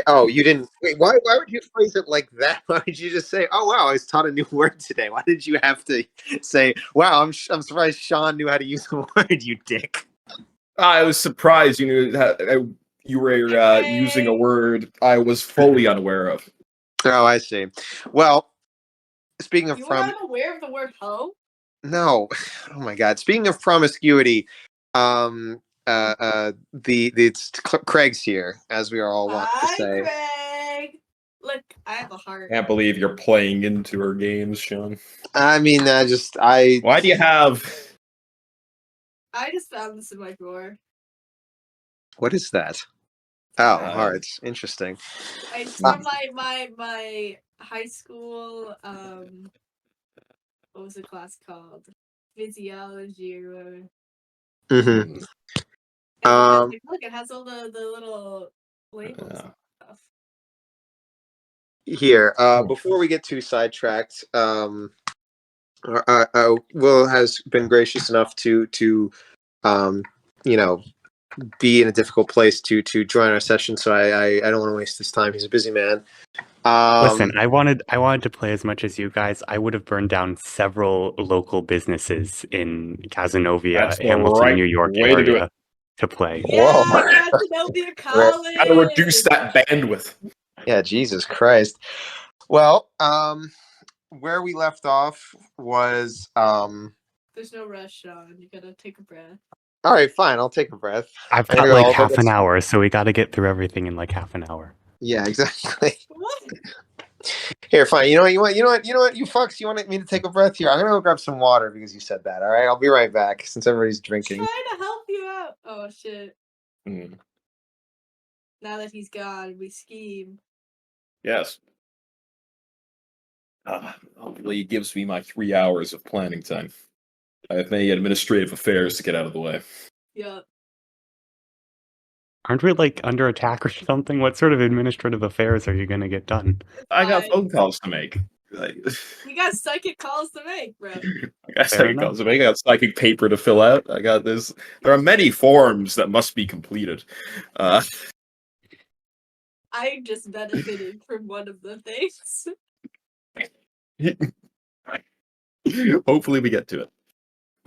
Oh, you didn't. Wait, why would you phrase it like that? Why would you just say, "Oh wow, I was taught a new word today"? Why did you have to say, "Wow, I'm surprised Sean knew how to use the word"? You dick. I was surprised you knew that you were using a word I was fully unaware of. Oh, I see. Well, speaking of You were unaware of the word "hoe"? no, oh my God. Speaking of promiscuity, it's Craig's here, as we are all want to Hi, say. Craig. Look, I have a heart. Can't believe you're playing into her games, Sean. I mean, Why do you have? I just found this in my drawer. What is that? Oh, Uh, hearts. Interesting. It's from my high school. What was the class called? Physiology or whatever. Mm-hmm. Look, it has all the little labels and stuff. Here, before we get too sidetracked, Will has been gracious enough to you know, be in a difficult place to join our session. So I don't want to waste his time. He's a busy man. Listen, I wanted to play as much as you guys. I would have burned down several local businesses in Cazenovia, Hamilton, New York area to play. Yeah, Cazenovia College. Gotta reduce that bandwidth. Yeah, Jesus Christ. Well, where we left off was There's no rush, Sean. You gotta take a breath. all right, fine. I'll take a breath. I've got like half an hour, so we got to get through everything in like half an hour. Yeah, exactly. What? Here, fine. You know what? You fucks. You want me to take a breath here? I'm gonna go grab some water because you said that. All right, I'll be right back since everybody's drinking. I'm trying to help you out. Oh shit. Mm. Now that he's gone, we scheme. Yes. Hopefully he gives me my 3 hours of planning time. I have many administrative affairs to get out of the way. Yup. Aren't we like under attack or something? What sort of administrative affairs are you going to get done? I got phone calls to make. You got psychic calls to make, bro. I got psychic calls to make. I got psychic paper to fill out. I got this. There are many forms that must be completed. I just benefited from one of the things. Hopefully we get to it.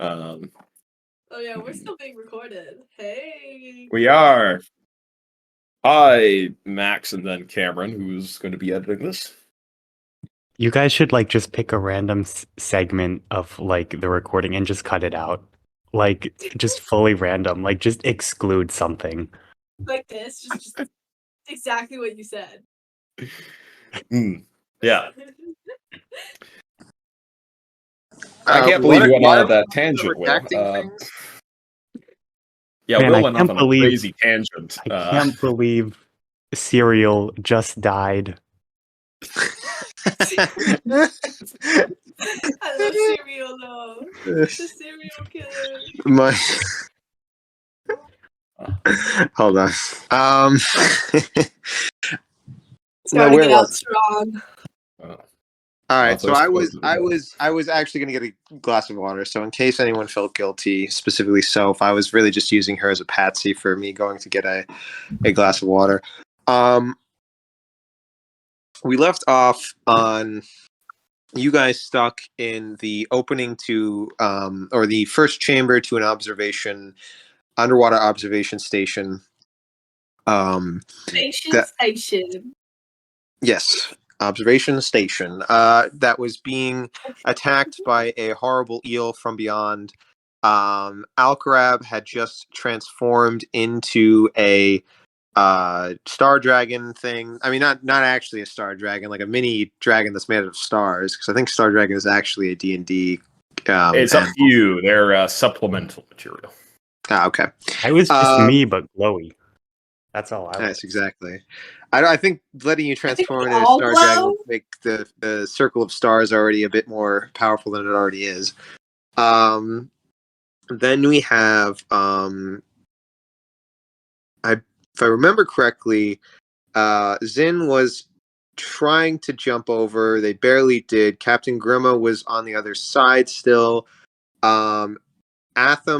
Oh yeah, we're still being recorded. Hey. We are. Hi, Max, and then Cameron, who's going to be editing this. You guys should like just pick a random segment of like the recording and just cut it out. Like just fully random. Like just exclude something. Like this, just exactly what you said. Yeah. I can't believe you went on that tangent, Will. Yeah, Man, Will went off on a crazy tangent. I can't believe Serial just died. I love Serial though. The serial killer. Hold on. Starting it out strong. All right, so I was actually going to get a glass of water. So in case anyone felt guilty, specifically Soph, I was really just using her as a patsy for me going to get a glass of water. We left off on you guys stuck in the opening to or the first chamber to an underwater observation station. Station. Yes. Observation station that was being attacked by a horrible eel from beyond. Alcarab had just transformed into a star dragon thing. I mean, not actually a star dragon, like a mini dragon that's made out of stars. Because I think star dragon is actually a D&D. It's up to you. They're supplemental material. Okay. I was just me, but glowy. That's all I was. Yes, exactly. I think letting you transform into a star dragon will make the circle of stars already a bit more powerful than it already is. Then we have, if I remember correctly, Zin was trying to jump over. They barely did. Captain Grima was on the other side still. Atham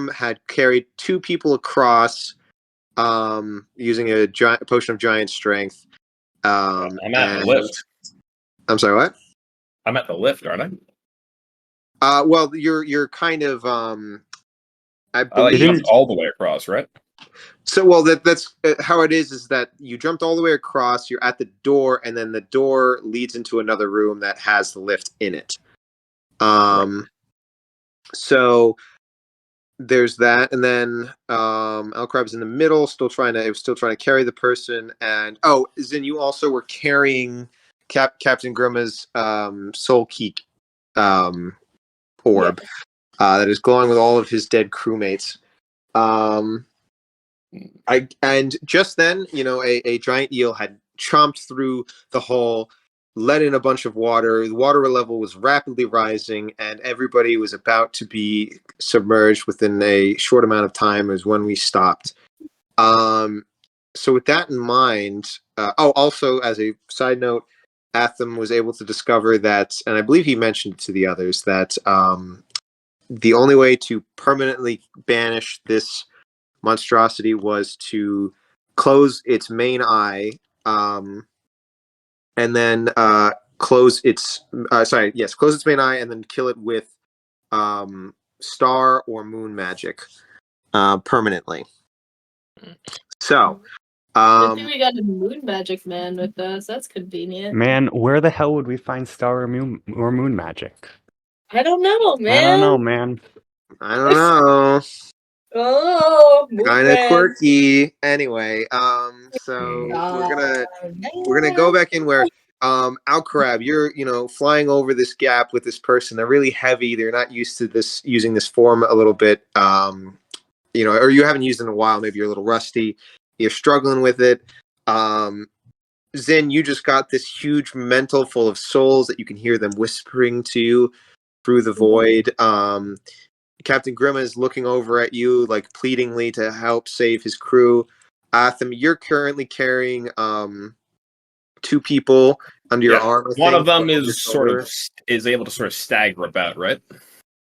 had carried 2 people across using a potion of giant strength. I'm at the lift. I'm sorry, what? I'm at the lift, aren't I? Well, you're kind of I like believe jumped all the way across, right? So, well, that's how it is that you jumped all the way across, you're at the door, and then the door leads into another room that has the lift in it. Right. So there's that, and then Alcarab's in the middle, still trying to carry the person, and Zin, you also were carrying Captain Grima's soul key orb that is glowing with all of his dead crewmates. And just then, a giant eel had chomped through the hole, let in a bunch of water. The water level was rapidly rising, and everybody was about to be submerged within a short amount of time as when we stopped. So with that in mind, also as a side note, Atham was able to discover that, and I believe he mentioned to the others, that the only way to permanently banish this monstrosity was to close its main eye, and then close its main eye, and then kill it with star or moon magic permanently. So, I think we got a moon magic man with us. That's convenient. Man, where the hell would we find star or moon magic? I don't know, man. I don't know, man. I don't know. Oh, kind of quirky. Anyway, so we're gonna go back in where Alcarab, you're flying over this gap with this person. They're really heavy. They're not used to using this form a little bit. Or you haven't used it in a while. Maybe you're a little rusty. You're struggling with it. Zin, you just got this huge mantle full of souls that you can hear them whispering to you through the void. Captain Grima is looking over at you, like pleadingly to help save his crew. Atham, you're currently carrying two people under your arm. One of them is able to sort of stagger about, right?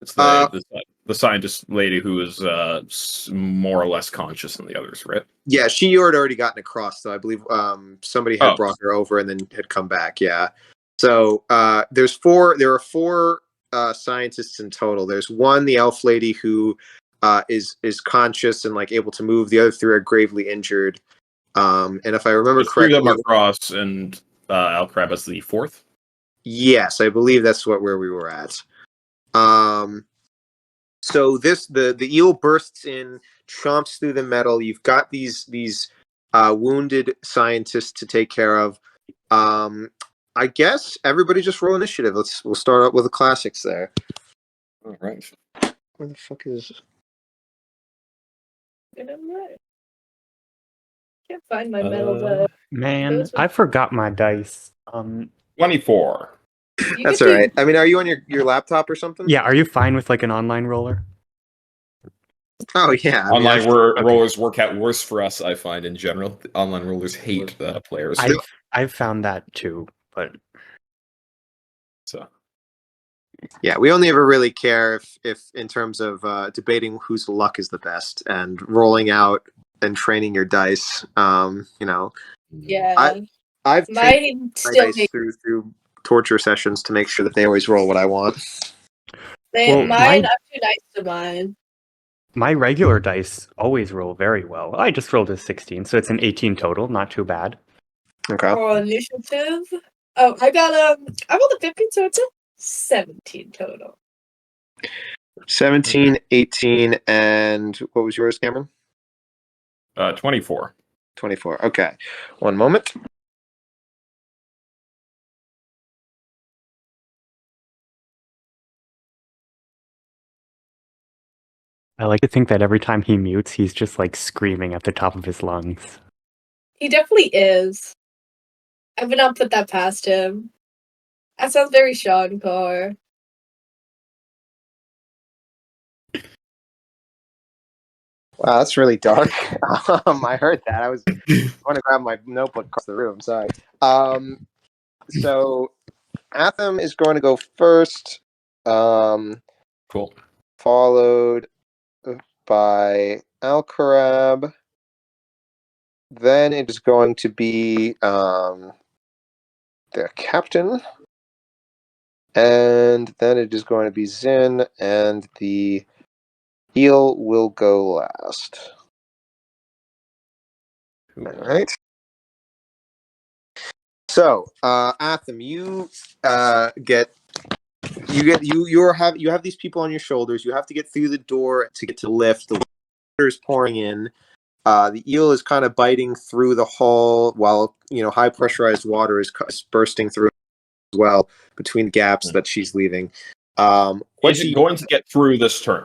It's the scientist lady who is more or less conscious than the others, right? Yeah, she had already gotten across, though. I believe somebody had brought her over and then had come back. Yeah. So there are four scientists in total. There's one, the elf lady, who is conscious and like able to move. The other three are gravely injured. And if I remember correctly, three of them are cross, and Alcarab is the fourth. Yes, I believe that's where we were at. So the eel bursts in, chomps through the metal. You've got these wounded scientists to take care of. I guess everybody just roll initiative. We'll start out with the classics there. All right. Where the fuck is? Can't find my metal. Man, I forgot my dice. 24. That's all right. I mean, are you on your laptop or something? Yeah. Are you fine with like an online roller? Oh yeah. Online rollers work out worse for us, I find, in general. Online rollers hate players. I've found that too, but so yeah, we only ever really care if in terms of debating whose luck is the best and rolling out and training your dice. Yeah, I've trained my dice through torture sessions to make sure that they always roll what I want. I'm too nice to mine. My regular dice always roll very well. I just rolled a 16, so it's an 18 total. Not too bad. Okay. For initiative, I rolled a 15, so it's a 17 total. 17, 18, and what was yours, Cameron? 24. 24. Okay. One moment. I like to think that every time he mutes, he's just like screaming at the top of his lungs. He definitely is. I would not put that past him. That sounds very Sean Carr. Wow, that's really dark. I heard that. I was going to grab my notebook across the room. Sorry. So Atham is going to go first. Cool. Followed by Alcarab. Then it is going to be their captain. And then it is going to be Zin, and the eel will go last. All right. So, Atham, you have these people on your shoulders. You have to get through the door to get to the lift. The water is pouring in. The eel is kind of biting through the hull while high pressurized water is bursting through as well between gaps that she's leaving. Is it going to get through this turn?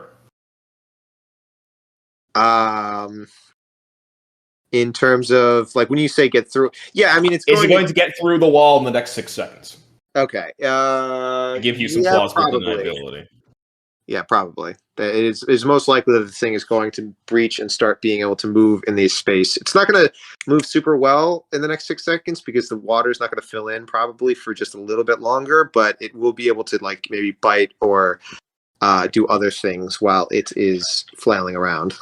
In terms of when you say get through, yeah, I mean is it going to get through the wall in the next 6 seconds? Okay. Give you some plausible deniability. Yeah, probably. It's most likely that the thing is going to breach and start being able to move in these space. It's not going to move super well in the next 6 seconds because the water is not going to fill in probably for just a little bit longer, but it will be able to maybe bite or do other things while it is flailing around.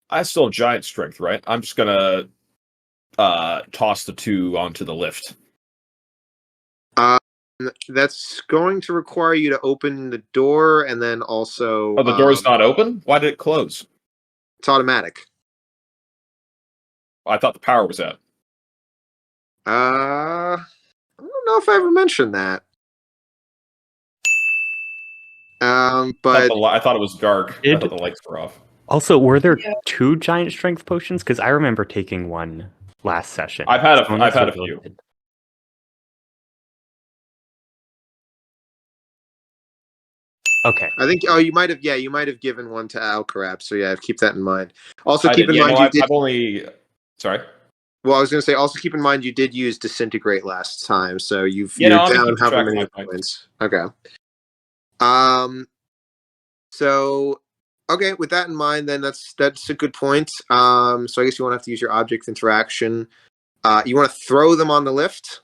I still have giant strength, right? I'm just going to toss the 2 onto the lift. That's going to require you to open the door and then also... Oh, the door's not open? Why did it close? It's automatic. I thought the power was out. I don't know if I ever mentioned that. But... I thought it was dark. I thought the lights were off. Also, were there 2 giant strength potions? Because I remember taking one last session. I've had a few. Okay. I think. Oh, you might have. Yeah, you might have given one to Alcarab. So yeah, keep that in mind. Also, keep in mind you did. I've only. Sorry. Well, I was going to say. Also, keep in mind you did use disintegrate last time, so you're down however many points. Okay. So, okay. With that in mind, then that's a good point. So I guess you won't have to use your object interaction. You want to throw them on the lift?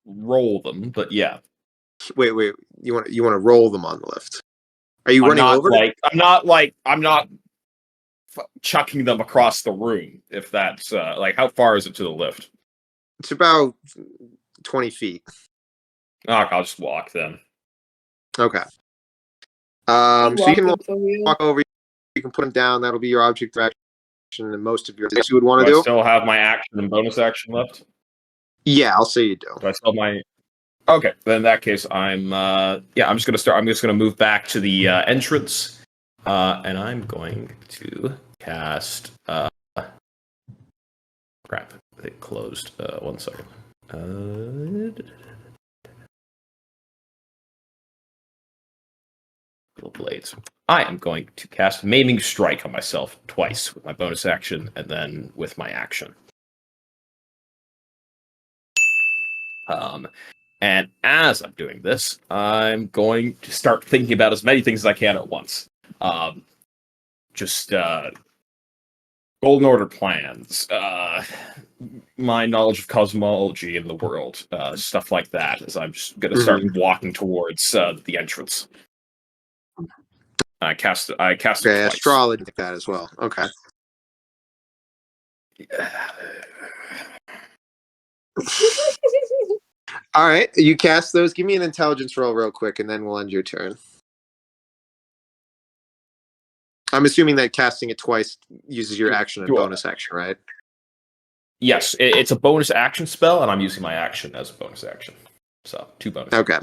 Roll them, but yeah. Wait. You want to roll them on the lift? Are you running over? I'm not chucking them across the room. If that's how far is it to the lift? It's about 20 feet. I'll just walk then. Okay. So you can walk over. You can put them down. That'll be your object direction, and most of your things you would want to do. I still have my action and bonus action left. Yeah, I'll say you do. Do I still have my? Okay, then in that case, I'm just gonna start. I'm just gonna move back to the entrance, and I'm going to cast. Crap! It closed. 1 second. Little blades. I am going to cast Maiming Strike on myself twice with my bonus action, and then with my action. And as I'm doing this, I'm going to start thinking about as many things as I can at once. Golden Order plans, my knowledge of cosmology in the world, stuff like that, as I'm just going to start walking towards the entrance. I cast it twice. Astrology like that as well. Okay. All right, you cast those. Give me an intelligence roll real quick, and then we'll end your turn. I'm assuming that casting it twice uses your action and bonus action, right? Yes, it's a bonus action spell, and I'm using my action as a bonus action. So, 2 bonus. Okay.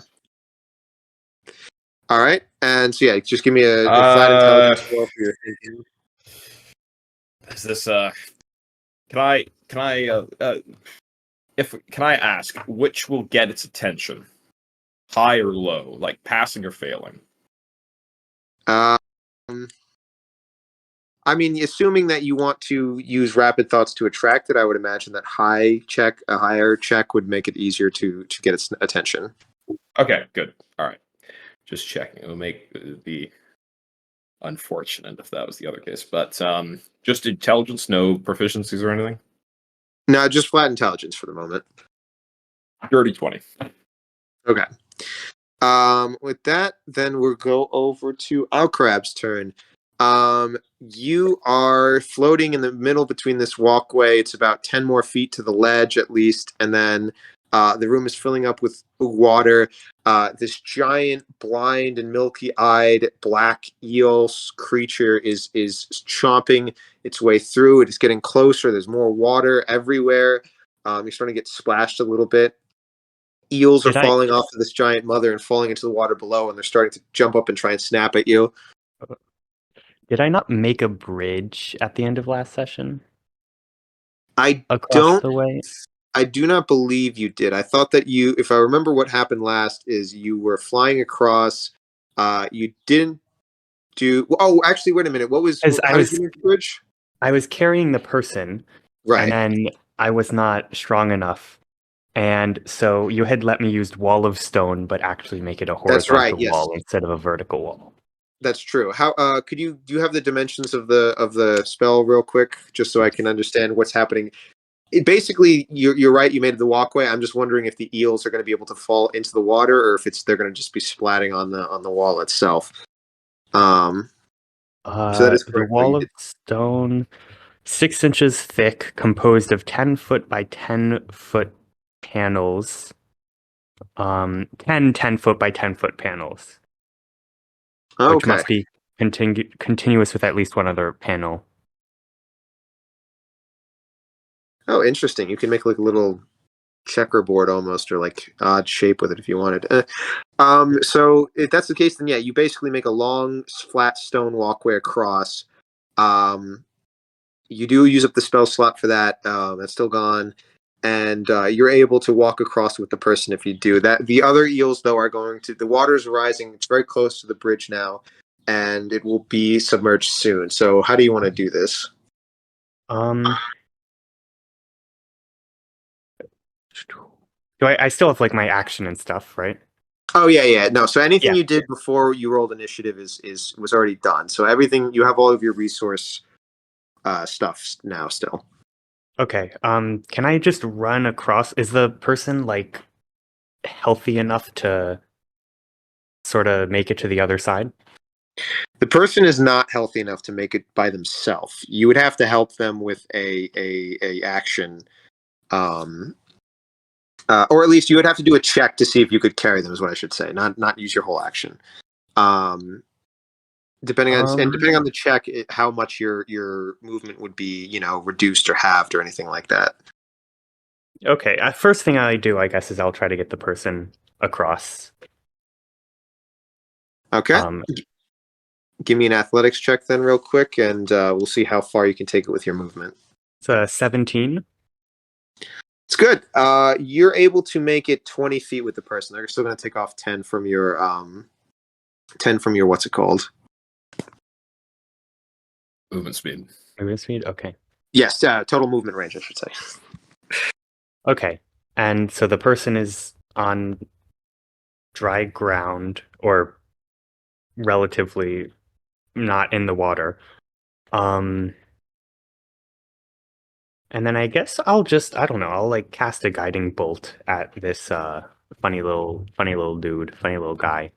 All right, and so yeah, just give me a flat intelligence roll for your thinking. Is this Can I ask which will get its attention, high or low, like passing or failing? I mean, assuming that you want to use rapid thoughts to attract it, I would imagine that a higher check would make it easier to get its attention. Okay, good. All right, just checking. It would be unfortunate if that was the other case, but just intelligence, no proficiencies or anything. No, just flat intelligence for the moment. Dirty 20. Okay. With that, then we'll go over to Alcarab's turn. You are floating in the middle between this walkway. It's about 10 more feet to the ledge at least, and then the room is filling up with water. This giant, blind and milky-eyed black eel creature is chomping its way through. It is getting closer. There's more water everywhere. You're starting to get splashed a little bit. Eels are falling off of this giant mother and falling into the water below, and they're starting to jump up and try and snap at you. Did I not make a bridge at the end of last session? Across the way? I do not believe you did. I thought that you, if I remember what happened last, is you were flying across. You didn't do. Oh, actually, wait a minute. What was? How did you make the bridge? I was carrying the person, right? And then I was not strong enough, and so you had let me use wall of stone, but actually make it a horizontal wall instead of a vertical wall. That's true. How do you have the dimensions of the spell real quick, just so I can understand what's happening? Basically, you're right. You made the walkway. I'm just wondering if the eels are going to be able to fall into the water, or if they're going to just be splatting on the wall itself. So that is correct. The wall of stone, 6 inches thick, composed of 10-foot by 10-foot panels. 10 10-foot by 10-foot panels. Okay. Which must be continuous with at least one other panel. Oh, interesting. You can make like a little checkerboard almost, or like odd shape with it if you wanted. So if that's the case, then yeah, you basically make a long, flat stone walkway across. You do use up the spell slot for that. That's still gone. And you're able to walk across with the person if you do that. The other eels, though, are going to. The water's rising. It's very close to the bridge now, and it will be submerged soon. So, how do you want to do this? Do I still have like my action and stuff, right? Oh yeah. No, so anything you did before you rolled initiative was already done. So everything, you have all of your resource stuff now still. Okay. Can I just run across? Is the person like healthy enough to sort of make it to the other side? The person is not healthy enough to make it by themselves. You would have to help them with a action, or at least you would have to do a check to see if you could carry them. Is what I should say. Not use your whole action. Depending on the check, how much your movement would be, reduced or halved or anything like that. Okay. First thing I do, I guess, is I'll try to get the person across. Okay. Give me an athletics check then, real quick, and we'll see how far you can take it with your movement. It's a 17. It's good. You're able to make it 20 feet with the person. They're still going to take off 10 from your what's it called? Movement speed. Movement speed? Okay. Yes, total movement range, I should say. Okay. And so the person is on dry ground, or relatively not in the water. And then I guess I'll like cast a guiding bolt at this funny little dude, funny little guy.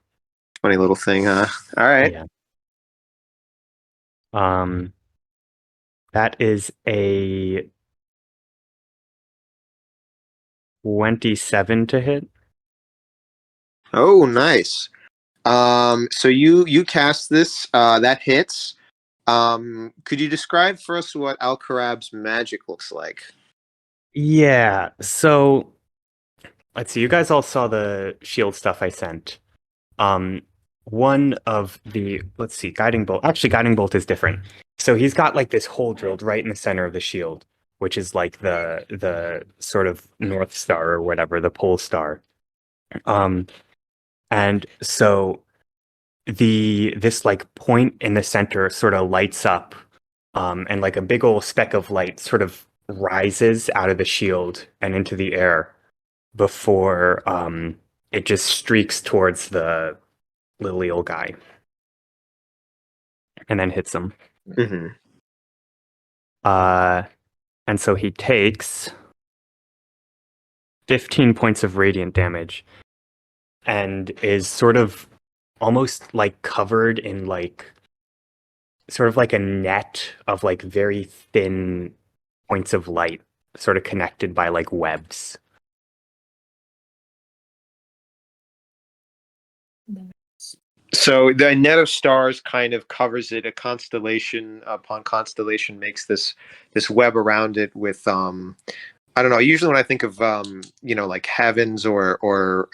Funny little thing, huh? All right. Yeah. That is a 27 to hit. Oh, nice. So you cast this, that hits. Could you describe for us what Alcarab's magic looks like? Yeah, so let's see, you guys all saw the shield stuff I sent. One of the, let's see, guiding bolt. Actually, guiding bolt is different. So he's got like this hole drilled right in the center of the shield, which is like the sort of North Star or whatever, the pole star. And so this like point in the center sort of lights up, and like a big old speck of light sort of rises out of the shield and into the air before it just streaks towards the little eel guy and then hits him. Mm-hmm. And so he takes 15 points of radiant damage and is sort of almost like covered in like sort of like a net of like very thin points of light, sort of connected by like webs. So the net of stars kind of covers it. A constellation upon constellation makes this web around it with I don't know. Usually when I think of like heavens or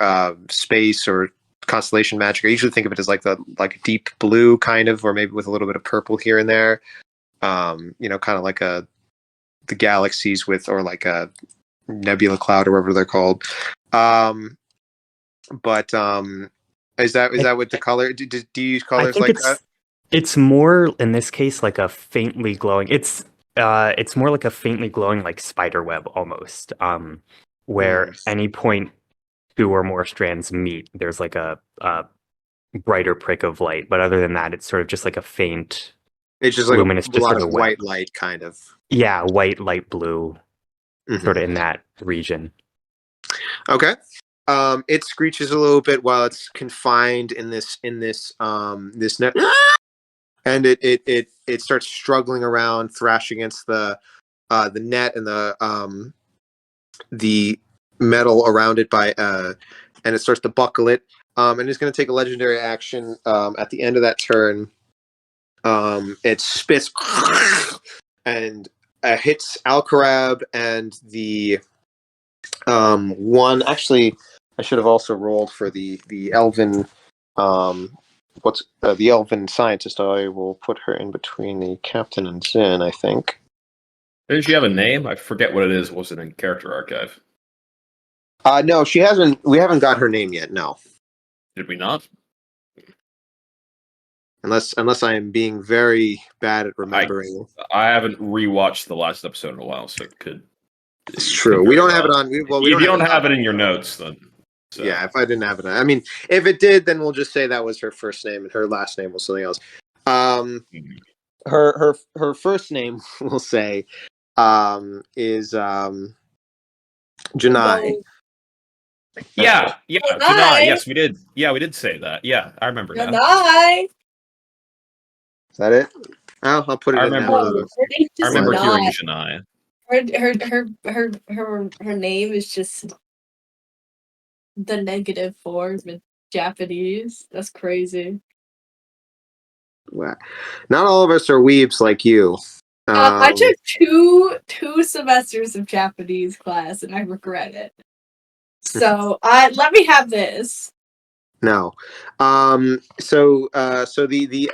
space or constellation magic, I usually think of it as like a deep blue kind of, or maybe with a little bit of purple here and there. Kind of like the galaxies with, or like a nebula cloud or whatever they're called. But is that what the color? Do you use colors like that? It's more in this case like a faintly glowing. It's more like a faintly glowing like spider web almost. Where any point two or more strands meet, there's like a brighter prick of light. But other than that, it's sort of just like a faint. It's just like luminous, a lot sort of white light, kind of. Yeah, white, light blue, sort of in that region. Okay. It screeches a little bit while it's confined in this net, and it starts struggling around, thrashing against the net and the metal around it and it starts to buckle it. And it's going to take a legendary action at the end of that turn. It spits and hits Alcarab and the one. Actually, I should have also rolled for the elven. The elven scientist? I will put her in between the captain and Zin, I think. Didn't she have a name? I forget what it is. Was it in character archive? No, she hasn't. We haven't got her name yet. No. Did we not? Unless I am being very bad at remembering. I haven't rewatched the last episode in a while, so it could. It's true. We don't have it on. If you don't have it in your notes, then. So. Yeah, if I didn't have it, I mean, if it did, then we'll just say that was her first name, and her last name was something else. Her first name, we'll say, is Janai. Yeah, Janai. Yes, we did. Yeah, we did say that. Yeah, I remember now. Janai. Is that it? Oh, I'll put it in there. I remember hearing Janai. Her name is just the negative form in Japanese. That's crazy. Wow. Not all of us are weebs like you. I took two semesters of Japanese class and I regret it. So let me have this. No. So the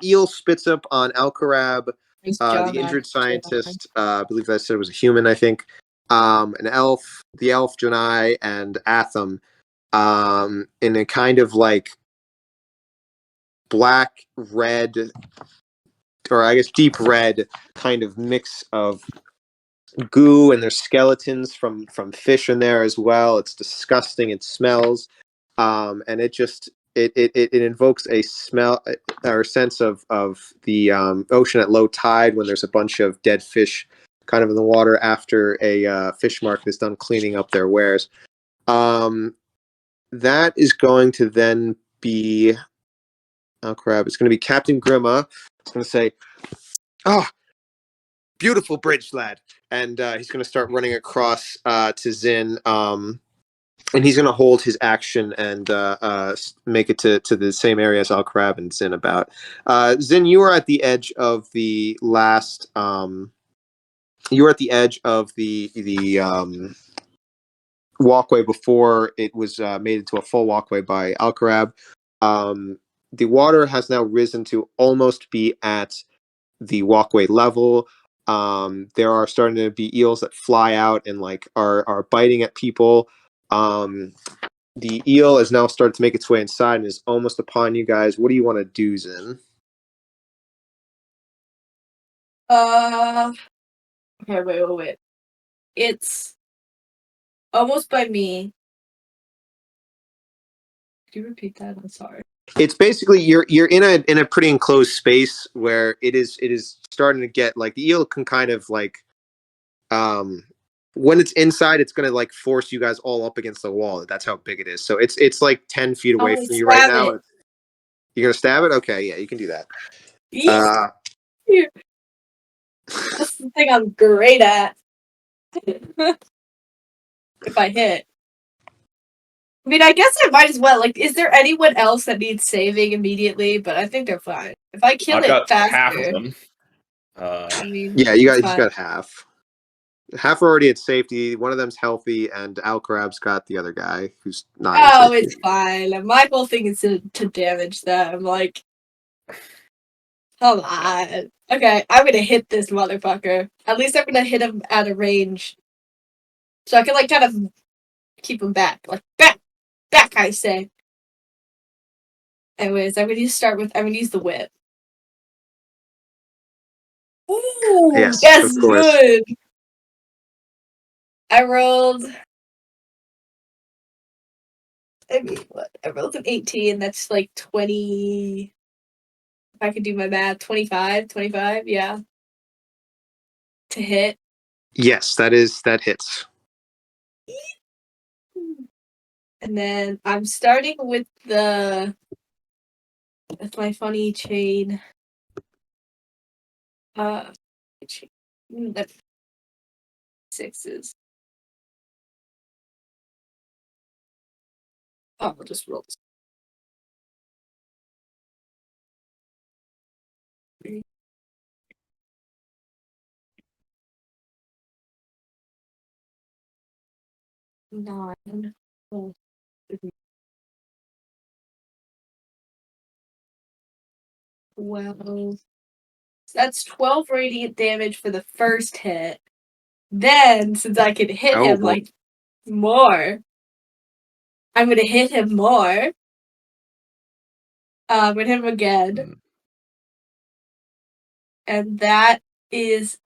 eel spits up on Alcarab, the injured scientist. I believe I said it was a human, I think. The elf Janai, and Atham, in a kind of like black, red, or I guess deep red kind of mix of goo, and there's skeletons from fish in there as well. It's disgusting. It smells, and it invokes a smell or sense of the ocean at low tide when there's a bunch of dead fish kind of in the water after a fish market is done cleaning up their wares. That is going to then be Alcarab. It's going to be Captain Grima. It's going to say, "Oh, beautiful bridge, lad," and he's going to start running across to Zin. And he's going to hold his action and make it to the same area as Alcarab and Zin about. Zin, you are at the edge of the last. You were at the edge of the walkway before it was made into a full walkway by Alcarab. The water has now risen to almost be at the walkway level. There are starting to be eels that fly out and like are biting at people. The eel has now started to make its way inside and is almost upon you guys. What do you want to do, Zin? Okay, wait. It's almost by me. Could you repeat that? I'm sorry. It's basically you're in a pretty enclosed space where it is starting to get like the eel can kind of like when it's inside, it's gonna like force you guys all up against the wall. That's how big it is. So it's like 10 feet away from you right now. You're gonna stab it? Okay, yeah, you can do that. That's the thing I'm great at. If I hit. I mean, I guess I might as well. Like, is there anyone else that needs saving immediately? But I think they're fine. If I kill I've it got faster, half of them. I mean, Yeah, you it's guys fine. got half. Half are already at safety. One of them's healthy, and Alcarab's got the other guy who's not. Oh, it's fine. My whole thing is to damage them. Like, come on. Okay, I'm gonna hit this motherfucker. At least I'm gonna hit him at a range, so I can like kind of keep him back. Like back, I say. Anyways, I'm gonna use the whip. Ooh, Yes, that's of course. good. I rolled. I mean, what? I rolled an 18. That's like 20. If I could do my math, 25. 25, yeah. To hit. Yes, that hits. And then I'm starting with my funny chain. That's sixes. Oh, I'll just roll this. 9. Oh, 12. That's 12 radiant damage for the first hit. Then, since I can hit him boy. like more, I'm gonna hit him more. Hit him again. And that is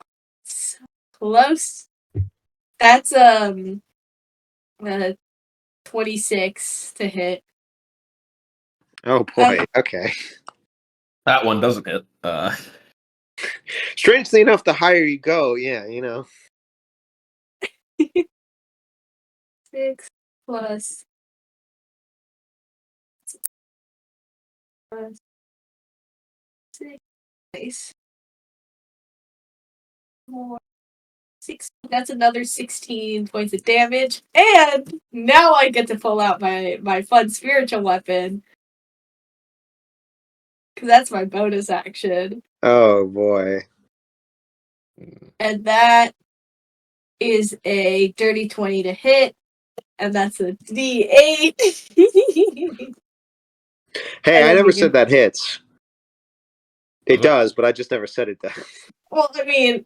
so close. That's 26 to hit. Oh boy. Okay. That one doesn't hit. Strangely enough, the higher you go, yeah, you know. 6 plus 6. Nice. More 6. That's another 16 points of damage. And now I get to pull out my fun spiritual weapon. Because that's my bonus action. Oh boy. And that is a dirty 20 to hit. And that's a D8. Hey, And I then never we said can- that hits. It does, but I just never said it does. Well, I mean.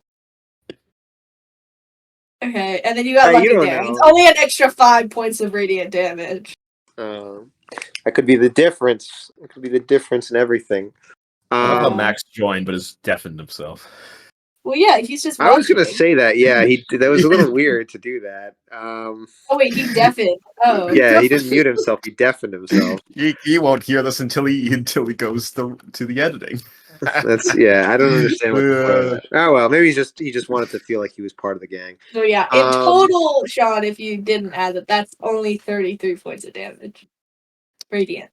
Okay, and then you got Hey, lucky you don't there. know. It's only an extra 5 points of radiant damage. That could be the difference. It could be the difference in everything. I love how Yeah. Max joined but has deafened himself. Well, yeah, he's just I was gonna watching. say that. Yeah, that was a little weird to do that. Oh wait, he deafened. Oh. Yeah, he didn't mute himself. He deafened himself. He won't hear this until he goes to the editing. That's I don't understand what the point of that. Oh well, maybe he just wanted to feel like he was part of the gang. So yeah, in total, Sean, if you didn't add it, that's only 33 points of damage. Radiant.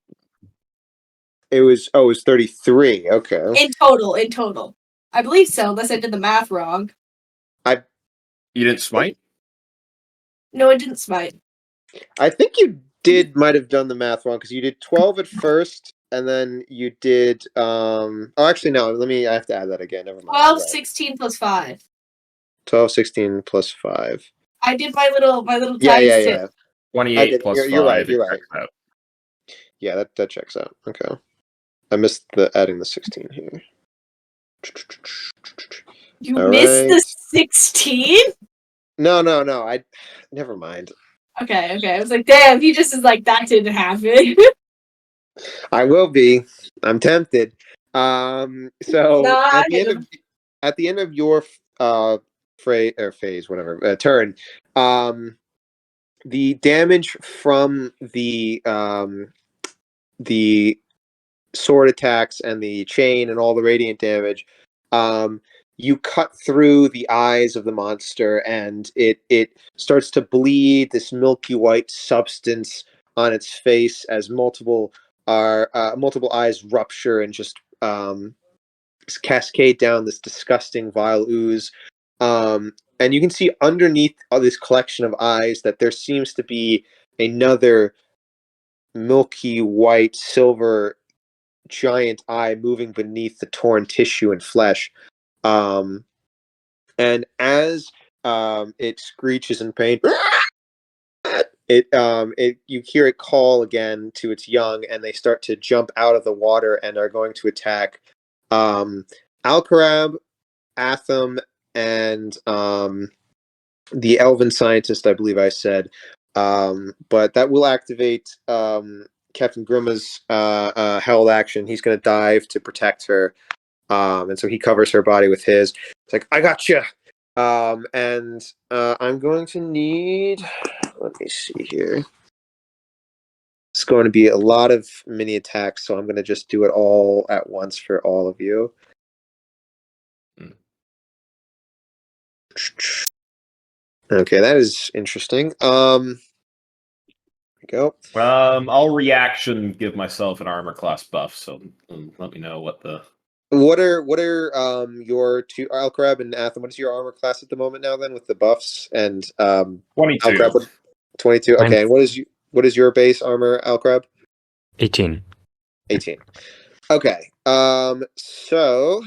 It was 33. Okay. In total. I believe so, unless I did the math wrong. You didn't smite? No, it didn't smite. I think you might have done the math wrong because you did 12 at first, and then you did. Oh, actually, no. I have to add that again. Never mind. 12, Right. 16 plus 5. 12, 16 plus 5. I did my little Yeah. dice tip. 28 plus 5. You're right. You're right. Out. Yeah, that checks out. Okay. I missed adding the 16 here. You All missed right. the 16? No. Never mind. Okay. I was like, damn, he just is like, that didn't happen. I will be. I'm tempted. So Nah, at the end of your phase, whatever, turn, the damage from the sword attacks and the chain and all the radiant damage, you cut through the eyes of the monster, and it starts to bleed this milky white substance on its face as multiple eyes rupture and just cascade down this disgusting, vile ooze. And you can see underneath all this collection of eyes that there seems to be another milky white, silver, giant eye moving beneath the torn tissue and flesh. And as it screeches in pain, you hear it call again to its young, and they start to jump out of the water and are going to attack Alcarab, Atham, and the elven scientist, I believe I said. But that will activate Captain Grimma's held action. He's going to dive to protect her. And so he covers her body with his. It's like, I got you. And I'm going to need. Let me see here. It's going to be a lot of mini attacks, so I'm going to just do it all at once for all of you. Okay, that is interesting. Here we go. I'll reaction give myself an armor class buff, so let me know what the. What are your two, Alcarab and Atham? What is your armor class at the moment now? Then with the buffs and 22. Alcarab, 22. Okay, and what is your base armor, Alcarab? 18. 18. Okay. So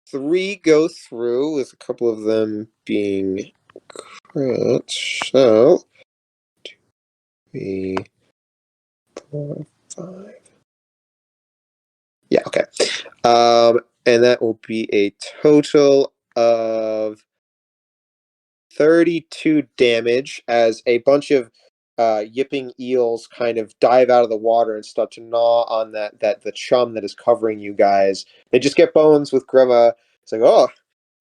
3 go through, with a couple of them being crit. So 2, 3, 4, 5. Yeah, okay. And that will be a total of 32 damage as a bunch of yipping eels kind of dive out of the water and start to gnaw on the chum that is covering you guys. They just get bones with Grimma. It's like, oh,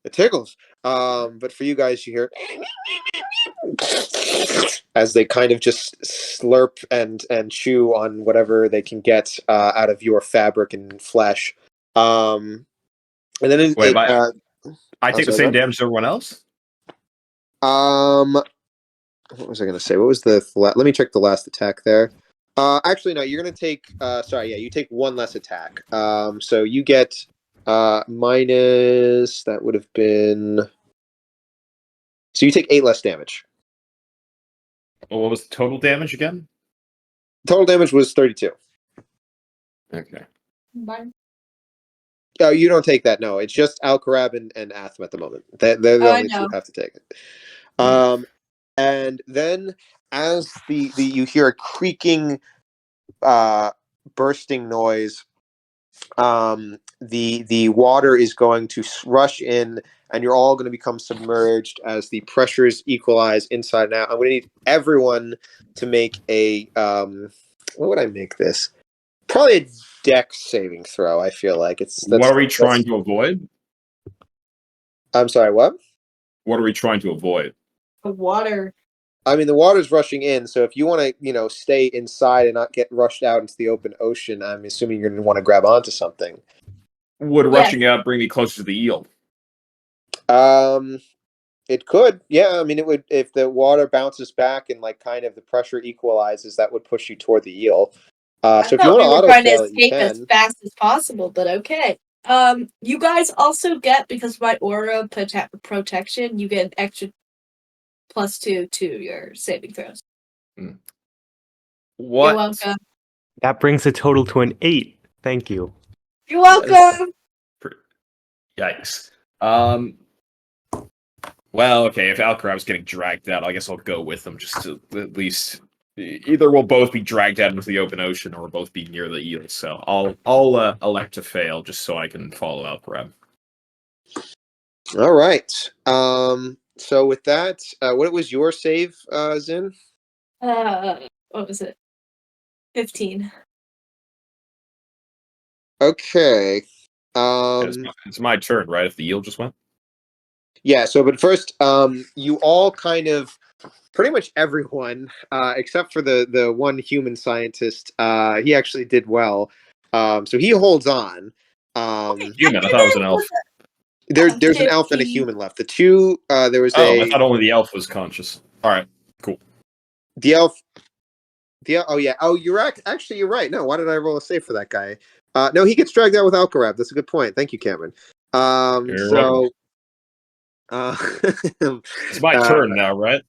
it tickles. But for you guys, you hear as they kind of just slurp and chew on whatever they can get out of your fabric and flesh. And then I take the same damage as everyone else? What was I going to say? What was the let me check the last attack there. Actually, no, you're going to take you take 1 less attack. So you get minus, that would have been, so you take 8 less damage. Well, what was the total damage again? Total damage was 32. Okay. Bye. Oh, you don't take that. No, it's just Alcarab and Atham at the moment. They're the only two who have to take it. And then as the you hear a creaking, bursting noise, the water is going to rush in, and you're all going to become submerged as the pressures equalize inside and out. I'm going to need everyone to make a what would I make this? Probably a dex saving throw. I feel like what are we trying to avoid? I'm sorry, what? What are we trying to avoid? The water. I mean, the water's rushing in, so if you want to, stay inside and not get rushed out into the open ocean, I'm assuming you're going to want to grab onto something. Would rushing out bring me closer to the eel? It could. Yeah, I mean, it would, if the water bounces back and kind of the pressure equalizes, that would push you toward the eel. So if you want to trying to auto-fail it, you escape as can. fast as possible, but okay. You guys also get, because of my aura protection, you get an extra +2 to your saving throws. What? You're welcome. That brings the total to an 8. Thank you. You're welcome. Yikes. Well, okay, if Alcarab's getting dragged out, I guess I'll go with them just to at least either we'll both be dragged out into the open ocean or we'll both be near the eel. So I'll elect to fail just so I can follow Alcarab. All right. So with that, what was your save, Zin? What was it? 15. Okay. It's my turn, right? If the eel just went. Yeah. So, but first, you all kind of, pretty much everyone, except for the one human scientist, he actually did well. So he holds on. Human. I thought it was an elf. There's an elf and a human left. The two, there was I thought only the elf was conscious. All right, cool. The elf. Oh yeah. Oh, you're actually you're right. No, why did I roll a save for that guy? No, he gets dragged out with Alcarab. That's a good point. Thank you, Cameron. You're welcome. Uh, It's my turn now, right?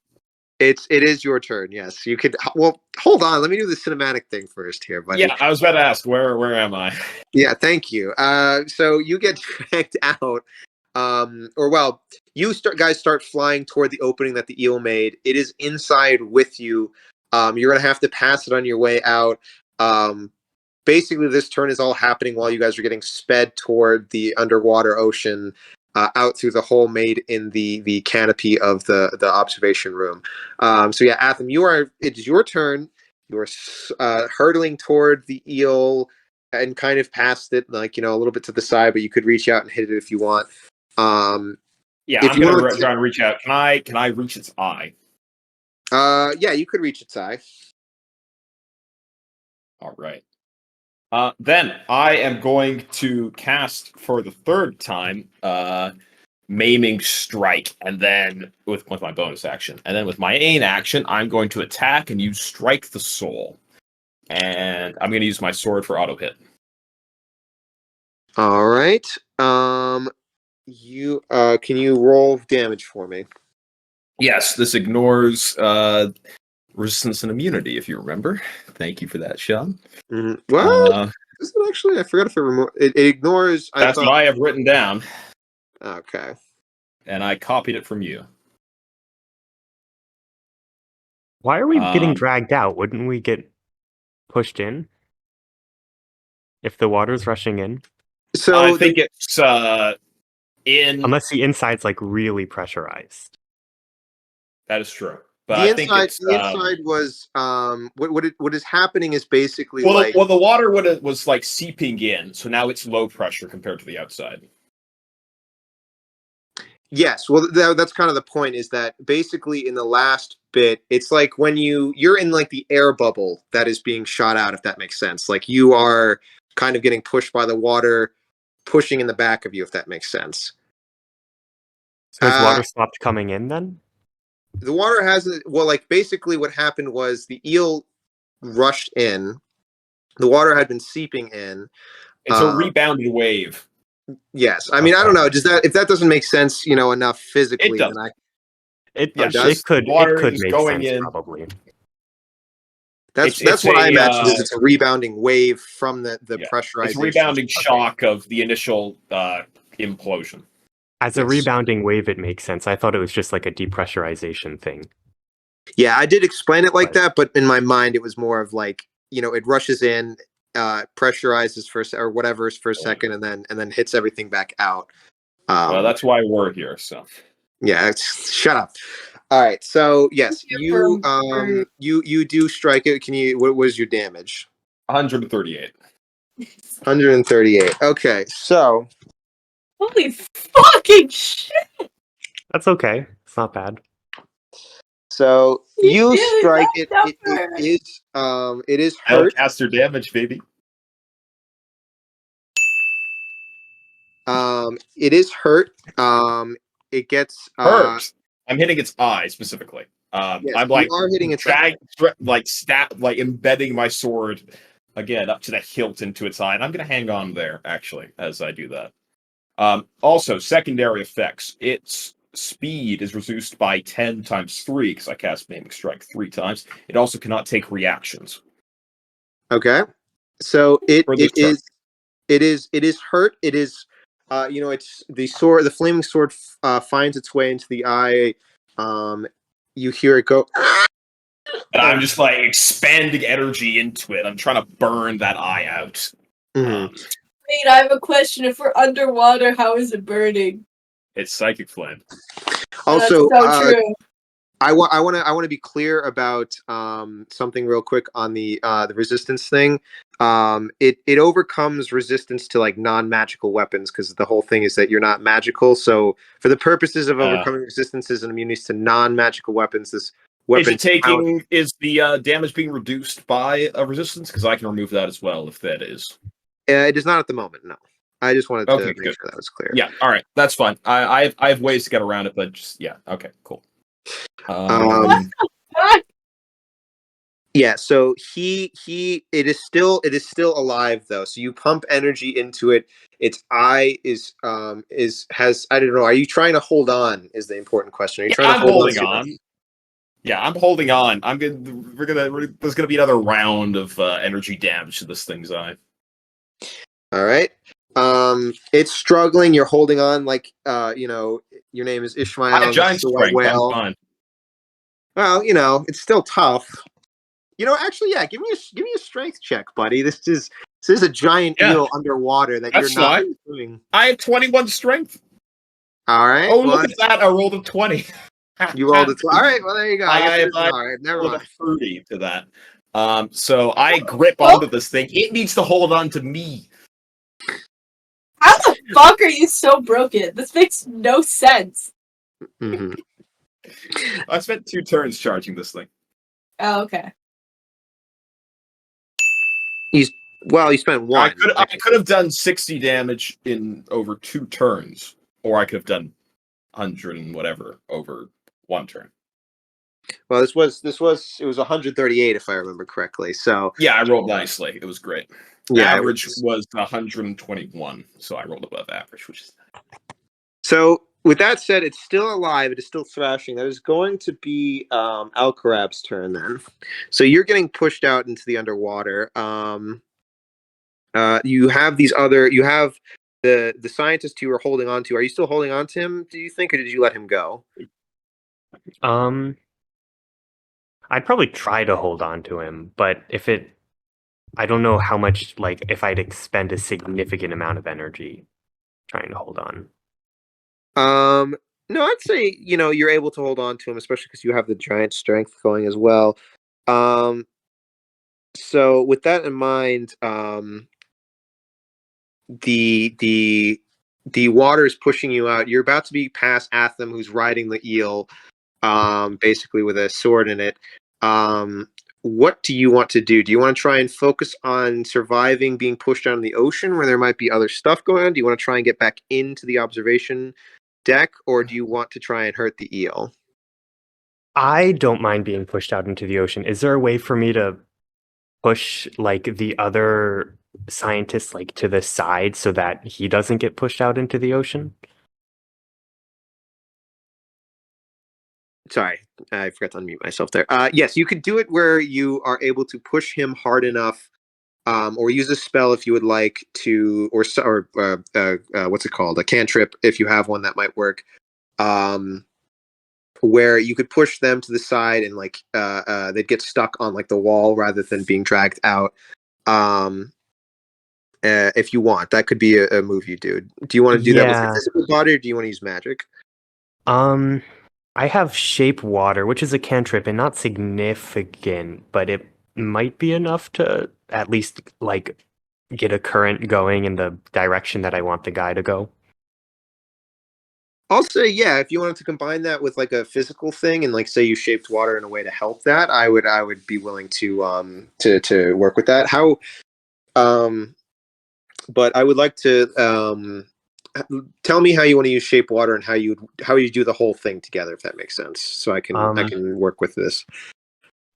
it is your turn. Yes, you could. Well, hold on. Let me do the cinematic thing first here, buddy. Yeah, I was about to ask where am I? Yeah, thank you. So you get dragged out, you guys start flying toward the opening that the eel made. It is inside with you. You're gonna have to pass it on your way out. Basically, this turn is all happening while you guys are getting sped toward the underwater ocean, out through the hole made in the canopy of the observation room. So yeah, Atham, it is your turn. You are hurtling toward the eel and kind of past it, like, a little bit to the side, but you could reach out and hit it if you want. Yeah, I'm gonna try and reach out. Can I reach its eye? Yeah, you could reach its eye. All right. Then I am going to cast for the third time, Maiming Strike, and then with my bonus action, and then with my main action, I'm going to attack and use Strike the Soul, and I'm going to use my sword for auto hit. All right. You can you roll damage for me? Yes, this ignores resistance and immunity, if you remember. Thank you for that, Sean. Mm-hmm. Well, is it actually? I forgot if it ignores. That's what I have written down. Okay. And I copied it from you. Why are we getting dragged out? Wouldn't we get pushed in if the water's rushing in? So I think it's in. Unless the inside's like really pressurized. That is true. But the inside was what is happening is basically the water was like seeping in, so now it's low pressure compared to the outside. Yes, well, that's kind of the point. Is that basically in the last bit, it's like when you're in like the air bubble that is being shot out, if that makes sense. Like you are kind of getting pushed by the water, pushing in the back of you, if that makes sense. So has water stopped coming in then? The water hasn't. Well, like basically what happened was the eel rushed in. The water had been seeping in. It's a rebounding wave. Yes, I mean, I don't know. If that doesn't make sense, enough physically, it does. It could make sense in. Probably. That's what I imagine. Is it's a rebounding wave from the pressurization. It's a rebounding shock of the initial implosion. As a rebounding wave, it makes sense. I thought it was just like a depressurization thing. Yeah, I did explain it like that, but in my mind, it was more of like, it rushes in, pressurizes for a second, and then hits everything back out. Well, that's why we're here. So yeah, shut up. All right, so yes, you do strike it. Can you? What was your damage? 138. 138. Okay, so. Holy fucking shit! That's okay. It's not bad. So you strike it. It is hurt. Caster damage, baby. It is hurt. It gets hurt. I'm hitting its eye specifically. Yes, I'm like you are hitting its eye. like embedding my sword again up to the hilt into its eye, and I'm gonna hang on there actually as I do that. Also, secondary effects. Its speed is reduced by 10 times 3 because I cast Maiming Strike 3 times. It also cannot take reactions. Okay, so it is hurt. It is, it's the sword. The flaming sword finds its way into the eye. You hear it go. And I'm just like expanding energy into it. I'm trying to burn that eye out. Mm-hmm. Wait, I have a question. If we're underwater, how is it burning? It's psychic flame. Also, that's so true. I want to be clear about something real quick on the resistance thing. It overcomes resistance to like non-magical weapons because the whole thing is that you're not magical. So for the purposes of overcoming resistances and immunities to non-magical weapons, this weapon is the damage being reduced by a resistance? Because I can remove that as well if that is. It is not at the moment. No, I just wanted to make sure that was clear. Yeah, all right, that's fine. I have ways to get around it, but just okay, cool. What the fuck? Yeah, so it is still alive though. So you pump energy into it. Its eye is has I don't know. Are you trying to hold on? Is the important question. Are you Yeah, trying to I'm hold holding on? on. Yeah, I'm holding on. I'm gonna. There's gonna be another round of energy damage to this thing's eye. All right. It's struggling. You're holding on like your name is I Ishmael. have And this is giant the white strength. I'm whale. fine. Well, it's still tough. Actually, yeah. Give me a strength check, buddy. This is a giant Yeah, eel underwater that you're that's not fine. doing. I have 21 strength. All right. Oh, Well, look at that! I rolled a 20. you rolled a all right. Well, there you go. I guess it is I all right. Never rolled a mind. fruity to that. So I grip Oh. onto this thing. It needs to hold on to me. How the fuck are you so broken? This makes no sense. Mm-hmm. I spent 2 turns charging this thing. Oh, okay. You spent one. I could have done 60 damage in over 2 turns, or I could have done 100 and whatever over 1 turn. Well, it was 138 if I remember correctly. So Yeah, I rolled nicely. It was great. yeah, Average was 121, so I rolled above average, which is So with that said, it's still alive. It is still thrashing. That is going to be Alcarab's turn then. So you're getting pushed out into the underwater. You have the scientist you were holding on to. Are you still holding on to him, do you think, or did you let him go? I'd probably try to hold on to him, but I don't know how much, like, if I'd expend a significant amount of energy trying to hold on. No, I'd say, you're able to hold on to him, especially because you have the giant strength going as well. So with that in mind, the water is pushing you out. You're about to be past Atham, who's riding the eel, basically with a sword in it. What do you want to do? Do you want to try and focus on surviving being pushed out in the ocean where there might be other stuff going on? Do you want to try and get back into the observation deck, or do you want to try and hurt the eel? I don't mind being pushed out into the ocean. Is there a way for me to push, like, the other scientist, like, to the side so that he doesn't get pushed out into the ocean? Sorry, I forgot to unmute myself there. Yes, you could do it where you are able to push him hard enough, or use a spell if you would like to, or what's it called? A cantrip, if you have one that might work. Where you could push them to the side and they'd get stuck on like the wall rather than being dragged out. If you want, that could be a move you do. Do you want to do that with your physical body, or do you want to use magic? I have Shape Water, which is a cantrip and not significant, but it might be enough to at least like get a current going in the direction that I want the guy to go. I'll say, yeah, if you wanted to combine that with like a physical thing and like say you shaped water in a way to help that, I would be willing to work with that. But I would like to tell me how you want to use shape water and how you do the whole thing together, if that makes sense. So I can work with this.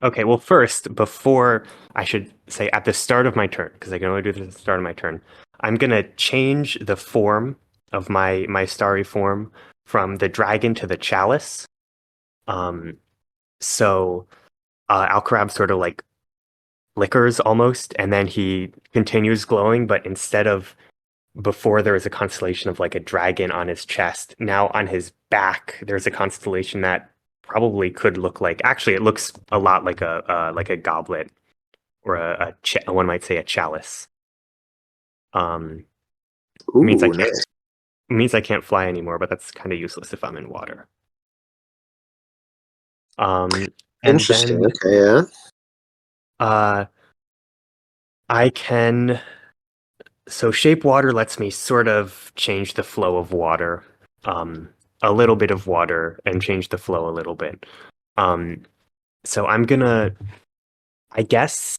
Okay, well, first, before I should say at the start of my turn, because I can only do this at the start of my turn, I'm gonna change the form of my starry form from the dragon to the chalice. So Alcarab sort of like flickers almost, and then he continues glowing, but instead of before there was a constellation of like a dragon on his chest, now on his back there's a constellation that probably could look like, actually it looks a lot like a goblet or one might say a chalice. Ooh, means nice. means I can't fly anymore, but that's kind of useless if I'm in water. And Interesting. then, Okay, yeah. I can. So shape water lets me sort of change the flow of water, a little bit of water, and change the flow a little bit. So I'm gonna, I guess,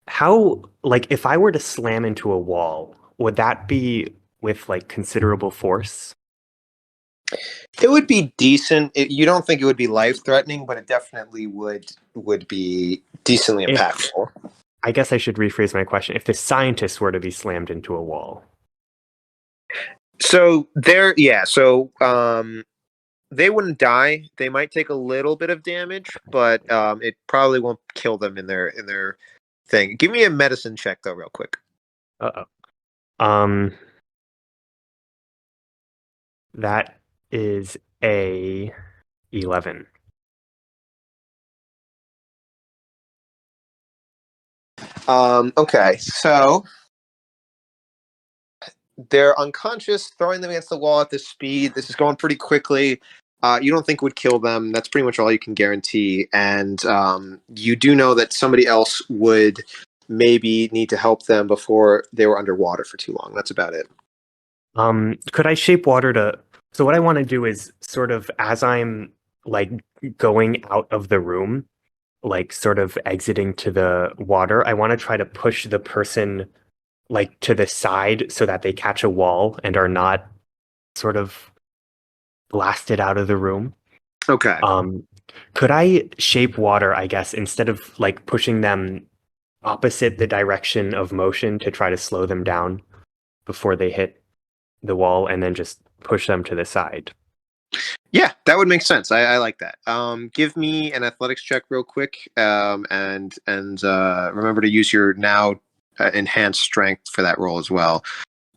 if I were to slam into a wall, would that be with like considerable force? It would be decent. You don't think it would be life threatening, but it definitely would be decently impactful. I guess I should rephrase my question. If the scientists were to be slammed into a wall. So they wouldn't die. They might take a little bit of damage, but it probably won't kill them in their thing. Give me a medicine check though, real quick. That is a 11. Okay, so they're unconscious, throwing them against the wall at this speed. This is going pretty quickly. You don't think would kill them. That's pretty much all you can guarantee. And you do know that somebody else would maybe need to help them before they were underwater for too long. That's about it. Could I shape water to... So what I want to do is sort of, as I'm like going out of the room, like sort of exiting to the water, I want to try to push the person like to the side so that they catch a wall and are not sort of blasted out of the room. Okay. Could I shape water, I guess, instead of like pushing them opposite the direction of motion to try to slow them down before they hit the wall, and then just push them to the side? Yeah, that would make sense. I like that. Give me an athletics check real quick, and remember to use your now enhanced strength for that roll as well.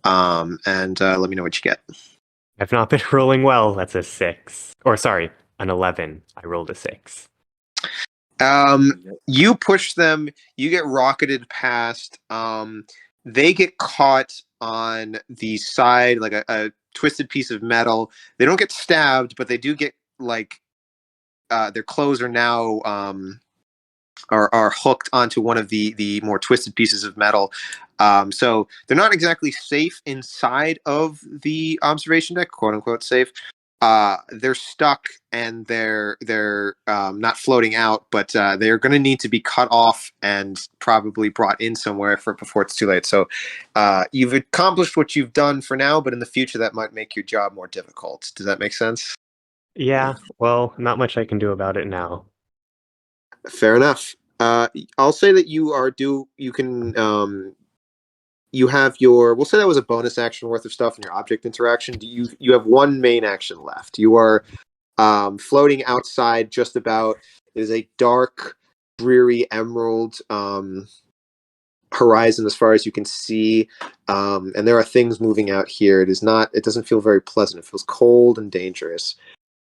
And let me know what you get. I've not been rolling well. That's a 6. Or sorry, an 11. I rolled a 6. You push them, you get rocketed past. They get caught on the side, like a twisted piece of metal. They don't get stabbed, but they do get like their clothes are now are hooked onto one of the more twisted pieces of metal. So they're not exactly safe inside of the observation deck, quote unquote safe. They're stuck and they're not floating out, but they're going to need to be cut off and probably brought in somewhere before it's too late. So you've accomplished what you've done for now, but in the future that might make your job more difficult. Does that make sense? Yeah, well, not much I can do about it now. Fair enough. I'll say that you can you have your, we'll say that was a bonus action worth of stuff in your object interaction. You have one main action left. You are floating outside just about. It is a dark, dreary emerald horizon as far as you can see, and there are things moving out here. It doesn't feel very pleasant. It feels cold and dangerous.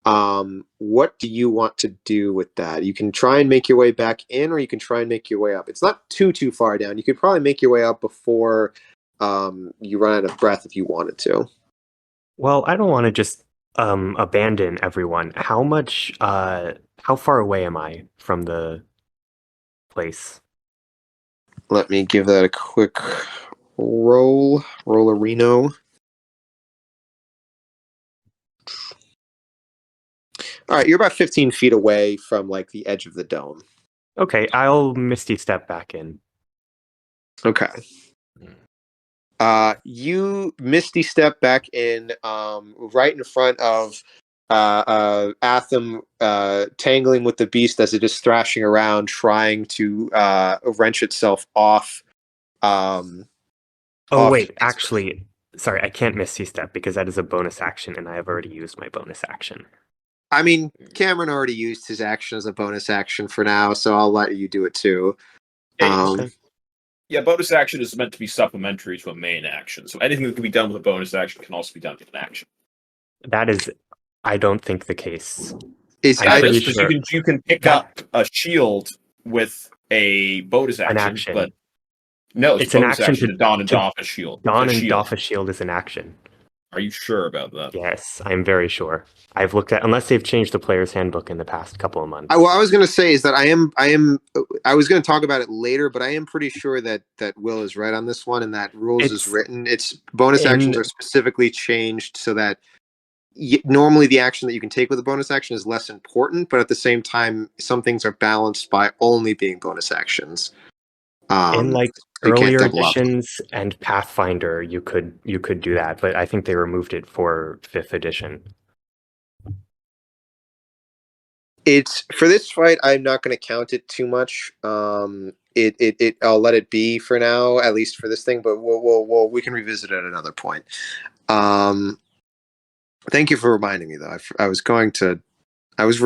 What do you want to do with that? You can try and make your way back in, or you can try and make your way up. It's not too far down. You could probably make your way up before you run out of breath if you wanted to. Well, I don't want to just abandon everyone. How far away am I from the place? Let me give that a quick roll. Roll a Reno. All right, you're about 15 feet away from like the edge of the dome. Okay, I'll Misty step back in. Okay. You Misty step back in, right in front of Atham, tangling with the beast as it is thrashing around, trying to wrench itself off. Wait, actually, sorry, I can't Misty step because that is a bonus action, and I have already used my bonus action. I mean, Cameron already used his action as a bonus action for now, so I'll let you do it too. Yeah, bonus action is meant to be supplementary to a main action, so anything that can be done with a bonus action can also be done with an action. That is, I don't think, the case. Sure. You can pick up a shield with a bonus action, an action. But no, it's an action to don and doff a shield. Don and doff a shield is an action. Are you sure about that? Yes, I'm very sure. I've looked at, unless they've changed the player's handbook in the past couple of months. What I was going to say is that I was going to talk about it later, but I am pretty sure that Will is right on this one, and that rules is written. It's bonus actions are specifically changed so that normally the action that you can take with a bonus action is less important, but at the same time, some things are balanced by only being bonus actions. In like earlier editions and Pathfinder, you could do that, but I think they removed it for 5th edition. It's for this fight. I'm not going to count it too much. I'll let it be for now, at least for this thing. But we can revisit it at another point. Thank you for reminding me, though. I was going to. I was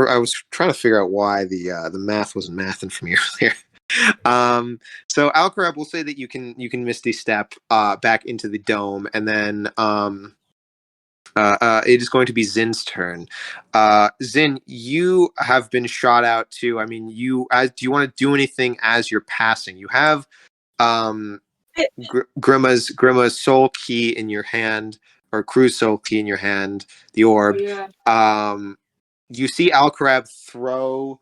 trying to figure out why the math wasn't mathing for me earlier. So Alcarab will say that you can Misty Step back into the dome, and then it is going to be Zin's turn. Zin, you have been shot out too. I mean, do you want to do anything as you're passing? You have Grima's soul key in your hand, or Crew's soul key in your hand, the orb. Yeah. You see Alcarab throw.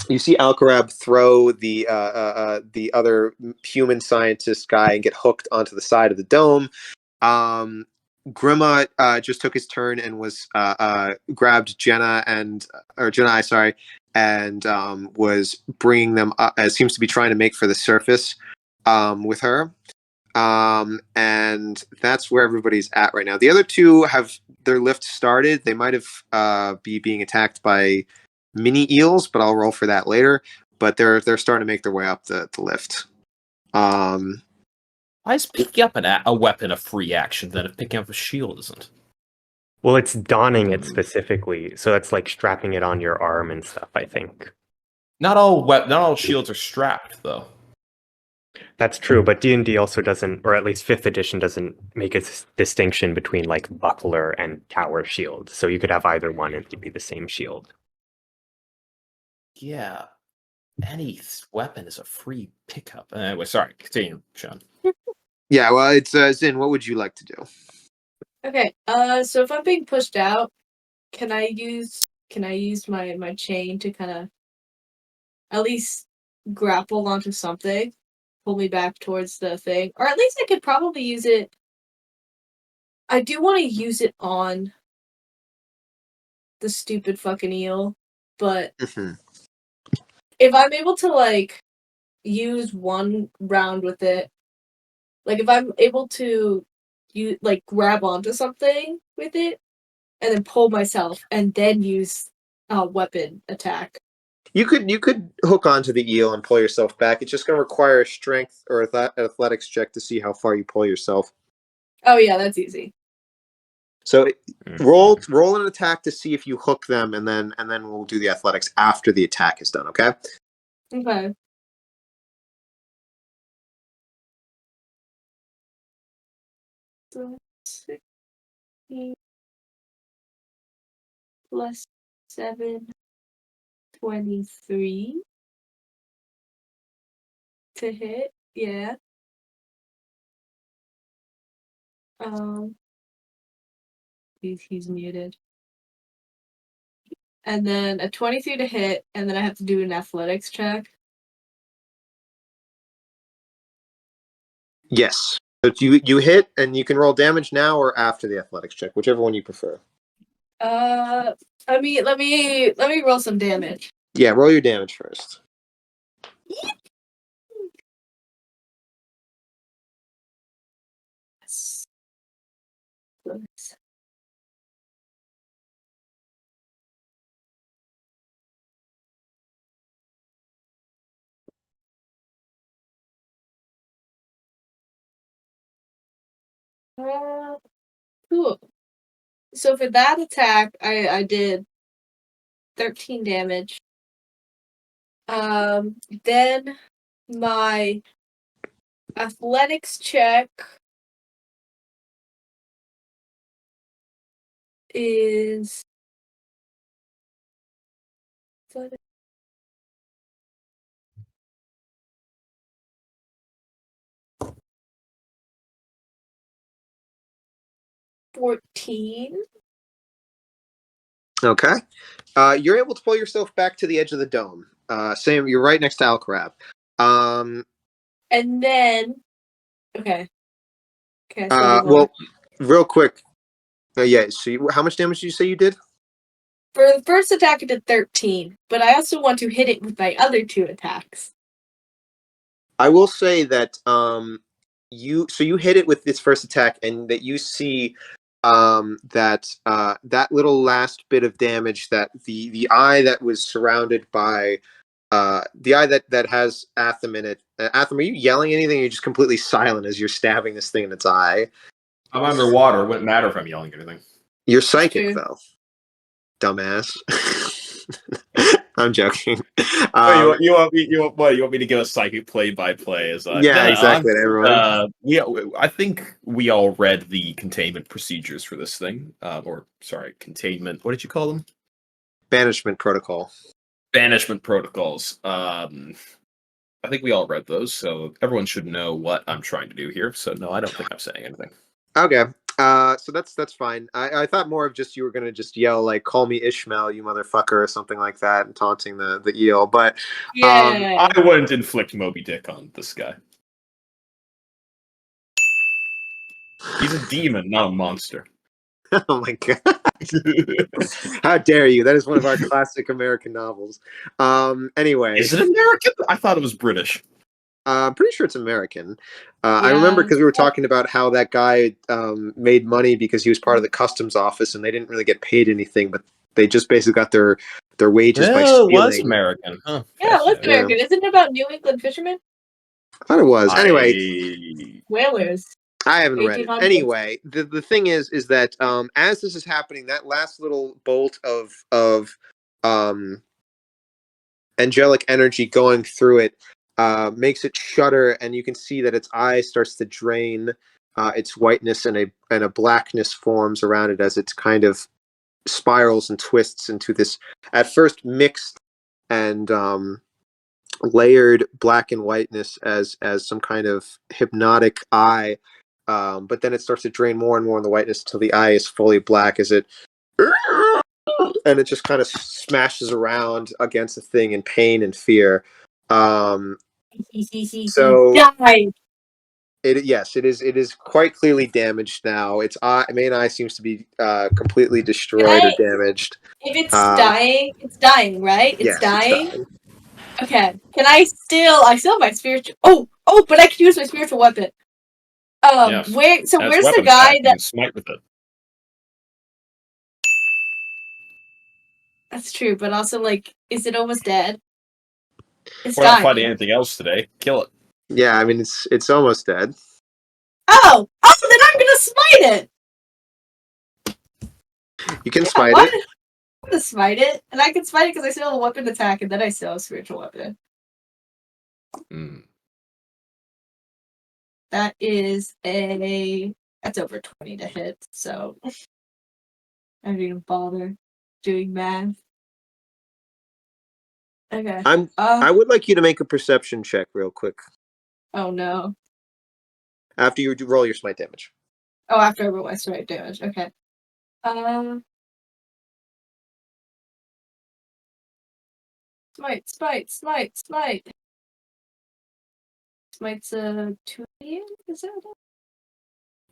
You see Alcarab throw the other human scientist guy and get hooked onto the side of the dome. Grima just took his turn and was grabbed Jenai, sorry, and was bringing them up, seems to be trying to make for the surface with her. And that's where everybody's at right now. The other two have their lift started. They might have be being attacked by mini eels, but I'll roll for that later. But they're starting to make their way up the lift. Why is picking up a weapon a free action then if picking up a shield isn't? Well, it's donning it specifically, so that's like strapping it on your arm and stuff, I think. Not all shields are strapped, though. That's true, but D&D also doesn't, or at least 5th edition doesn't make a distinction between like buckler and tower shield. So you could have either one and it'd be the same shield. Yeah. Any weapon is a free pickup. Anyway, sorry. Continue, Sean. Yeah, well, it's Zin. What would you like to do? Okay. So if I'm being pushed out, can I use my chain to kind of at least grapple onto something, pull me back towards the thing, or at least I could probably use it. I do want to use it on the stupid fucking eel, but if I'm able to like use one round with it, like if I'm able to grab onto something with it and then pull myself and then use a weapon attack. You could hook onto the eel and pull yourself back. It's just going to require a strength or athletics check to see how far you pull yourself. Oh yeah, that's easy. So roll an attack to see if you hook them, and then we'll do the athletics after the attack is done. Okay. Okay. So 16 plus 7, 23 to hit. Yeah. He's muted. And then a 23 to hit, and then I have to do an athletics check. Yes. So you hit, and you can roll damage now or after the athletics check, whichever one you prefer. Let me roll some damage. Yeah, roll your damage first. Yes. Cool. So for that attack, I did 13 damage. Then my athletics check is 14. Okay. You're able to pull yourself back to the edge of the dome. Sam, you're right next to Alcarab. And then, okay. Well, real quick. Yeah. So, how much damage did you say you did? For the first attack, I did 13, but I also want to hit it with my other 2 attacks. I will say that you hit it with this first attack, and that you see that little last bit of damage, that the eye that was surrounded by the eye that has Atham in it. Atham, are you yelling anything? Or are you just completely silent as you're stabbing this thing in its eye? I'm underwater. It wouldn't matter if I'm yelling anything. You're psychic, True. though, dumbass. I'm joking. You want me to give a psychic play-by-play? Yeah, exactly. Everyone. I think we all read the containment procedures for this thing. Containment. What did you call them? Banishment protocol. Banishment protocols. I think we all read those, so everyone should know what I'm trying to do here. So no, I don't think I'm saying anything. Okay. So that's fine. I thought more of just you were gonna just yell like "Call me Ishmael, you motherfucker" or something like that, and taunting the eel. But Yeah. I wouldn't inflict Moby Dick on this guy. He's a demon, not a monster. oh my god! How dare you? That is one of our classic American novels. Anyway, Is it American? I thought it was British. I'm pretty sure it's American. I remember because we were talking about how that guy made money because he was part of the customs office, and they didn't really get paid anything, but they just basically got their wages by stealing. It was American. Huh. Yeah, it was American. Isn't it about New England fishermen? I thought it was. Anyway, Whalers. I haven't read it. 1800s. Anyway, the thing is that as this is happening, that last little bolt of angelic energy going through it makes it shudder, and you can see that its eye starts to drain. Its whiteness and a blackness forms around it as it kind of spirals and twists into this at first mixed and layered black and whiteness as some kind of hypnotic eye. But then it starts to drain more and more in the whiteness until the eye is fully black as it and it just kind of smashes around against the thing in pain and fear. So it is quite clearly damaged now. Its main eye seems to be completely destroyed or damaged. If it's dying, it's dying, right? It's yes, dying. It's dying. Okay. Can I still have my spiritual but I can use my spiritual weapon. Yes. Where's the guy that smite with it? That's true, but also is it almost dead? It's We're dying. not fighting anything else today. Kill it. Yeah, I mean it's almost dead. Oh, then I'm gonna smite it. You can smite it. I'm gonna smite it, and I can smite it because I still have a weapon attack, and then I still have a spiritual weapon. That is that's over 20 to hit, so I don't even bother doing math. Okay. I would like you to make a perception check real quick. Oh no. After you roll your smite damage. Oh, after I roll my smite damage. Okay. Smite. Smite's 2d8, is that it?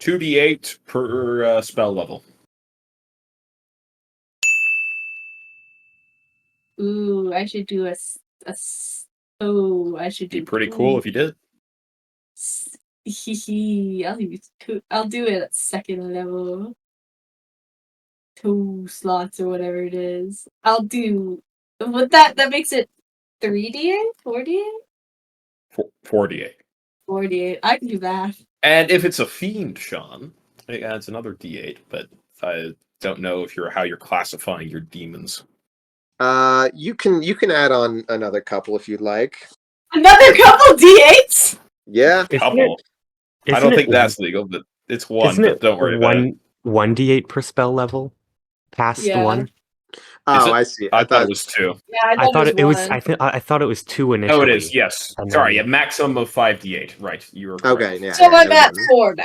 2d8 per spell level. Ooh, I should do I should do. Be pretty cool if you did. I'll do it at second level. 2 slots or whatever it is. I'll do. What that makes it 3d8, 4d8. 4d8. 4d8. I can do that. And if it's a fiend, Sean, it adds another d8. But I don't know how you're classifying your demons. You can add on another couple if you'd like. Another couple d8s? Yeah, couple. I don't think that's legal, but it's one. But don't worry about it. 1d8 per spell level, past 1. Oh, I see. I thought it was 2. Yeah, I thought it was. I thought it was 2 initially. Oh, it is. Yes. Sorry. A maximum of 5d8. Right. You were okay. Yeah. So I'm at 4 now.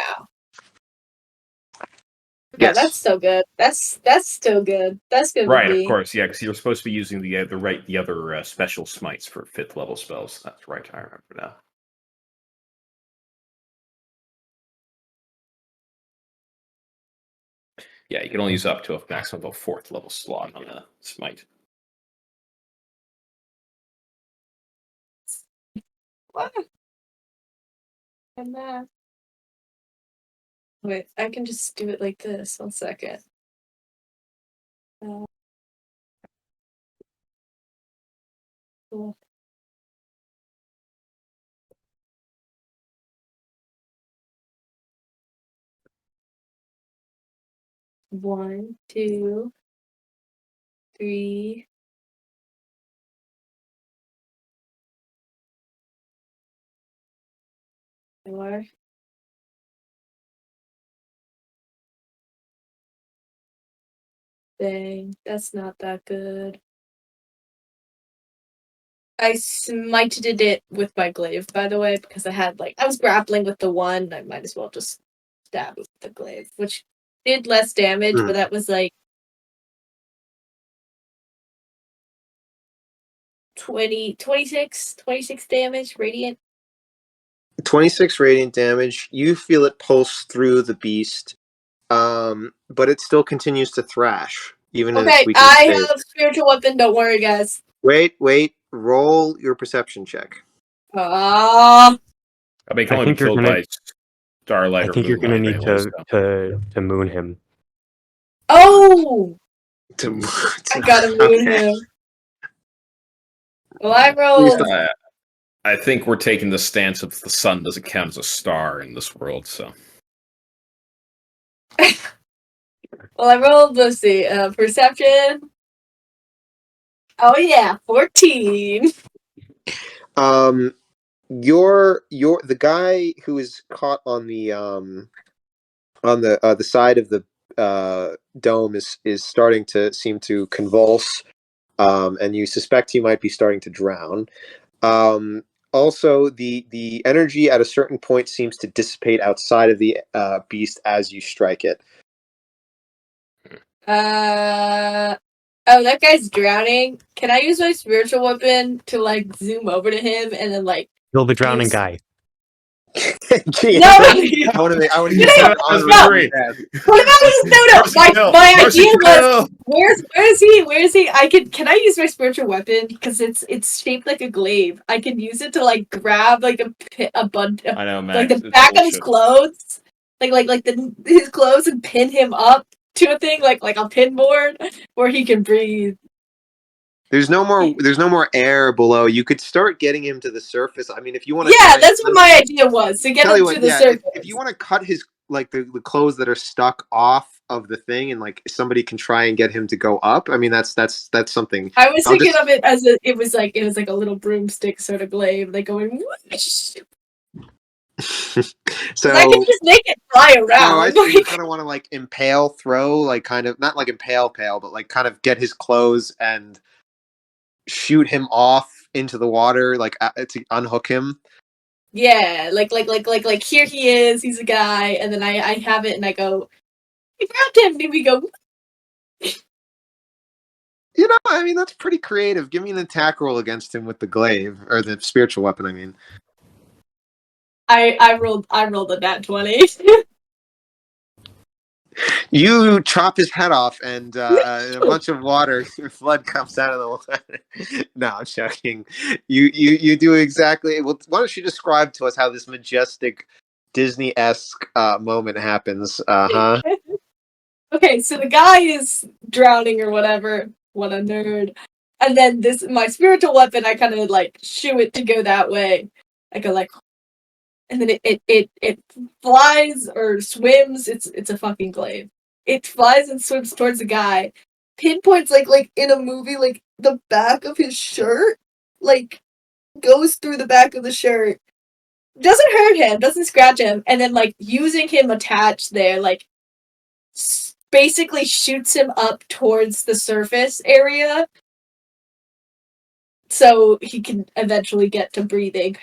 Okay, yes. That's still good. That's still good. That's good. Right, of course, yeah, because you're supposed to be using the other special smites for 5th level spells. That's right, I remember now. Yeah, you can only use up to a maximum of a 4th level slot on a smite. What? And that. Wait, I can just do it like this. 1 second. Cool. One, two, three. Four. Dang, that's not that good. I smited it with my glaive, by the way, because I was grappling with the one. I might as well just stab with the glaive, which did less damage, but that was like 26 damage, radiant. 26 radiant damage. You feel it pulse through the beast, but it still continues to thrash, even in its Okay, weakened I state. have spiritual weapon. Don't worry, guys. Wait. Roll your perception check. I mean, can I only be think you're killed gonna. by starlight I or think you're gonna moonlight need anyway. to moon him. Oh, To, I gotta moon okay. him. Well, I rolled. I think we're taking the stance of the sun doesn't count as a star in this world, so. Well, I rolled. Let's see. Perception. Oh yeah, 14. Your the guy who is caught on the side of the dome is starting to seem to convulse, and you suspect he might be starting to drown. Also, the energy at a certain point seems to dissipate outside of the beast as you strike it. Oh, that guy's drowning. Can I use my spiritual weapon to like zoom over to him and then like Kill the drowning guy. Gee, No! I want to use No! that honorable No! death. What about his My idea was where is he? Where is he? Can I use my spiritual weapon because it's shaped like a glaive. I can use it to like grab like a bunch of, I know, Max, like the it's back of his bullshit. clothes, his clothes and pin him up to a thing like a pin board where he can breathe. There's no more air below. You could start getting him to the surface. I mean, if you want to. Yeah, that's what my idea was to get him to the surface. If you want to cut his the clothes that are stuck off of the thing, and like somebody can try and get him to go up. I mean, that's something. I was thinking of it as it was like a little broomstick sort of glaive, like going. So I can just make it fly around. No, I think you kind of want to like impale, throw, like kind of not like impale, but like kind of get his clothes and shoot him off into the water, like to unhook him. Yeah, like here he is. He's a guy, and then I have it, and I go, we grabbed him, and we go. You know, I mean, that's pretty creative. Give me an attack roll against him with the glaive or the spiritual weapon. I mean, I rolled a nat 20. You chop his head off, and a bunch of water, blood comes out of the water. No, I'm joking. You do exactly. Well, why don't you describe to us how this majestic Disney-esque moment happens? Okay, so the guy is drowning or whatever. What a nerd. And then my spiritual weapon, I kind of like shoo it to go that way. I go like, and then it flies or swims. It's a fucking glaive. It flies and swims towards the guy. Pinpoints like in a movie, like the back of his shirt, like goes through the back of the shirt. Doesn't hurt him, doesn't scratch him, and then like using him attached there, like basically shoots him up towards the surface area so he can eventually get to breathing.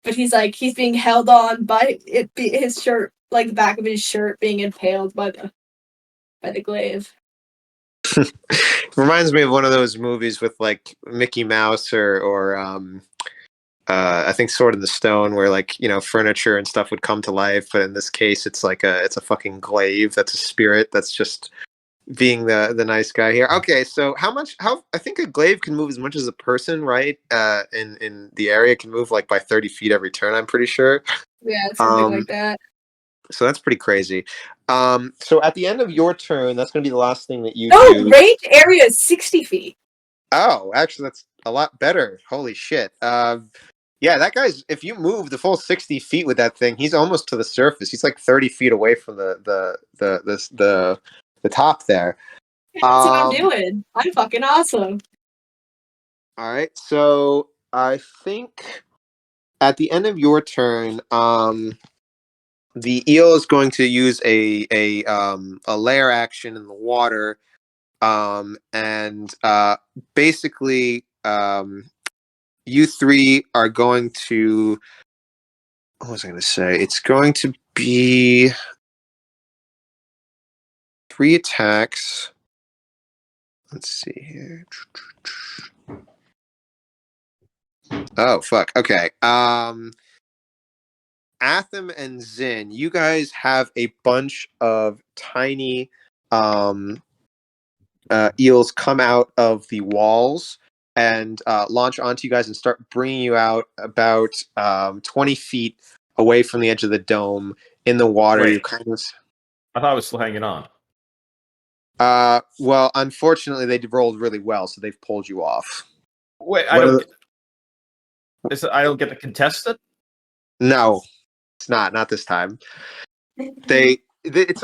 But he's being held on by his shirt, like the back of his shirt being impaled by the glaive. Reminds me of one of those movies with like Mickey Mouse or I think Sword in the Stone, where like, you know, furniture and stuff would come to life, but in this case it's a fucking glaive. That's a spirit that's just being the nice guy here. Okay, so how I think a glaive can move as much as a person, right? In the area, can move like by 30 feet every turn, I'm pretty sure. Yeah, something like that. So that's pretty crazy. So at the end of your turn, that's going to be the last thing that you No, do. range area is 60 feet. Oh, actually, that's a lot better. Holy shit. Yeah, that guy's. If you move the full 60 feet with that thing, he's almost to the surface. He's like 30 feet away from the top there. That's what I'm doing. I'm fucking awesome. All right, so I think at the end of your turn, the eel is going to use a lair action in the water, and basically, you three are going to. What was I going to say? It's going to be 3 attacks. Let's see here. Oh fuck. Okay. Atham and Zin, you guys have a bunch of tiny eels come out of the walls and launch onto you guys and start bringing you out about 20 feet away from the edge of the dome in the water. Wait. You kind of. I thought I was still hanging on. Well, unfortunately, they rolled really well, so they've pulled you off. Wait, I don't get to contest it? No, it's not. Not this time. It's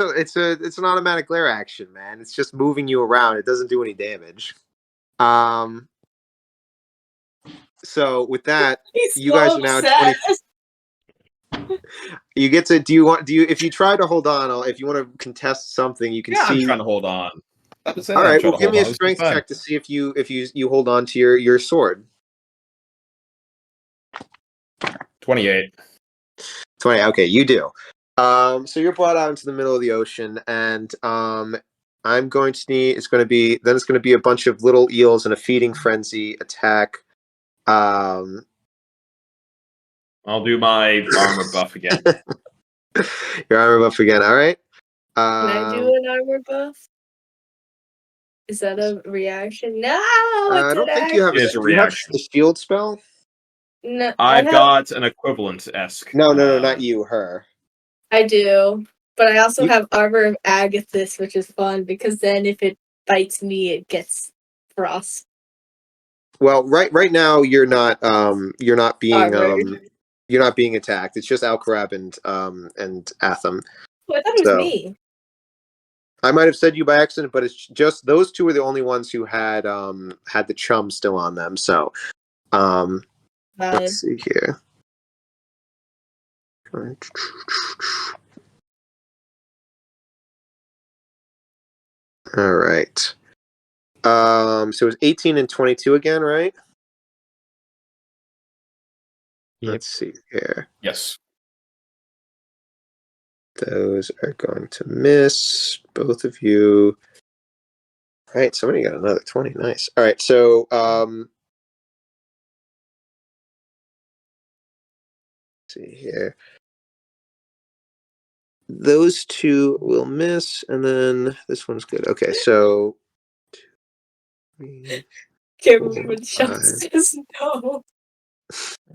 an automatic lair action, man. It's just moving you around. It doesn't do any damage. So with that, you guys are now 20. You get to. Do you? If you try to hold on, if you want to contest something, you can see. I'm trying to hold on. All right. Well, give me a strength check to see if you hold on to your sword. 28. 20. Okay, you do. So you're brought out into the middle of the ocean, and I'm going to need. It's going to be a bunch of little eels in a feeding frenzy attack. I'll do my armor buff again. Your armor buff again. All right. Can I do an armor buff? Is that a reaction? No, I don't think you have a reaction. A shield spell. No, I've got an equivalent-esque. No, not you. Her. I do, but I also have Armor of Agathis, which is fun because then if it bites me, it gets frost. Well, right now you're not being you're not being attacked. It's just Alcarab and Atham. Oh, I thought it was me. I might have said you by accident, but it's just those two are the only ones who had the chum still on them. So, let's see here. All right. So it was 18 and 22 again, right? Yep. Let's see here. Yes. Those are going to miss, both of you. All right, somebody got another 20. Nice. All right, so let's see here. Those two will miss, and then this one's good. Okay, so 2, 3, Can't believe when Sean says no.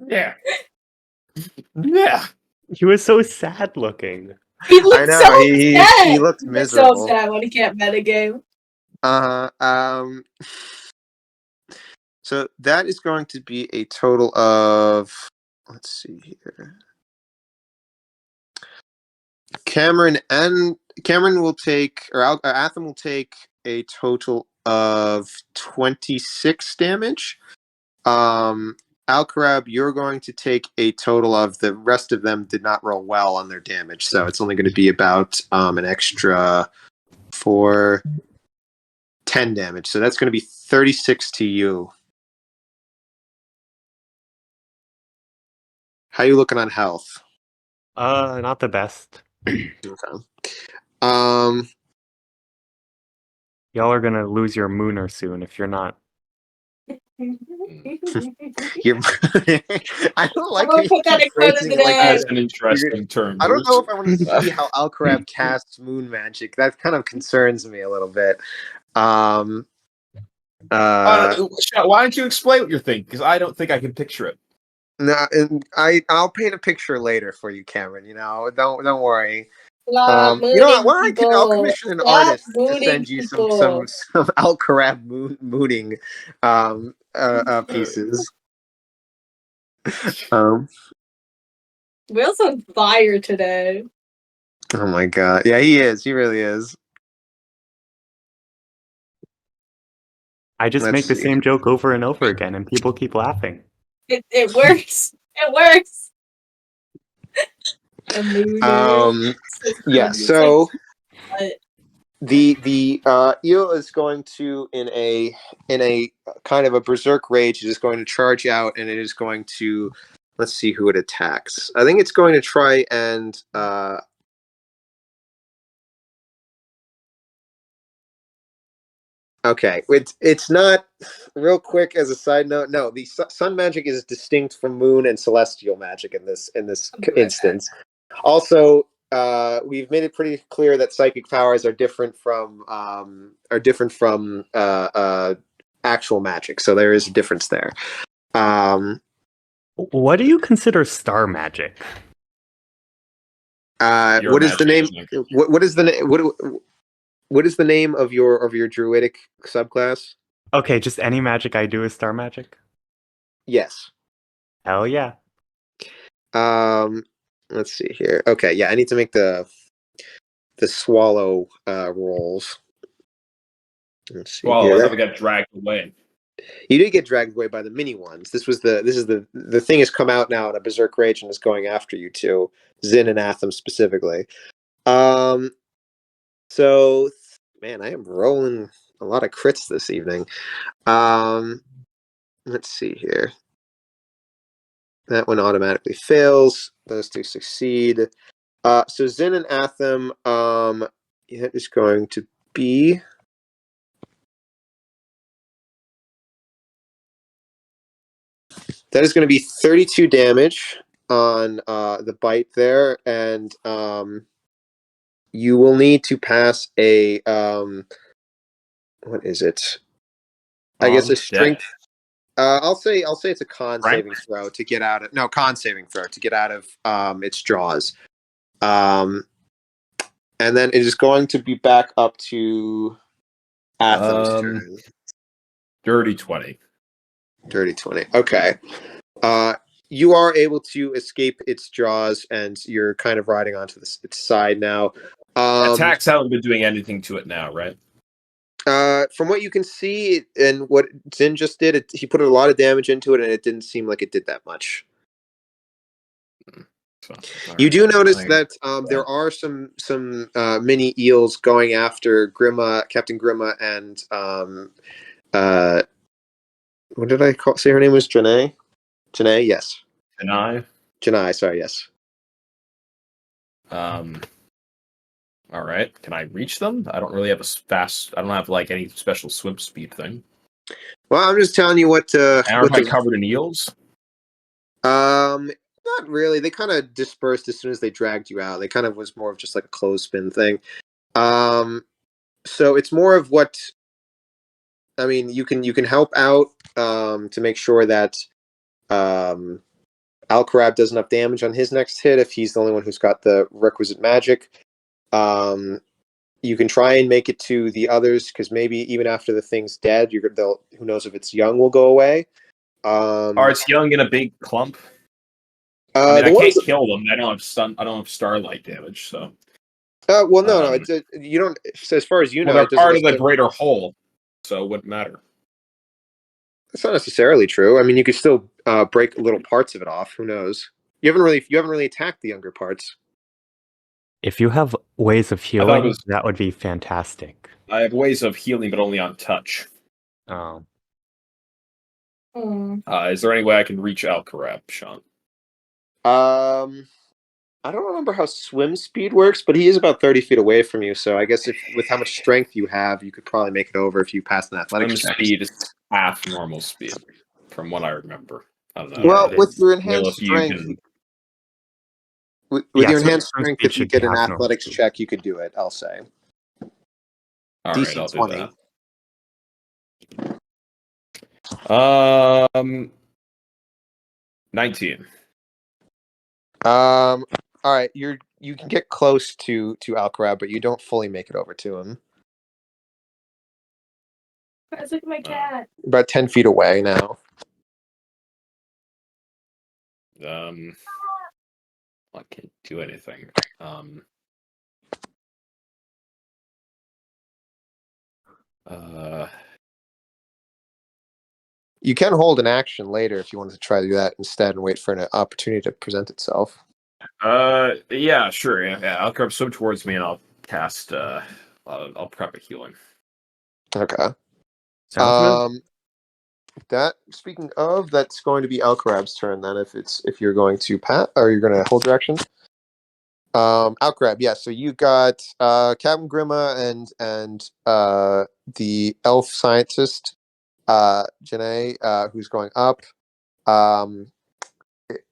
Yeah. Yeah. He was so sad looking. He looked so sad. He looked miserable. So sad when he can't metagame. So that is going to be a total of. Let's see here. Cameron will take, or Atham will take a total of 26 damage. Alcarab, you're going to take a total of, the rest of them did not roll well on their damage, so it's only going to be about an extra 10 damage. So that's going to be 36 to you. How you looking on health? Not the best. Okay. Y'all are gonna lose your mooner soon if you're not. You're I don't like I'm put that in front of like That's an interesting term. I don't know if I want to see how Alcarab casts moon magic. That kind of concerns me a little bit. Why don't you explain what you're thinking? Because I don't think I can picture it. No, and I'll paint a picture later for you, Cameron. Don't worry. Stop You know what? mooning I'll people. commission an Stop artist to mooning send you some people. Alcarab mooning pieces. Um, Will's on fire today. oh my god, yeah, he is. He really is. I just Let's make the see. same joke over and over again, and people keep laughing. It works. It works. A mooner. Yeah. So the eel is going to in a kind of a berserk rage. It is going to charge out, and it is going to, let's see who it attacks. I think it's going to try and okay, it's not, real quick as a side note. No, the sun magic is distinct from moon and celestial magic in this instance. Also, we've made it pretty clear that psychic powers are different from actual magic. So there is a difference there. What do you consider star magic? What is the name? What is the name? What is the name of your druidic subclass? Okay, just any magic I do is star magic? Yes. Hell yeah. Let's see here. Okay, yeah, I need to make the swallow rolls. Let's see Well, here. I got dragged away. You did get dragged away by the mini ones. This is the thing has come out now in a berserk rage and is going after you two, Zin and Atham specifically. So man, I am rolling a lot of crits this evening. Let's see here. That one automatically fails. Those two succeed. So Zin and Atham, it is going to be. That is going to be 32 damage on the bite there, and you will need to pass a what is it? I guess a strength. I'll say it's a con saving throw to get out of its jaws. And then it is going to be back up to Atham's turn. Dirty 20. Dirty 20. Okay. You are able to escape its jaws, and you're kind of riding onto its side now. Attacks haven't been doing anything to it now, right? From what you can see, and what Zin just did, he put a lot of damage into it, and it didn't seem like it did that much. You do notice that there are some mini eels going after Captain Grima, and what did I say her name was? Janae? Janae, yes. Janae, sorry, yes. All right. Can I reach them? I don't really have I don't have like any special swim speed thing. Well, I'm just telling you what. Aren't I covered in eels? Not really. They kind of dispersed as soon as they dragged you out. They kind of was more of just like a clothespin thing. So it's more of what. I mean, you can help out to make sure that Alcarab does enough damage on his next hit if he's the only one who's got the requisite magic. You can try and make it to the others, because maybe even after the thing's dead, who knows if it's young will go away. Or it's young in a big clump. I can't kill them. I don't have starlight damage, so. Well, no, you don't. As far as you know, they're part of the greater whole, so it wouldn't matter. That's not necessarily true. I mean, you could still break little parts of it off. Who knows? You haven't really attacked the younger parts. If you have ways of healing, that would be fantastic. I have ways of healing, but only on touch. Oh. Is there any way I can reach Alcarab, Sean? I don't remember how swim speed works, but he is about 30 feet away from you. So I guess with how much strength you have, you could probably make it over if you pass an athletics check. Speed is half normal speed, from what I remember. I don't know. Well, with your enhanced strength, your enhanced strength, if you get an athletics check, you could do it. I'll say. All DC right, I'll 20. do that. 19. All right, you can get close to Alcarab, but you don't fully make it over to him. Guys, look at my cat. About 10 feet away now. I can't do anything. You can hold an action later if you wanted to try to do that instead and wait for an opportunity to present itself. Yeah, sure. Yeah. I'll grab swim towards me and I'll cast. I'll prep a healing. Okay. Sounds That speaking of, that's going to be Alcarab's turn then. If you're going to pat or you're going to hold your action. Alcarab, yeah. So you got Captain Grima and the elf scientist, Janae, who's going up.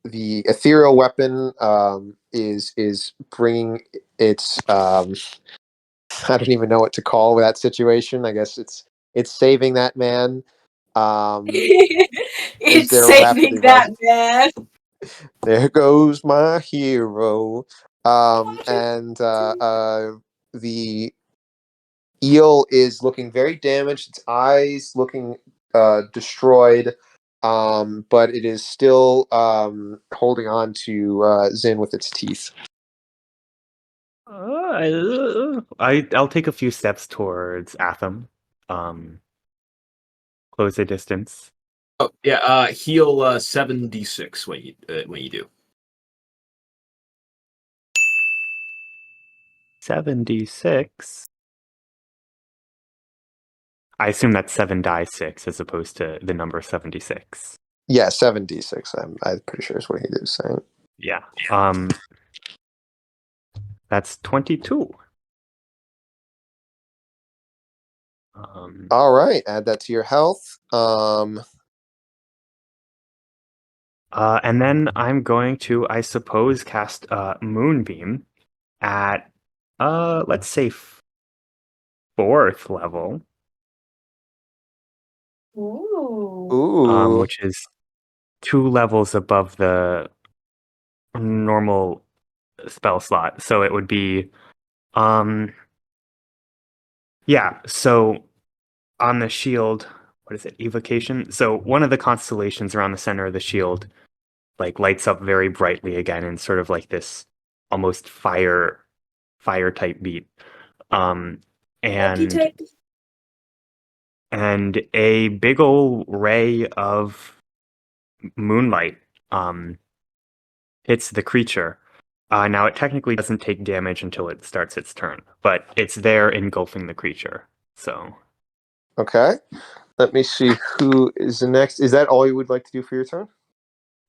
The ethereal weapon is bringing its I don't even know what to call that situation. I guess it's saving that man. It's there a rapid saving that man. There goes my hero. And the eel is looking very damaged. Its eyes looking destroyed. But it is still holding on to Zin with its teeth. I'll take a few steps towards Atham. Close the distance. Oh yeah. Heal 7d6 when you do. 76. I assume that's 7 die 6 as opposed to the number 76. Yeah, 7d6. I'm pretty sure is what he is saying. Yeah. That's 22. All right, add that to your health. And then I'm going to, I suppose, cast Moonbeam at, let's say, 4th level. Ooh. Which is 2 levels above the normal spell slot. So it would be, yeah. So on the shield, what is it? Evocation. So one of the constellations around the center of the shield, like lights up very brightly again in sort of like this almost fire type beat. And a big old ray of moonlight hits the creature. Now it technically doesn't take damage until it starts its turn, but it's there engulfing the creature. So Okay. Let me see who is the next. Is that all you would like to do for your turn?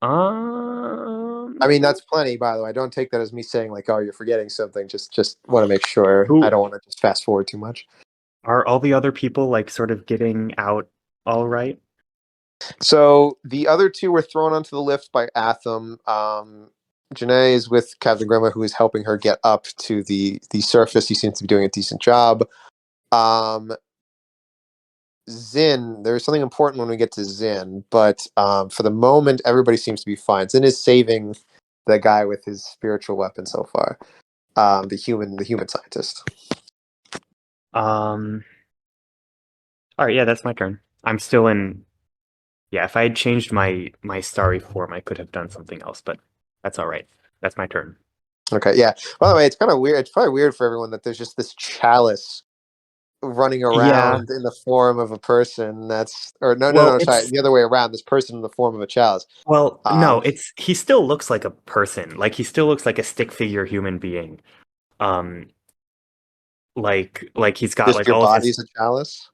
I mean, that's plenty, by the way. Don't take that as me saying like, "Oh, you're forgetting something." Just want to make sure. I don't want to just fast forward too much. Are all the other people like sort of getting out all right? So the other two were thrown onto the lift by Atham. Janae is with Captain Grima, who is helping her get up to the surface. He seems to be doing a decent job. Zin, there's something important when we get to Zin, but for the moment, everybody seems to be fine. Zin is saving the guy with his spiritual weapon so far, the human scientist. All right, yeah, that's my turn. I'm still in. Yeah, if I had changed my starry form, I could have done something else, but that's all right. That's my turn. Okay, yeah. By the way, it's kind of weird. It's probably weird for everyone that there's just this chalice running around in the form of a person. Sorry, the other way around. This person in the form of a chalice. Well, no, he still looks like a person. Like he still looks like a stick figure human being. Like he's got just like your all body's of his a chalice.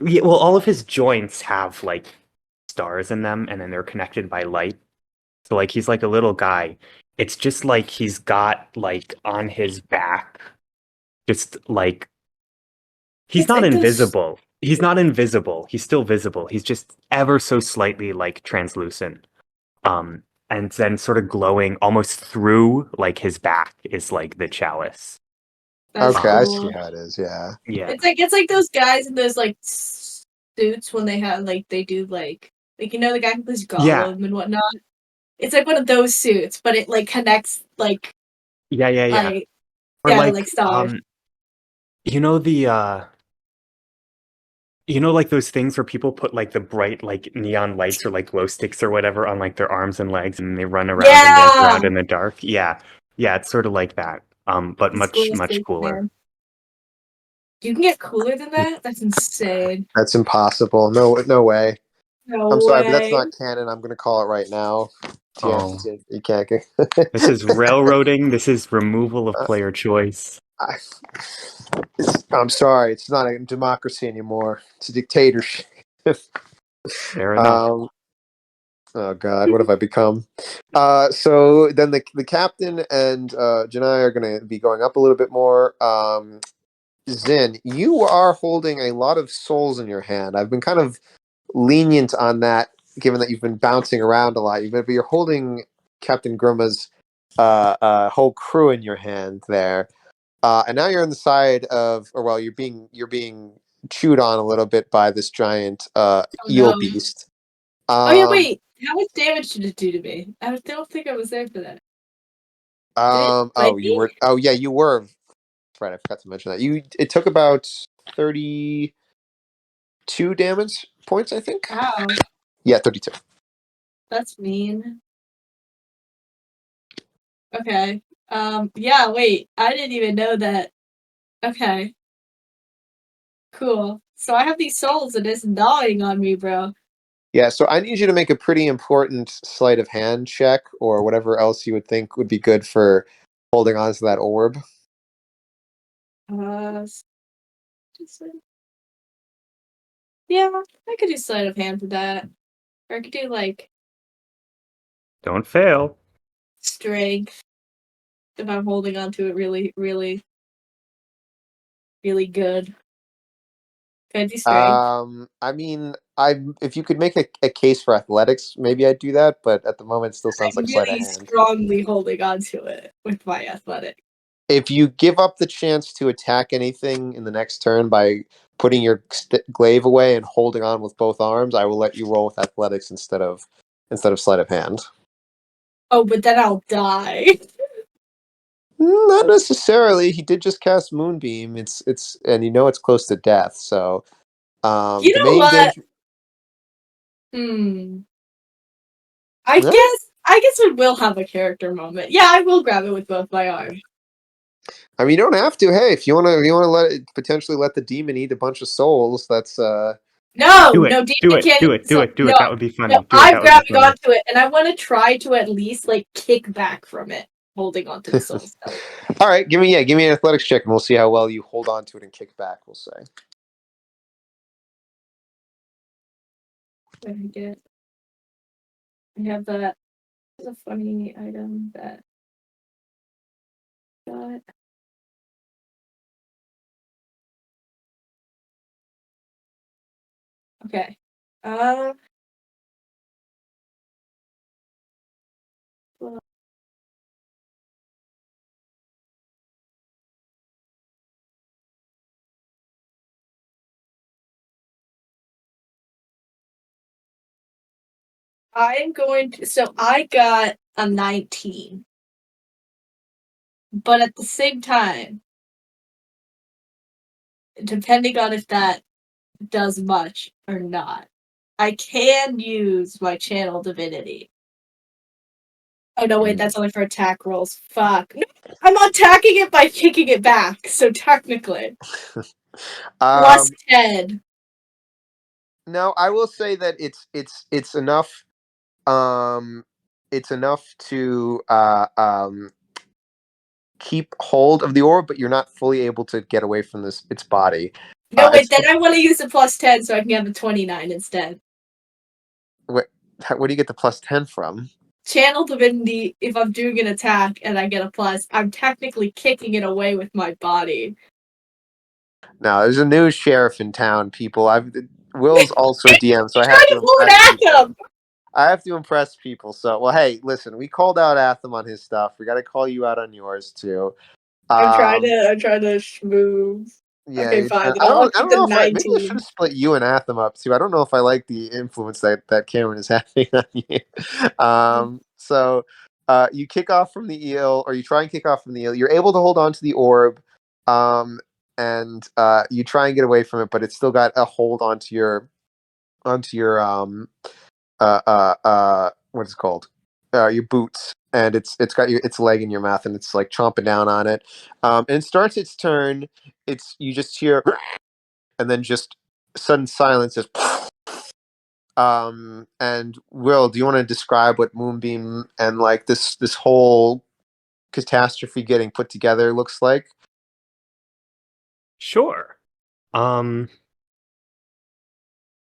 Yeah, well, all of his joints have like stars in them, and then they're connected by light. So like he's like a little guy. It's just like he's got like on his back, just like he's It's not like invisible. He's not invisible. He's still visible. He's just ever so slightly like translucent. And then sort of glowing almost through like his back is like the chalice. That's Okay, I cool. see how it is. Yeah. Yeah. It's like those guys in those like suits when they have like they do like the guy who plays Gollum and whatnot. It's like one of those suits, but it like connects like Yeah. like Or yeah, like, like stars. you know like those things where people put like the bright like neon lights or like glow sticks or whatever on like their arms and legs, and they run around and dance Yeah, around in the dark. Yeah, it's sort of like that. But it's much realistic, cooler. man. You can get cooler than that? That's insane. That's impossible. No way. No I'm sorry, but that's way. not canon. I'm going to call it right now. Oh. You can't get. This is railroading. This is removal of player choice. I'm sorry. It's not a democracy anymore. It's a dictatorship. Fair enough. Oh God, what have I become? So then the captain and Janai are going to be going up a little bit more. Zin, you are holding a lot of souls in your hand. I've been kind of lenient on that, given that you've been bouncing around a lot. But you're holding Captain Gruma's whole crew in your hand there, and now you're on the side of, or well, you're being chewed on a little bit by this giant eel no. beast. Oh yeah, wait. How much damage did it do to me? I don't think I was there for that. You were. Oh yeah, you were. Right, I forgot to mention that. It took about 32 damage points, I think. Wow, Yeah, 32. that's mean. Okay. Yeah, wait. I didn't even know that. Okay. Cool. So I have these souls and it's gnawing on me, bro. Yeah, so I need you to make a pretty important sleight of hand check or whatever else you would think would be good for holding on to that orb. Yeah, I could do sleight of hand for that. Or I could do like Don't fail. strength if I'm holding on to it really, really, really good. Can I do strength? I mean, if you could make a case for athletics, maybe I'd do that, but at the moment it still sounds I'm like sleight of really hand. strongly holding on to it with my athletic. If you give up the chance to attack anything in the next turn by putting your glaive away and holding on with both arms, I will let you roll with athletics instead of sleight of hand. Oh, but then I'll die. Not necessarily. He did just cast Moonbeam. It's and it's close to death. So You the know main what? damage. I guess we will have a character moment. Yeah, I will grab it with both my arms. I mean, you don't have to. Hey, if you want to potentially let the demon eat a bunch of souls, that's No, Do it. no, Do demon it. can't. Do it. Do it. Do it. No, That would be funny. no, Do it. I'm That would be grabbing funny. onto it, and I want to try to at least like kick back from it, holding onto the soul stone. All right. Give me an athletics check, and we'll see how well you hold on to it and kick back. We'll say. What did I get? I have that. It's a funny item that got. Okay. Well, I'm going to. So I got a 19, but at the same time, depending on if that does much or not, I can use my channel divinity. Oh no, wait, that's only for attack rolls. Fuck. No, I'm attacking it by kicking it back, so technically. Plus 10. No, I will say that it's enough. It's enough to keep hold of the orb, but you're not fully able to get away from its body. No, wait, then I want to use the plus 10 so I can have a 29 instead. Where do you get the plus 10 from? Channel divinity, if I'm doing an attack and I get a plus, I'm technically kicking it away with my body. No, there's a new sheriff in town, people. Will's also a DM, so I have to impress people. I have to impress people. So, well, hey, listen, we called out Atham on his stuff. We got to call you out on yours too. I'm trying to schmooze. Yeah, Okay, fine. Then I I'll don't keep know the if maybe I should 19. have split you and Atham up too. I don't know if I like the influence that Cameron is having on you. So you kick off from the eel, or you try and kick off from the eel. You're able to hold on to the orb, and you try and get away from it, but it's still got a hold onto your what is it called? Your boots, and it's got its leg in your mouth, and it's like chomping down on it. And it starts its turn. You just hear, and then just sudden silence. Just and Will, do you want to describe what Moonbeam and like this whole catastrophe getting put together looks like? Sure. Um,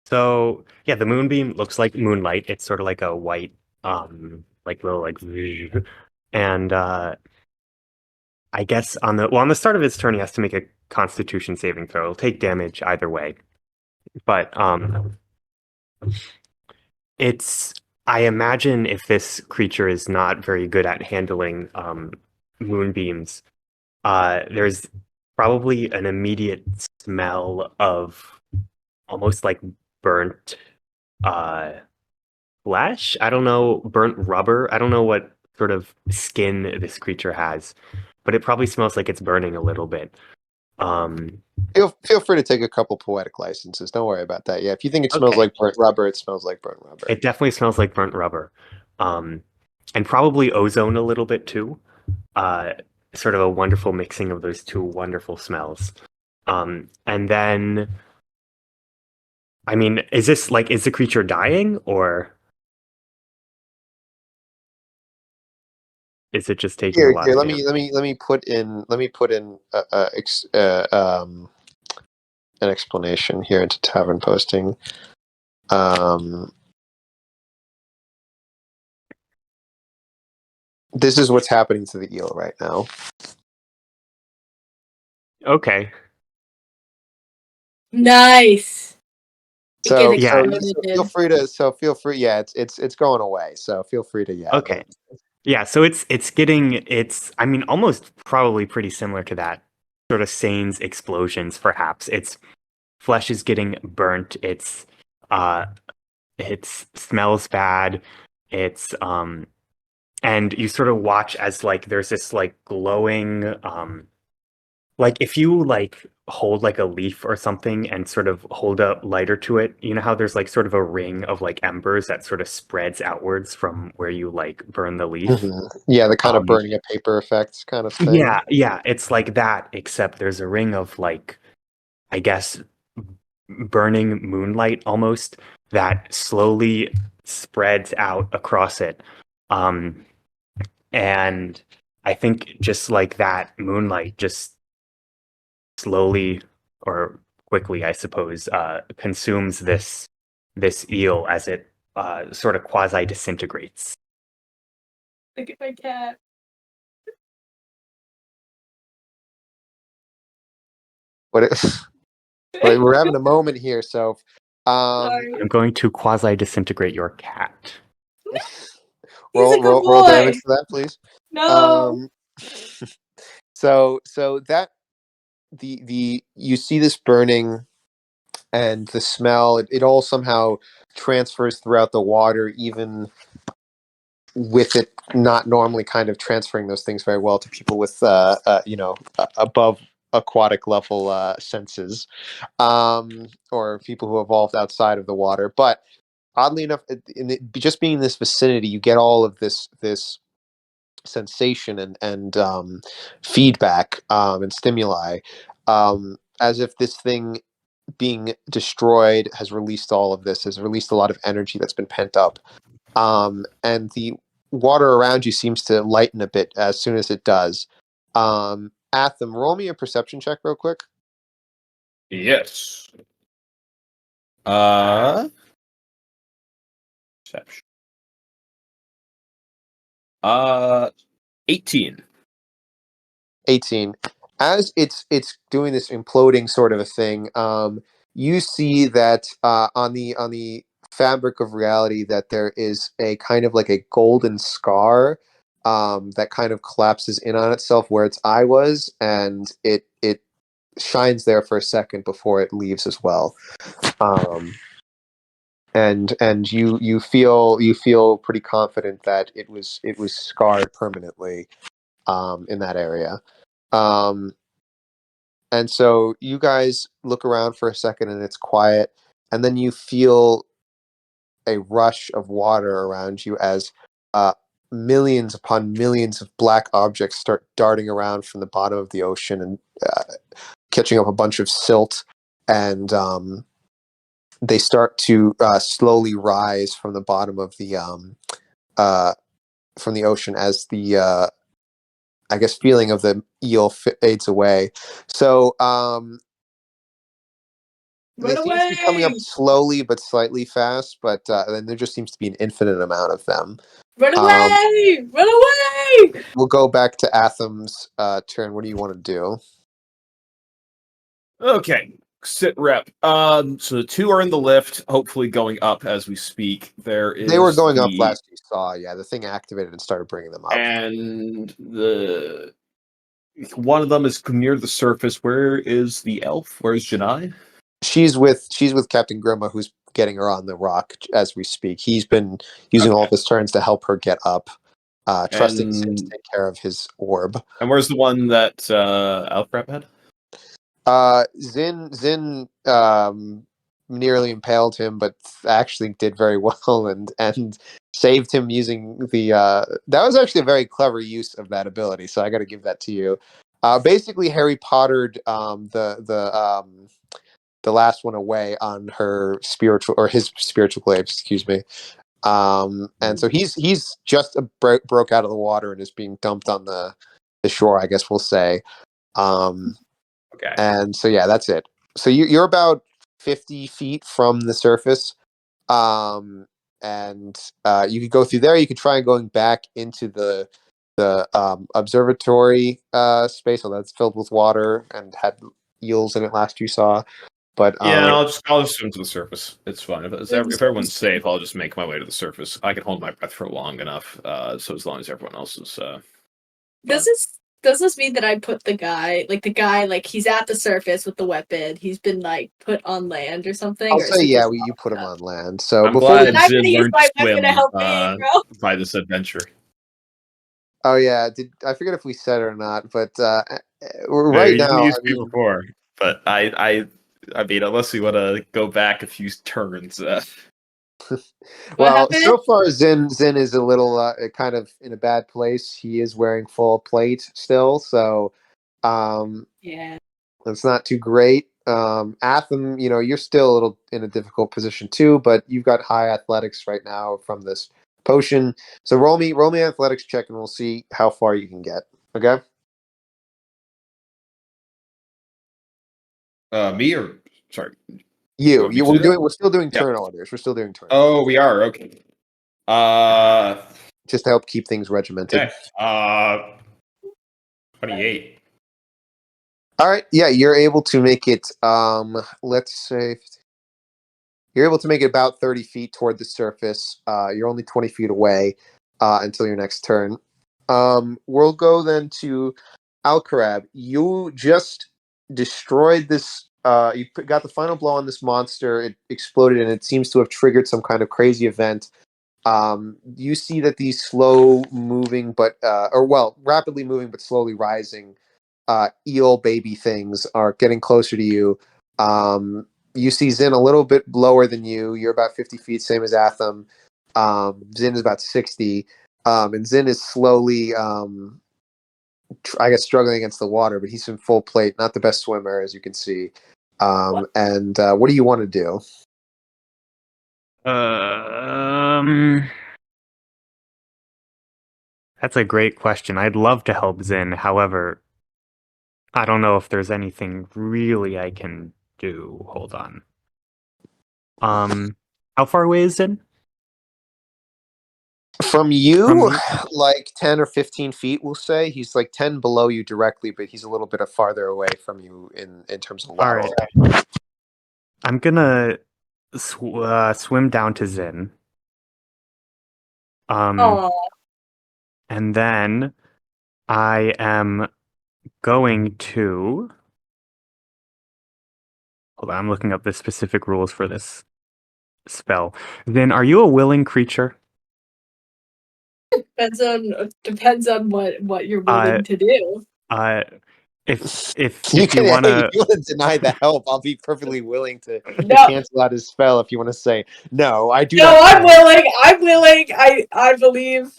so yeah, the moonbeam looks like moonlight. It's sort of like a white, like little like, and I guess on the start of his turn, he has to make a Constitution saving throw. It'll take damage either way, but it's. I imagine if this creature is not very good at handling moonbeams, there's probably an immediate smell of almost like burnt uh flesh. I don't know, burnt rubber. I don't know what sort of skin this creature has, but it probably smells like it's burning a little bit. Um, Feel free to take a couple poetic licenses. Don't worry about that. Yeah, if you think it smells okay. like burnt rubber, it smells like burnt rubber. It definitely smells like burnt rubber. Um, and probably ozone a little bit too. Uh, Sort of a wonderful mixing of those two wonderful smells. And then, I mean, is the creature dying, or is it just taking a lot Here, of let damage? me put in an explanation here into Tavern Posting. This is what's happening to the eel right now. Okay. Nice. So, It Yeah. exploded. feel free. Yeah, it's going away. So feel free to Okay. Yeah, so it's I mean almost probably pretty similar to that sort of Sane's explosions perhaps. Its flesh is getting burnt. Uh it smells bad. It's and you sort of watch as like there's this like glowing like if you like hold like a leaf or something and sort of hold a lighter to it, you know how there's like sort of a ring of like embers that sort of spreads outwards from where you like burn the leaf. Yeah, the kind of Um, burning a paper effect kind of thing. yeah, it's like that, except there's a ring of like, I guess, burning moonlight almost that slowly spreads out across it. Um, and I think just like that, moonlight just slowly or quickly, I suppose, consumes this eel as it sort of quasi disintegrates. Look at my cat. But we're having a moment here, so Sorry. I'm going to quasi disintegrate your cat. He's a good roll boy. damage for that, please. No. So that the you see this burning and the smell. It all somehow transfers throughout the water, even with it not normally kind of transferring those things very well to people with above aquatic level senses, or people who evolved outside of the water. But oddly enough, just being in this vicinity, you get all of this sensation and feedback and stimuli, as if this thing being destroyed has released all of this, has released a lot of energy that's been pent up. And the water around you seems to lighten a bit as soon as it does. Atham, roll me a perception check real quick. Yes. Perception. 18. 18. As it's doing this imploding sort of a thing, you see that on the fabric of reality that there is a kind of like a golden scar that kind of collapses in on itself where its eye was, and it shines there for a second before it leaves as well. And you feel pretty confident that it was scarred permanently in that area. And so you guys look around for a second and it's quiet, and then you feel a rush of water around you as millions upon millions of black objects start darting around from the bottom of the ocean and catching up a bunch of silt, and they start to slowly rise from the bottom of the from the ocean as the I guess feeling of the eel fades away. So they Run seem to be coming up away! slowly but slightly fast, but then there just seems to be an infinite amount of them. Run away! Run away! We'll go back to Atham's turn. What do you want to do? Okay, sit rep. So the two are in the lift, hopefully going up as we speak. There is They were going up last you saw. Yeah, the thing activated and started bringing them up. And the one of them is near the surface. Where is the elf? Where's Janai? She's with Captain Grima, who's getting her on the rock as we speak. He's been using all of his turns to help her get up, trusting Zin to take care of his orb. And where's the one that Alcarab had? Zin nearly impaled him, but actually did very well and saved him using the. That was actually a very clever use of that ability. So I got to give that to you. Basically, Harry Pottered the last one away on her spiritual or his spiritual glaive, excuse me. And so he's just broke out of the water and is being dumped on the shore, I guess we'll say. Okay. And so yeah, that's it. So you're about 50 feet from the surface, and you could go through there. You could try going back into the observatory space, so that's filled with water and had eels in it last you saw. But yeah, I'll just swim to the surface. It's fine. If everyone's safe, I'll just make my way to the surface. I can hold my breath for long enough. So as long as everyone else is. Does this mean that I put the guy he's at the surface with the weapon? He's been like put on land or something. I'll or say yeah, you put him on land. So I'm before glad I'm Zin gonna use learned my to swim weapon to help me, bro. by this adventure. Oh yeah, I forget if we said it or not, but right now, used me before, but I mean, unless we want to go back a few turns. Well, so far Zin is a little kind of in a bad place. He is wearing full plate still, so yeah, it's not too great. Atham, you're still a little in a difficult position too, but you've got high athletics right now from this potion. So roll me athletics check, and we'll see how far you can get. Okay. Me or sorry, we're still doing turn orders. We're still doing turn. Oh, we are okay. Just to help keep things regimented. Okay. 28. All right. Yeah, you're able to make it. Let's say you're able to make it about 30 feet toward the surface. You're only 20 feet away until your next turn. We'll go then to Alcarab. You just destroyed this. You got the final blow on this monster. It exploded, and it seems to have triggered some kind of crazy event. You see that these slow moving, rapidly moving but slowly rising eel baby things are getting closer to you. You see Zin a little bit lower than you. You're about 50 feet, same as Atham. Zin is about 60. And Zin is slowly, struggling against the water, but he's in full plate, not the best swimmer, as you can see. And what do you want to do? That's a great question. I'd love to help Zin. However, I don't know if there's anything really I can do. Hold on. How far away is Zin? From you, like 10 or 15 feet, we'll say. He's like 10 below you directly, but he's a little bit farther away from you in terms of lateral. All right. I'm gonna swim down to Zin. And then I am going to Hold on, I'm looking up the specific rules for this spell. Then, are you a willing creature? Depends on what you're Uh, willing to do. Uh, if You if you can, hey, wanna, if you want to deny the help, I'll be perfectly willing to No, cancel out his spell. If you want to say no, I do no, not. I'm willing. I'm willing. I believe.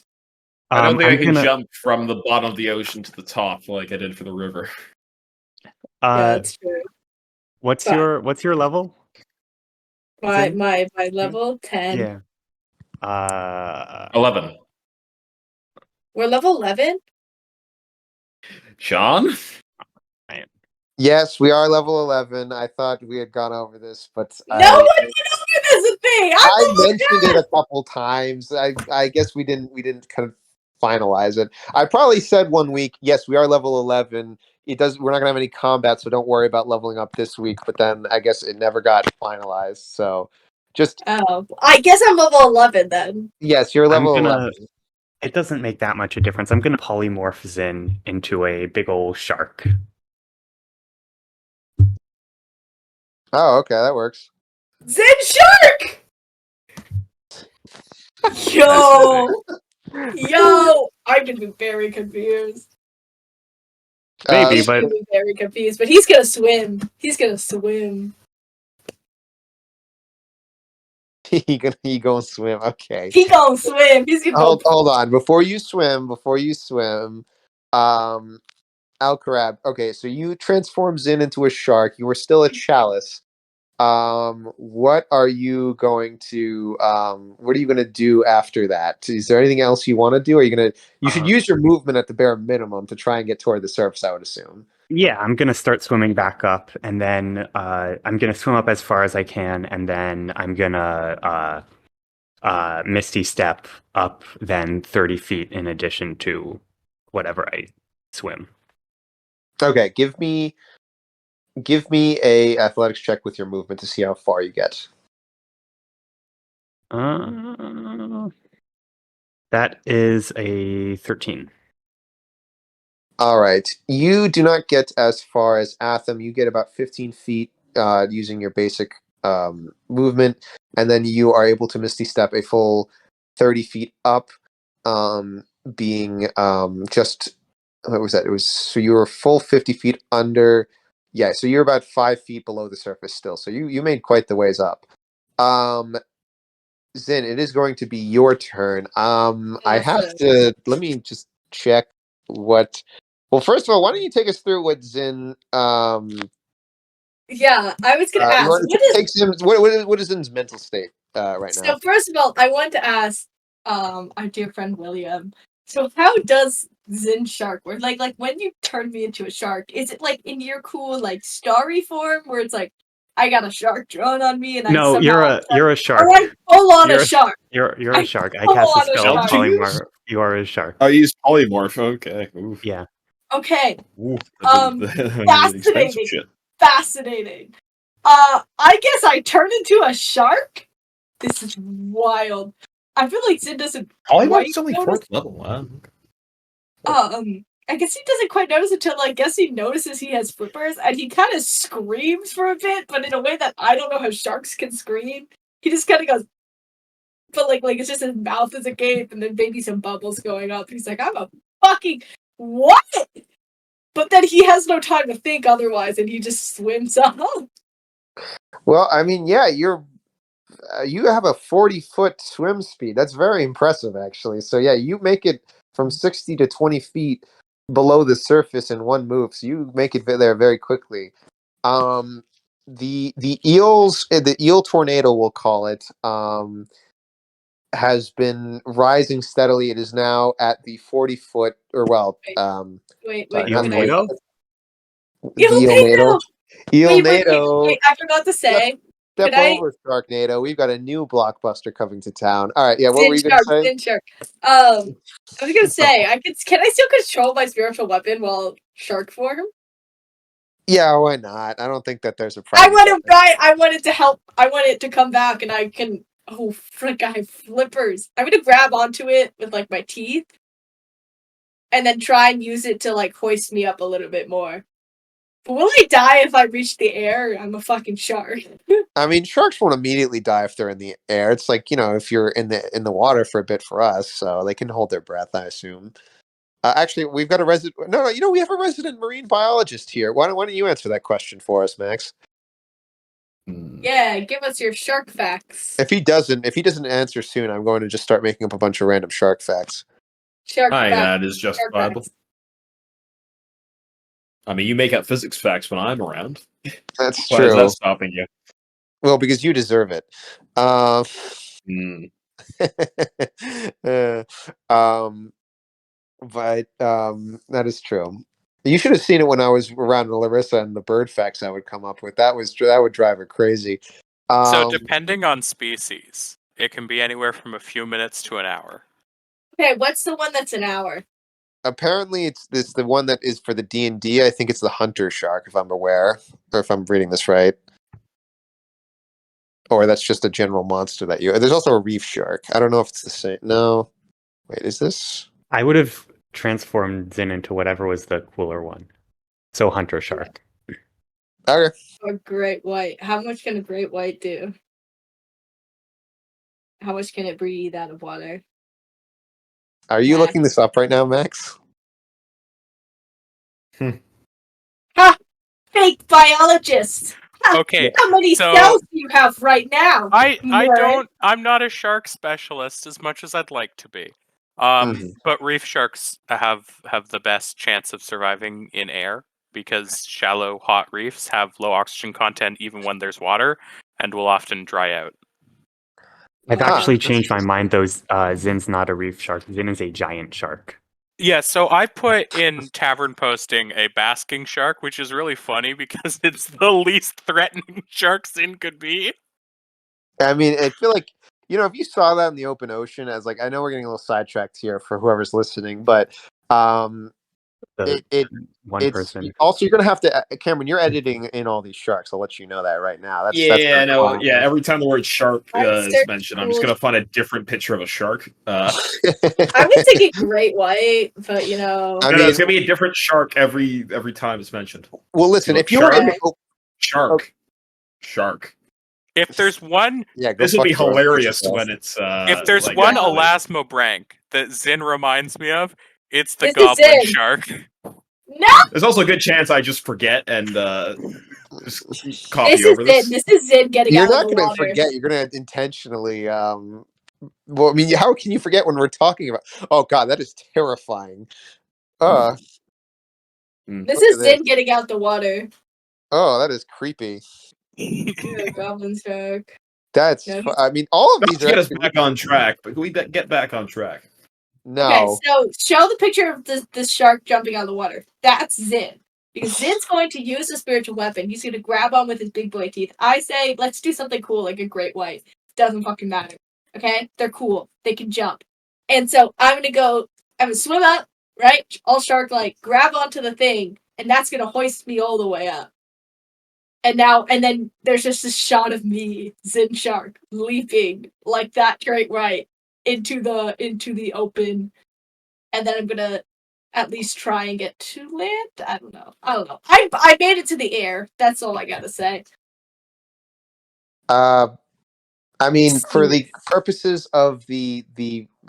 I don't think I I'm can gonna. jump from the bottom of the ocean to the top like I did for the river. Yeah, Uh, that's true. what's But your level? Zin? my level 10. Yeah. 11. We're level 11. Sean? Yes, we are level 11. I thought we had gone over this, but No one went over this thing. I'm I level mentioned 10. it a couple times. I guess we didn't kind of finalize it. I probably said one week, yes, we are level 11. We're not gonna have any combat, so don't worry about leveling up this week. But then I guess it never got finalized. So just Oh, I guess I'm level 11 then. yes, you're I'm level gonna. 11. It doesn't make that much a difference. I'm gonna polymorph Zin into a big old shark. Oh, okay, that works. Zen Shark! Yo! Yo! I'm gonna be very confused. Maybe, He's but gonna be very confused, but he's gonna swim. He's gonna swim. he go and swim. Okay. He gonna swim. He's gonna go. Hold on. Before you swim, Alcarab. Okay, so you transform Zin into a shark. You were still a chalice. What are you going to what are you gonna do after that? Is there anything else you want to do? Are you gonna you should use your movement at the bare minimum to try and get toward the surface, I would assume. yeah, I'm gonna start swimming back up, and then I'm gonna swim up as far as I can, and then I'm gonna Misty Step up then 30 feet in addition to whatever I swim. Okay, give me a athletics check with your movement to see how far you get. That is a 13. All right. You do not get as far as Atham. You get about 15 feet using your basic movement, and then you are able to Misty Step a full 30 feet up, being just, what was that? It was, so you were full 50 feet under. Yeah, so you're about 5 feet below the surface still. So you made quite the ways up. Zin, it is going to be your turn. I have Awesome. to, let me just check what. Well, first of all, why don't you take us through what Zin? Yeah, I was gonna You ask. want to take Zin? What is Zin's mental state right now? So first of all, I wanted to ask our dear friend William. So how does Zen Shark work? Like when you turn me into a shark, is it like in your cool like starry form where it's like I got a shark drawn on me and I No, somehow you're a shark. or I full on You're a shark. You're a shark. I full cast a on a spell shark. polymorph. You are a shark. I use polymorph. Okay. Oof. Yeah. Okay. Ooh, expensive Fascinating. shit. Fascinating. I guess I turn into a shark? This is wild. I feel like Zen doesn't quite Polymorph's only notice. 4th level. I guess he doesn't quite notice until I guess he notices he has flippers and he kind of screams for a bit, but in a way that I don't know how sharks can scream. He just kind of goes, but like it's just his mouth is agape and then maybe some bubbles going up. He's like, I'm a fucking what? But then he has no time to think otherwise, and he just swims up. Well, I mean, yeah, you have a 40-foot swim speed. That's very impressive, actually. So yeah, you make it from 60 to 20 feet below the surface in one move. So you make it there very quickly. The eel tornado, we'll call it, has been rising steadily. It is now at the 40-foot, or well, Wait, sorry, Eel not 40 NATO? the Eel NATO. Wait, I forgot to say. Step Could I? over, Sharknado. We've got a new blockbuster coming to town. All right, yeah. What were you going to say? Zen Shark. I was gonna say, can I still control my spiritual weapon while shark form? Yeah, why not? I don't think that there's a problem. I want it to help. I want it to come back, and I can. Oh frick! I have flippers. I'm gonna grab onto it with like my teeth, and then try and use it to like hoist me up a little bit more. But will I die if I reach the air? I'm a fucking shark. I mean, sharks won't immediately die if they're in the air. It's like, if you're in the water for a bit for us, so they can hold their breath, I assume. Actually, we've got a resident. No, we have a resident marine biologist here. Why don't you answer that question for us, Max? Yeah, give us your shark facts. If he doesn't answer soon, I'm going to just start making up a bunch of random shark facts. Shark Hi, facts. that is justifiable. I mean, you make up physics facts when I'm around. That's Why true. is that stopping you? Well, because you deserve it. But that is true. You should have seen it when I was around Larissa and the bird facts I would come up with. That would drive her crazy. So depending on species, it can be anywhere from a few minutes to an hour. Okay, what's the one that's an hour? Apparently, it's the one that is for the D&D. I think it's the hunter shark, if I'm aware, or if I'm reading this right. Or that's just a general monster that you. There's also a reef shark. I don't know if it's the same. No, wait, is this? I would have transformed Zin into whatever was the cooler one. So hunter shark. Okay. Or great white. How much can a great white do? How much can it breathe out of water? Are you Max. looking this up right now, Max? Ha! Fake biologist! Ha! Okay, How many so- cells do you have right now? I'm not a shark specialist as much as I'd like to be. Mhm. But reef sharks have the best chance of surviving in air because shallow, hot reefs have low oxygen content even when there's water and will often dry out. I've Huh. actually changed my mind. Zin's not a reef shark. Zin is a giant shark. Yeah, so I put in tavern posting a basking shark, which is really funny because it's the least threatening shark Zin could be. I mean, I feel like if you saw that in the open ocean, as I know we're getting a little sidetracked here for whoever's listening, but The one it's person. also you're gonna have to Cameron. You're editing in all these sharks. I'll let you know that right now. That's Every time the word shark That's is mentioned, I'm just cool. gonna find a different picture of a shark. I was thinking great white, but I No, mean, it's gonna be a different shark every time it's mentioned. well, listen, Look, if you were in Shark. If there's one yeah, This will be hilarious when it's. if there's like, one actually- elasmobranch that Zin reminds me of, it's the This is goblin Zin. shark. no! There's also a good chance I just forget and just copy This is over this. Zin. This is Zin getting You're out not of the going to water. forget. You're going to intentionally. Well, I mean, how can you forget when we're talking about? Oh God, that is terrifying. This Look is at Zin getting out the water. Oh, that is creepy. Goblin shark. That's. No, I mean, all of Not these to are get us actually- back on track, but can we get back on track? No. Okay, so show the picture of this shark jumping out of the water. That's Zin. Because Zin's going to use a spiritual weapon. He's going to grab on with his big boy teeth. I say, let's do something cool like a great white. Doesn't fucking matter. Okay? They're cool. They can jump. And so I'm going to swim up, right? All shark-like, grab onto the thing, and that's going to hoist me all the way up. And then there's just this shot of me, Zin Shark, leaping like that great white into the open, and then I'm gonna at least try and get to land. I don't know. I made it to the air. That's all I gotta say. I mean, for the purposes of the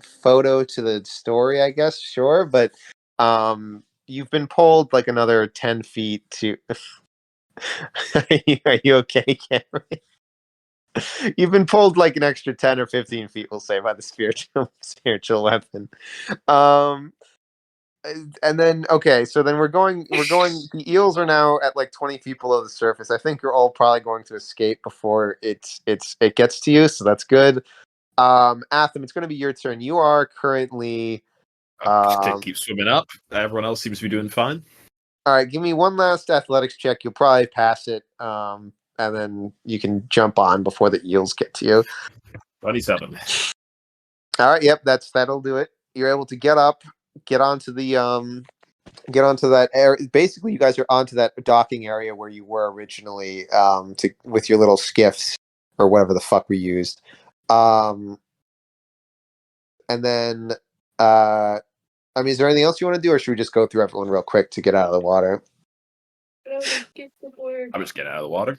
photo to the story, I guess, sure, but you've been pulled like another 10 feet to. Are you okay, Cameron? You've been pulled like an extra 10 or 15 feet, we'll say, by the spiritual weapon. And then so then we're going the eels are now at like 20 feet below the surface. I think you're all probably going to escape before it gets to you, so that's good. Atham, it's going to be your turn. You are currently Keep swimming up. Everyone else seems to be doing fine. all right, give me one last athletics check. You'll probably pass it, and then you can jump on before the eels get to you. 27. All right, yep, that'll do it. You're able to get up, get onto that area. Basically, you guys are onto that docking area where you were originally, with your little skiffs or whatever the fuck we used. And then, I mean, is there anything else you want to do, or should we just go through everyone real quick to get out of the water? get to work. I'm just getting out of the water.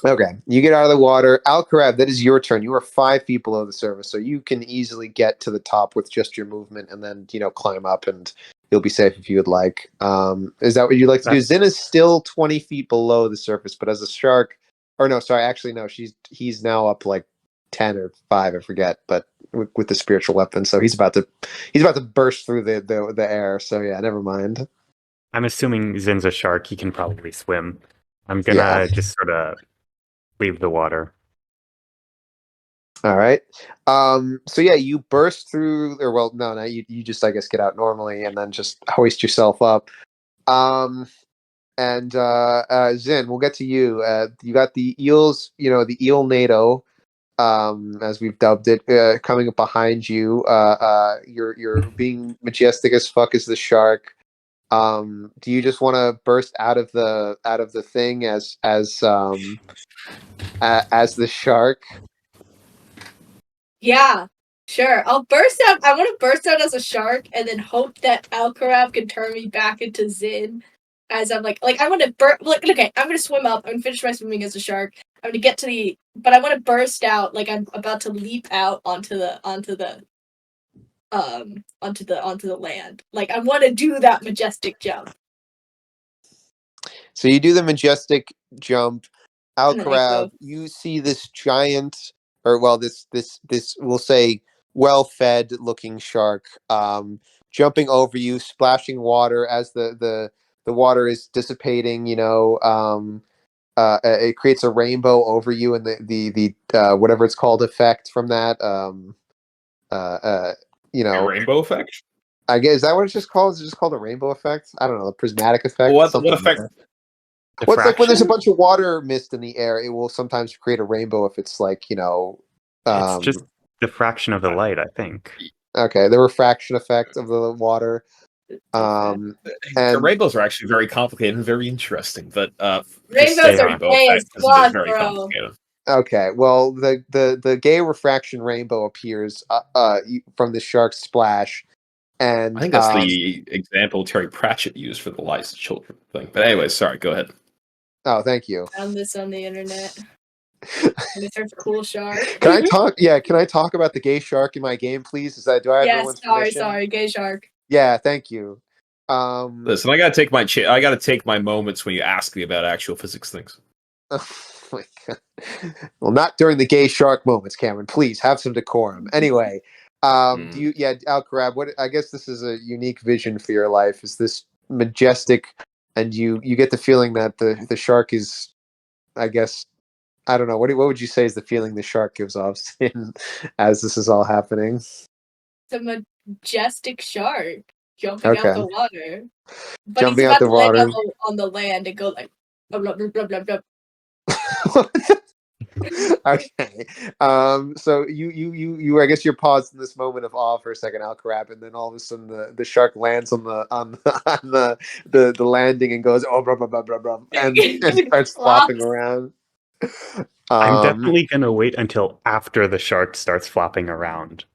Okay, you get out of the water. Alcarab, that is your turn. You are 5 feet below the surface, so you can easily get to the top with just your movement, and then climb up, and you'll be safe if you would like. Is that what you'd like to do? Zin is still 20 feet below the surface, but as a shark, or no, sorry, actually no, he's now up like 10 or 5, I forget, but with the spiritual weapon, so he's about to burst through the air. So yeah, never mind. I'm assuming Zin's a shark. He can probably swim. I'm gonna just sort of leave the water. All right. So yeah, you burst through, or well, no, you just I guess get out normally and then just hoist yourself up. And Zin, we'll get to you. You got the eels, the eel NATO, as we've dubbed it, coming up behind you. You're being majestic as fuck as the shark. Do you just want to burst out of the thing as the shark? Yeah, sure. I'll burst out. I want to burst out as a shark and then hope that Alcarab can turn me back into Zin. As I'm like I want to okay, I'm gonna swim up. I'm gonna finish my swimming as a shark. I'm gonna get to but I want to burst out like I'm about to leap out onto the land. Like I want to do that majestic jump. So you do the majestic jump. And then I Alcarab, go. you see this giant, or well, this we'll say well-fed looking shark, jumping over you, splashing water as the water is dissipating. It creates a rainbow over you, and the whatever it's called effect from that. A rainbow effect. I guess is that what it's just called? Is it just called a rainbow effect? I don't know, the prismatic effect. What something effect? Like that. Well, it's like when there's a bunch of water mist in the air, it will sometimes create a rainbow if it's like, it's just diffraction of the light, I think. Okay, the refraction effect of the water. The rainbows are actually very complicated and very interesting, but rainbows are gay as fuck, bro. Okay, well, the gay refraction rainbow appears from the shark's splash. And I think that's the example Terry Pratchett used for the lies of children thing. But anyway, sorry, go ahead. Oh, thank you. Found this on the internet. Let me search for cool shark. Can I talk? Yeah, can I talk about the gay shark in my game, please? Do I have everyone's permission? Sorry, gay shark. Yeah, thank you. Listen, I gotta take my moments when you ask me about actual physics things. Oh my god. Well, not during the gay shark moments, Cameron. Please have some decorum. Anyway, Alcarab, what I guess this is a unique vision for your life, is this majestic, and you get the feeling that the shark is, I guess, I don't know, what would you say is the feeling the shark gives off as this is all happening? It's a majestic shark jumping out the water. But jumping he's about out the water on the land and go like blah blah blah blah blah blah. Okay. So you I guess you're paused in this moment of awe for a second, Alcarab, and then all of a sudden the shark lands on the landing and goes blah blah blah blah blah and starts flopping around. I'm definitely gonna wait until after the shark starts flopping around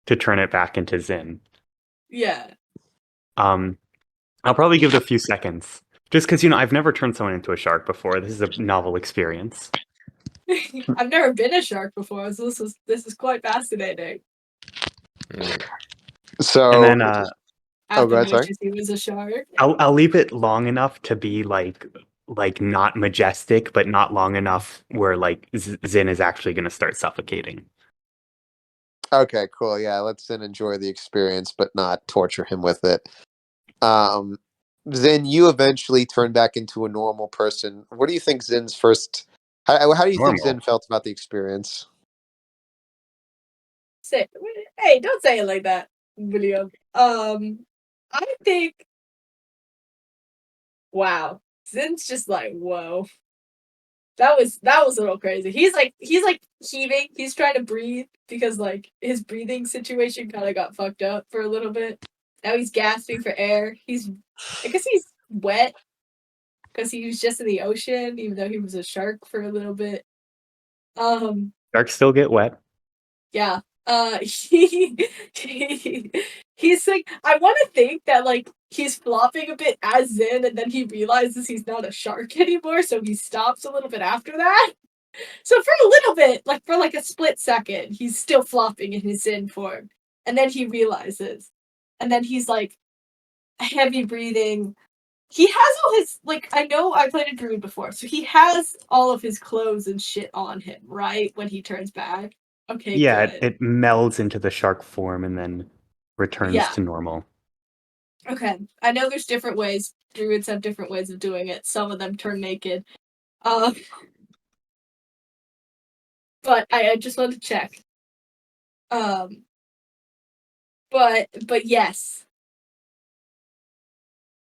to turn it back into Zin. Yeah. I'll probably give it a few seconds. Just because I've never turned someone into a shark before. This is a novel experience. I've never been a shark before, so this is quite fascinating. So and then Atham wishes he was a shark. I'll leave it long enough to be like not majestic, but not long enough where like Zin is actually going to start suffocating. Okay, cool. Yeah, let Zin enjoy the experience, but not torture him with it. Zin, you eventually turn back into a normal person. What do you think Zin's first? How do you think Zin felt about the experience? Hey, don't say it like that, William. I think, wow, Zin's just like, whoa. That was a little crazy. He's like heaving. He's trying to breathe because like his breathing situation kind of got fucked up for a little bit. Now he's gasping for air. I guess he's wet because he was just in the ocean, even though he was a shark for a little bit. Sharks still get wet. Yeah. He's like, I want to think that like he's flopping a bit as Zin, and then he realizes he's not a shark anymore, so he stops a little bit after that. So for a little bit, like for like a split second, he's still flopping in his Zin form. And then he realizes. And then he's like heavy breathing. He has all his, like, I know I played a druid before, so he has all of his clothes and shit on him, right? When he turns back. Okay, Yeah, good. it melds into the shark form and then returns to normal. Okay, I know there's different ways. Druids have different ways of doing it. Some of them turn naked. But I just wanted to check. But yes.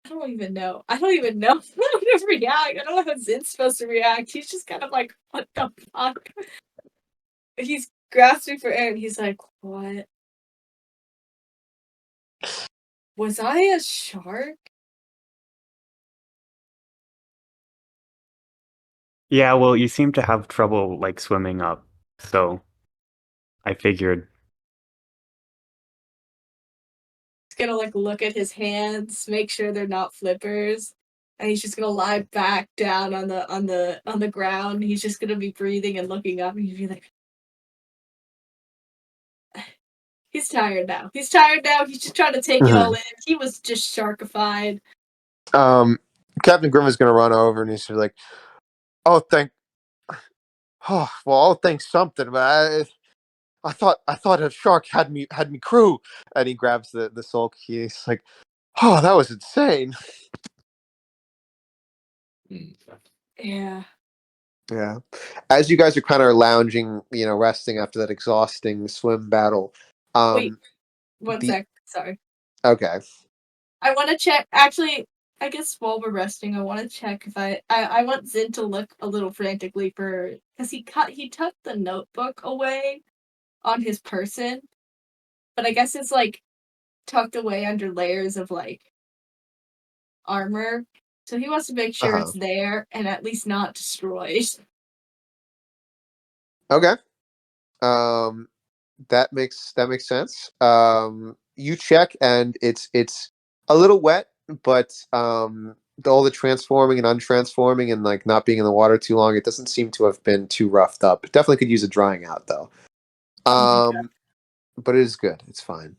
I don't even know how to react. I don't know how Zin's supposed to react. He's just kind of like, what the fuck? He's grasping for air and he's like, what? Was I a shark? Yeah, well, you seem to have trouble, like, swimming up, so I figured. He's gonna, like, look at his hands, make sure they're not flippers, and he's just gonna lie back down on the ground. He's just gonna be breathing and looking up, and he's be like, he's tired now. He's just trying to take it all in. He was just sharkified. Captain Grimm is going to run over and he's like, "Oh, thanks something, but I thought a shark had me crew." And he grabs the soul key. He's like, "Oh, that was insane." Yeah. Yeah. As you guys are kind of lounging, resting after that exhausting swim battle. Wait, one sec. Sorry. Okay. I want to check. Actually, I guess while we're resting, I want to check if I want Zin to look a little frantically because he tucked the notebook away on his person, but I guess it's like tucked away under layers of like armor. So he wants to make sure it's there and at least not destroyed. Okay. That makes sense. You check and it's a little wet, but all the transforming and untransforming and like not being in the water too long, it doesn't seem to have been too roughed up. It definitely could use a drying out though. But it is good. It's fine.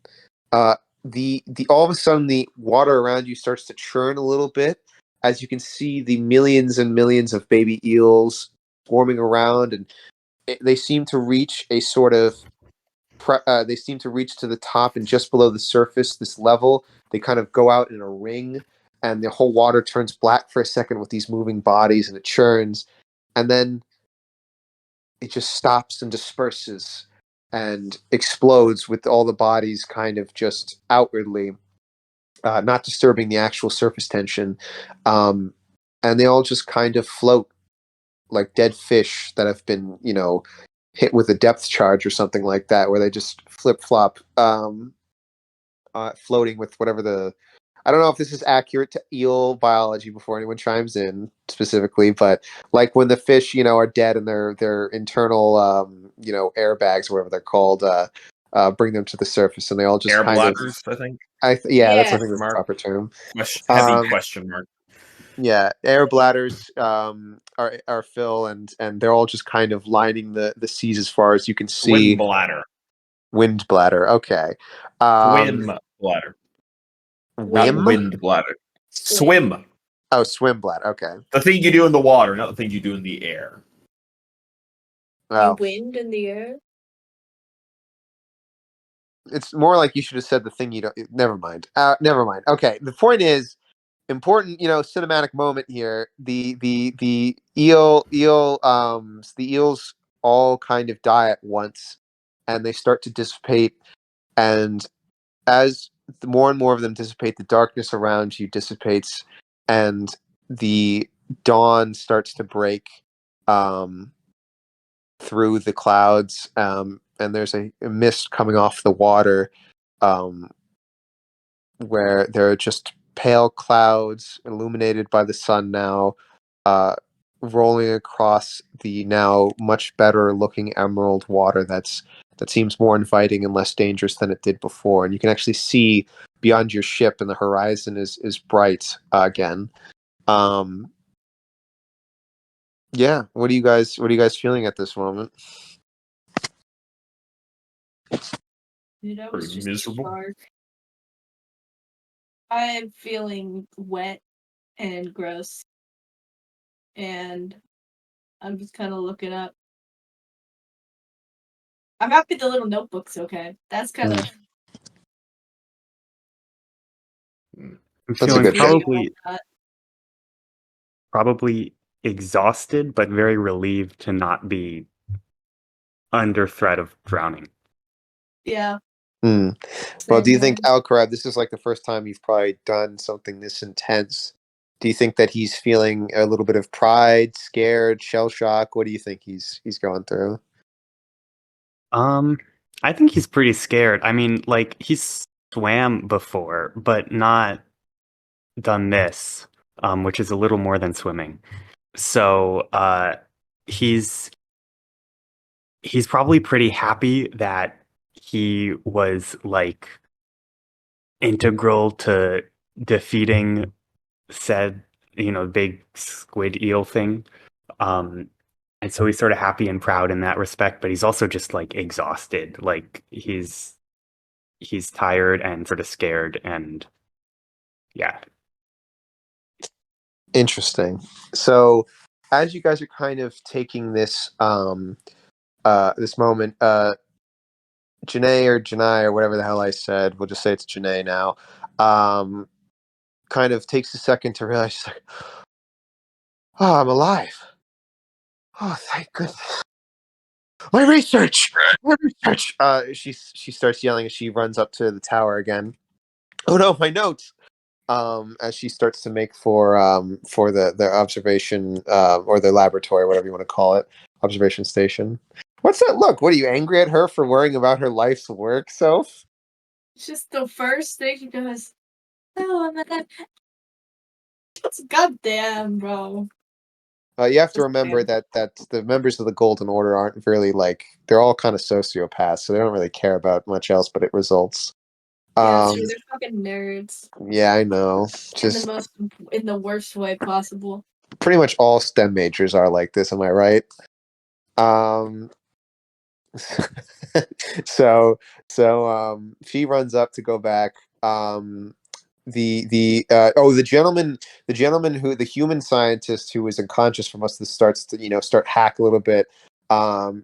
The all of a sudden the water around you starts to churn a little bit as you can see the millions and millions of baby eels swarming around, and they seem to reach a sort of they seem to reach to the top, and just below the surface, this level, they kind of go out in a ring, and the whole water turns black for a second with these moving bodies, and it churns, and then it just stops and disperses and explodes with all the bodies kind of just outwardly, not disturbing the actual surface tension. And they all just kind of float like dead fish that have been, hit with a depth charge or something like that, where they just flip flop, floating with whatever I don't know if this is accurate to eel biology before anyone chimes in specifically, but like when the fish, are dead and their internal, airbags or whatever they're called, bring them to the surface, and they all just air kind bladders, of. I think. That's I think that's the proper term. Heavy question mark. Yeah, air bladders are fill, and they're all just kind of lining the seas as far as you can see. Wind bladder. Wind bladder. Okay. Swim bladder. Not wind bladder. Swim. Oh, swim bladder. Okay. The thing you do in the water, not the thing you do in the air. You wind in the air? It's more like you should have said the thing you don't. Never mind. Never mind. Okay. The point is, important, cinematic moment here. The eels all kind of die at once, and they start to dissipate. And as more and more of them dissipate, the darkness around you dissipates, and the dawn starts to break through the clouds. And there's a mist coming off the water, where there are just pale clouds illuminated by the sun now, rolling across the now much better looking emerald water that's that seems more inviting and less dangerous than it did before. And you can actually see beyond your ship, and the horizon is bright again. Yeah, what are you guys feeling at this moment? Dude, I was Pretty just miserable. dark. I am feeling wet and gross. And I'm just kind of looking up. I'm happy the little notebook's okay. That's kind of. I'm That's a feeling good thing. probably exhausted, but very relieved to not be under threat of drowning. Yeah. Well, do you Same think here. Alcarab, this is like the first time you've probably done something this intense? Do you think that he's feeling a little bit of pride, scared, shell shock? What do you think he's going through? I think he's pretty scared. I mean, like, he's swam before, but not done this, which is a little more than swimming. So, he's probably pretty happy that he was like integral to defeating said, big squid eel thing. And so he's sort of happy and proud in that respect, but he's also just like exhausted. Like he's tired and sort of scared, and yeah. Interesting. So, as you guys are kind of taking this this moment, Janae or Janai or whatever the hell I said, we'll just say it's Janae now. Kind of takes a second to realize, she's like, "Oh, I'm alive! Oh, thank goodness! My research, my research!" She starts yelling as she runs up to the tower again. Oh no, my notes! As she starts to make for the observation or the laboratory, whatever you want to call it, observation station. What's that look? What, are you angry at her for worrying about her life's work, Soph? It's just the first thing he goes, oh, man. It's goddamn, bro. You have to remember that the members of the Golden Order aren't really like, they're all kind of sociopaths, so they don't really care about much else but it results. Yeah, it's true. They're fucking nerds. Yeah, I know. Just in the worst way possible. pretty much all STEM majors are like this. Am I right? So she runs up to go back. The gentleman who, the human scientist who was unconscious for most of this, starts to start hack a little bit.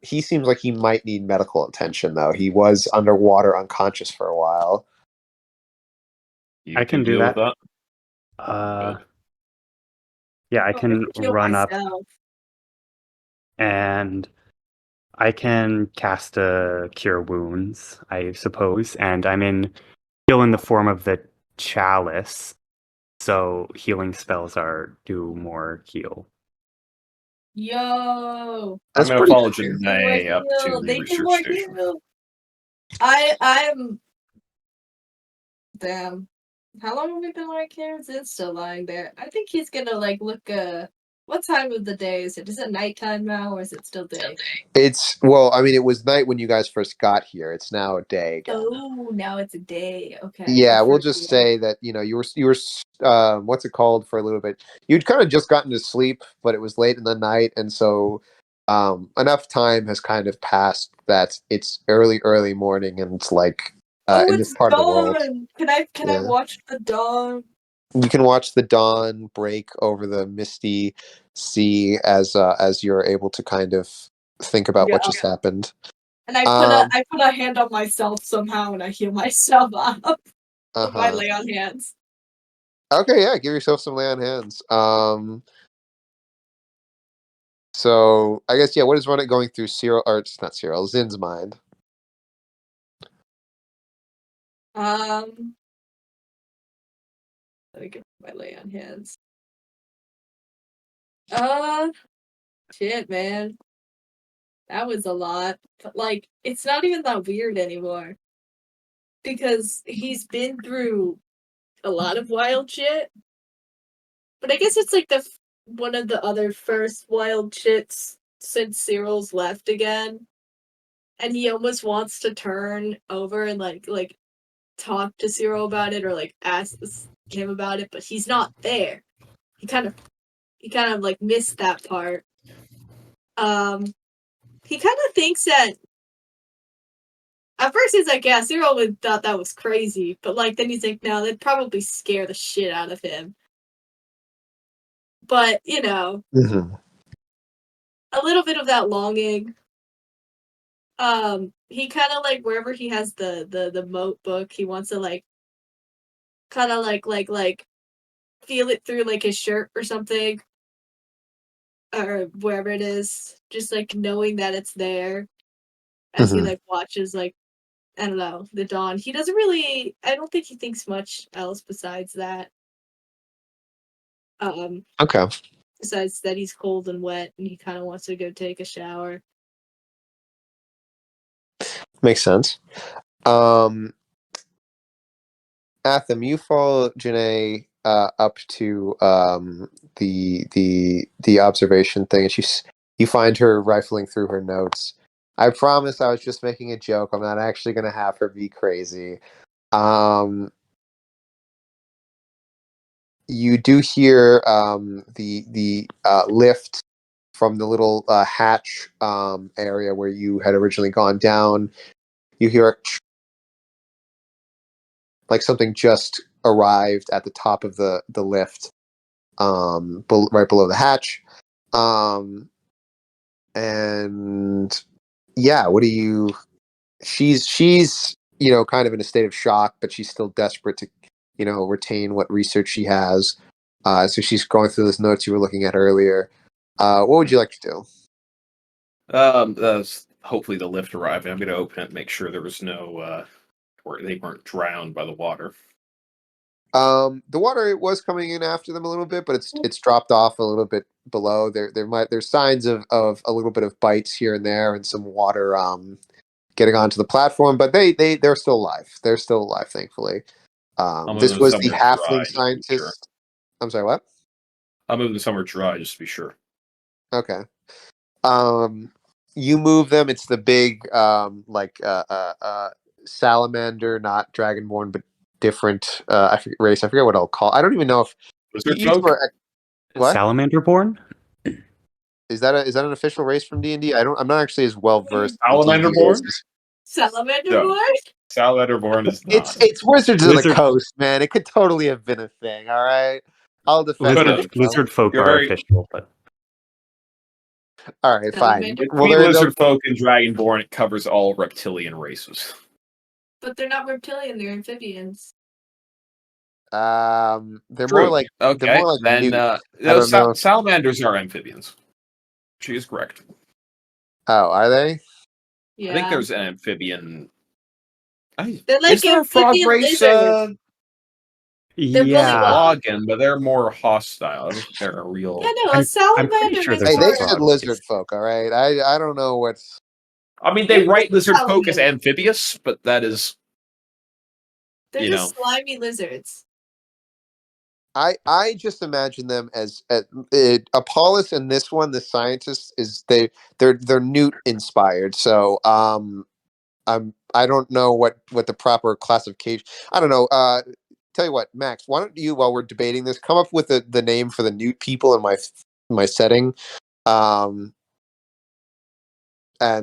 He seems like he might need medical attention though. He was underwater unconscious for a while. You I can do deal that. with that. Yeah, I can run up and I can cast a Cure Wounds, I suppose, and I'm still in the form of the Chalice, so healing spells do more heal. Yo, That's I'm gonna pretty follow cool. Janae up to the they do research more station. heal. I'm damn. How long have we been lying here? It's still lying there. I think he's gonna like look. What time of the day is it? Is it nighttime now, or is it still day? Well, I mean, it was night when you guys first got here. It's now a day again. Oh, now it's a day. Okay. Yeah, we'll just say that you were what's it called, for a little bit. You'd kind of just gotten to sleep, but it was late in the night, and so enough time has kind of passed that it's early morning, and it's like in this it's part of the world. dawn. Can I watch the dawn? You can watch the dawn break over the misty sea as you're able to kind of think about what just happened. And I put a hand on myself somehow, and I heal myself up with my lay on hands. Okay, yeah, give yourself some lay on hands. So I guess, yeah, what is going through Cyril, or it's not Cyril, Zin's mind? Let me get my lay on hands. Shit, man. That was a lot. But, like, it's not even that weird anymore. Because he's been through a lot of wild shit. But I guess it's like one of the other first wild shits since Cyril's left again. and he almost wants to turn over and like talk to Cyril about it or like ask him about it, but he's not there. He kind of like missed that part. He kind of thinks that at first he's like, yeah, Cyril would thought that was crazy, but like then he's like, no, that'd probably scare the shit out of him. But you know, a little bit of that longing. He kind of like wherever he has the moat book, he wants to like kind of like feel it through like his shirt or something, or wherever it is, just like knowing that it's there as he like watches like I don't know the dawn. He doesn't really. I don't think he thinks much else besides that. Okay. Besides that, he's cold and wet, and he kind of wants to go take a shower. Makes sense. Atham, you follow Janae up to the observation thing, and you find her rifling through her notes. I promise I was just making a joke. I'm not actually going to have her be crazy. You do hear the lift from the little hatch area where you had originally gone down. You hear like something just arrived at the top of the lift, right below the hatch. And yeah, what do you? She's kind of in a state of shock, but she's still desperate to retain what research she has. So she's going through those notes you were looking at earlier. What would you like to do? Hopefully the lift arrived. I'm going to open it, make sure there was no, or they weren't drowned by the water. The water was coming in after them a little bit, but it's dropped off a little bit below. There's signs of a little bit of bites here and there, and some water getting onto the platform. But they're still alive. They're still alive, thankfully. This was the halfling scientist. Sure. I'm sorry, what? I'll move them somewhere dry just to be sure. Okay. You move them. It's the big salamander, not dragonborn, but different race. I forget what I'll call. I don't even know if what salamander born. Is that an official race from D&D? I'm not actually as well versed. Salamander born. Salamander born. Salamander born is not. It's Wizards of the Coast, man. It could totally have been a thing. All right, I'll defend. Lizard folk are official, but all right, fine. Between lizard folk and dragonborn, it covers all reptilian races. But they're not reptilian; they're amphibians. They're True. more like okay. They're more like then salamanders are amphibians. She is correct. Oh, are they? Yeah. I think there's an amphibian. They're like is there a frog race? Yeah, login, but they're more hostile. They're a real. Yeah, no, a salamander. Sure hey, they said lizard folk. All right, I don't know what's. I mean, they write lizard folk as amphibious, but that is. They're just slimy lizards. I just imagine them as Apollos and this one, the scientist, they're newt inspired. So I don't know what the proper classification. I don't know. Tell you what, Max, why don't you, while we're debating this, come up with the name for the newt people in my setting, and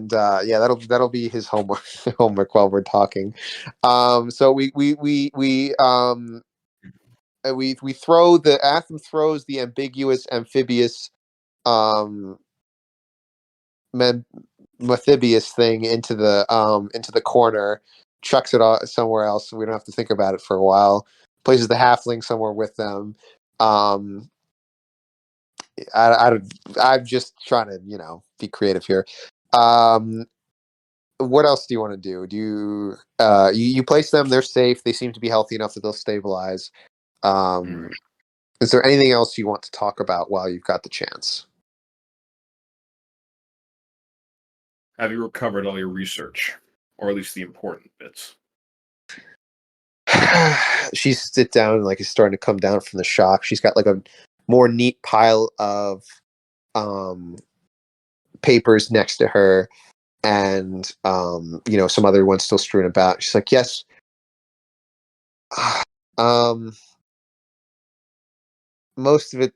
that'll be his homework while we're talking. So we throw Atham throws the ambiguous amphibious amphibious thing into the corner, chucks it somewhere else so we don't have to think about it for a while, places the halfling somewhere with them. I'm just trying to be creative here. What else do you want to do? Do you place them? They're safe. They seem to be healthy enough that they'll stabilize. Is there anything else you want to talk about while you've got the chance? Have you recovered all your research, or at least the important bits? She sits down and is starting to come down from the shock. She's got a more neat pile of papers next to her. and some other ones still strewn about. She's like, yes. Most of it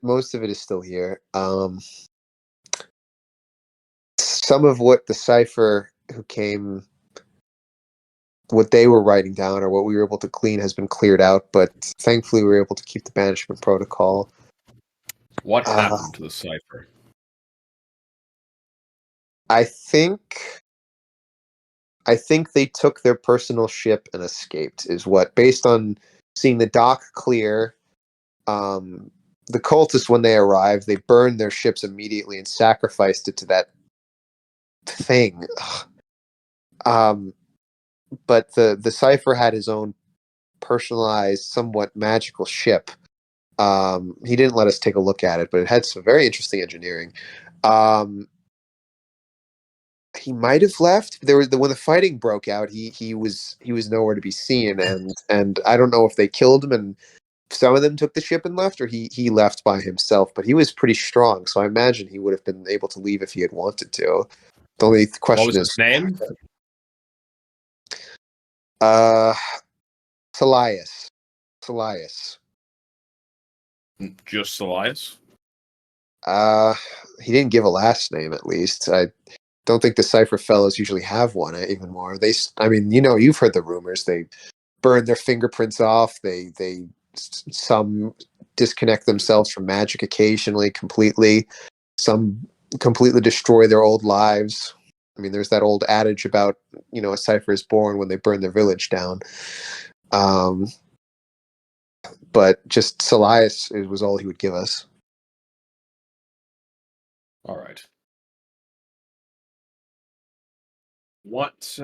is still here. Some of what the cipher who came, what they were writing down or what we were able to clean has been cleared out, but thankfully we were able to keep the banishment protocol. What happened to the cipher? I think they took their personal ship and escaped, is what, based on seeing the dock clear. The cultists, when they arrived, they burned their ships immediately and sacrificed it to that thing. But the cipher had his own personalized, somewhat magical ship. He didn't let us take a look at it, but it had some very interesting engineering. He might have left. When the fighting broke out, he was nowhere to be seen, and I don't know if they killed him and some of them took the ship and left, or he left by himself. But he was pretty strong, so I imagine he would have been able to leave if he had wanted to. The only question what was his name? Salias. Just Elias? He didn't give a last name, at least. I don't think the Cypher fellows usually have one even more. You've heard the rumors. They burn their fingerprints off. Some disconnect themselves from magic occasionally completely. Some completely destroy their old lives. I mean, there's that old adage about, a cipher is born when they burn their village down. But just Salias was all he would give us. All right. What,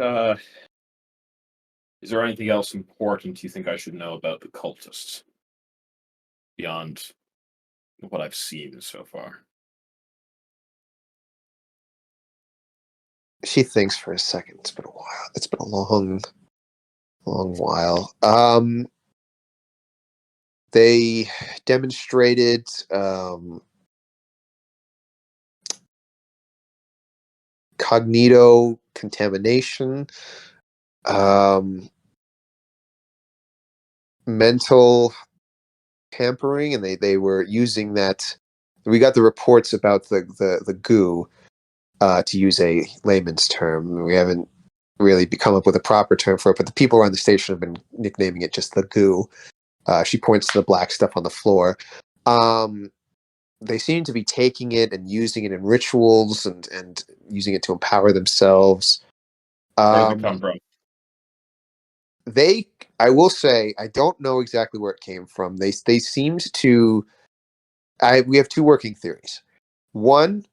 is there anything else important you think I should know about the cultists? Beyond what I've seen so far. She thinks for a second. It's been a while. It's been a long while. They demonstrated cognito contamination, mental tampering, and they were using that. We got the reports about the goo, to use a layman's term. We haven't really come up with a proper term for it, but the people around the station have been nicknaming it just the goo. She points to the black stuff on the floor. They seem to be taking it and using it in rituals and using it to empower themselves. Where did it come from? I will say, I don't know exactly where it came from. They seemed to. We have two working theories. One,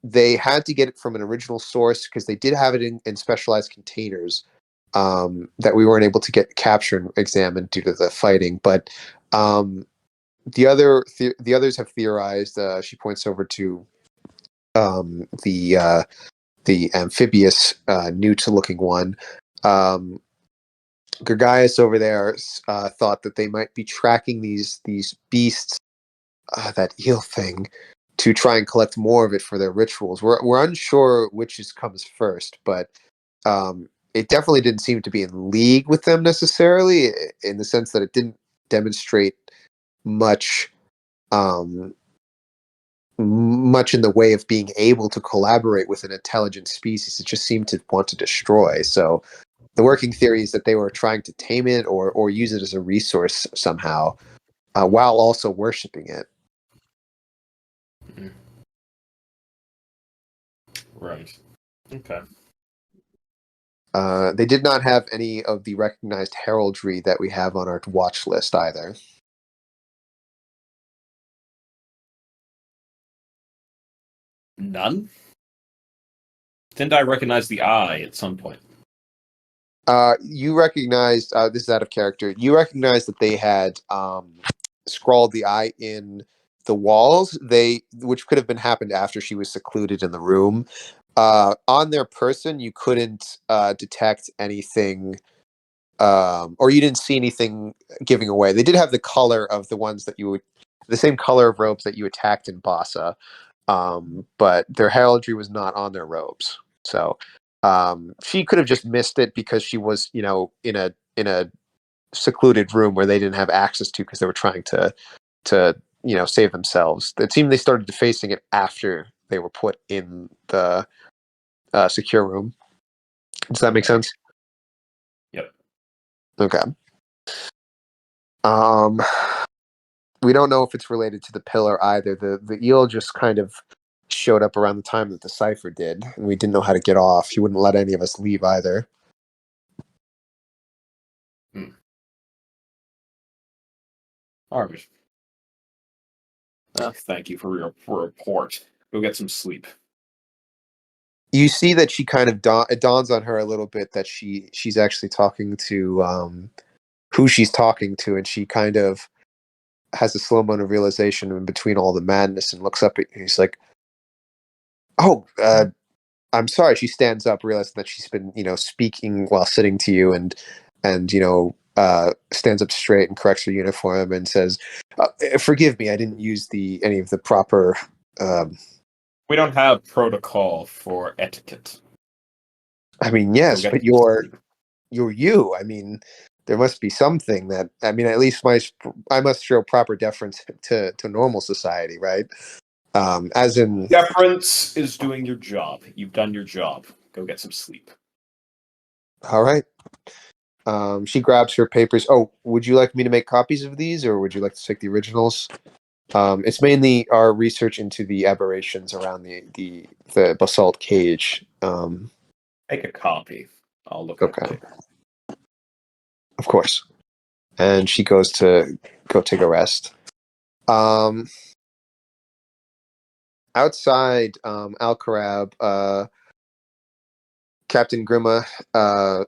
they had to get it from an original source because they did have it in specialized containers that we weren't able to capture and examine due to the fighting. But the others have theorized. She points over to the amphibious, newt-looking one. Gergaius over there thought that they might be tracking these beasts, that eel thing, to try and collect more of it for their rituals. We're unsure which comes first, but it definitely didn't seem to be in league with them necessarily, in the sense that it didn't demonstrate much in the way of being able to collaborate with an intelligent species. It just seemed to want to destroy. So the working theory is that they were trying to tame it or use it as a resource somehow, while also worshipping it. Right. Okay. They did not have any of the recognized heraldry that we have on our watch list either. None? Didn't I recognize the eye at some point? You recognized, this is out of character, you recognized that they had scrawled the eye in the walls, which could have been happened after she was secluded in the room. On their person, you couldn't detect anything, or you didn't see anything giving away. They did have the color of the ones that the same color of robes that you attacked in Bassa, but their heraldry was not on their robes. So She could have just missed it because she was, in a secluded room where they didn't have access to because they were trying to save themselves. It seemed they started defacing it after they were put in the secure room. Does that make sense? Yep. Okay. We don't know if it's related to the pillar either. The eel just kind of showed up around the time that the cipher did, and we didn't know how to get off. He wouldn't let any of us leave either. All right. Thank you for your report. Go get some sleep. You see that she kind of it dawns on her a little bit that she's actually talking to who she's talking to, and she kind of has a slow moment of realization in between all the madness and looks up at you. He's like, "Oh, I'm sorry." She stands up, realizing that she's been speaking while sitting to you, and stands up straight and corrects her uniform and says, "Forgive me, I didn't use any of the proper." We don't have protocol for etiquette. I mean, yes, but you're you. I mean, there must be something that. I mean, at least I must show proper deference to normal society, right? As in, deference is doing your job. You've done your job. Go get some sleep. All right. She grabs her papers. Oh, would you like me to make copies of these, or would you like to take the originals? It's mainly our research into the aberrations around the basalt cage. Make a copy. I'll look at it later. Of course. And she goes to go take a rest. Outside Alcarab, Captain Grima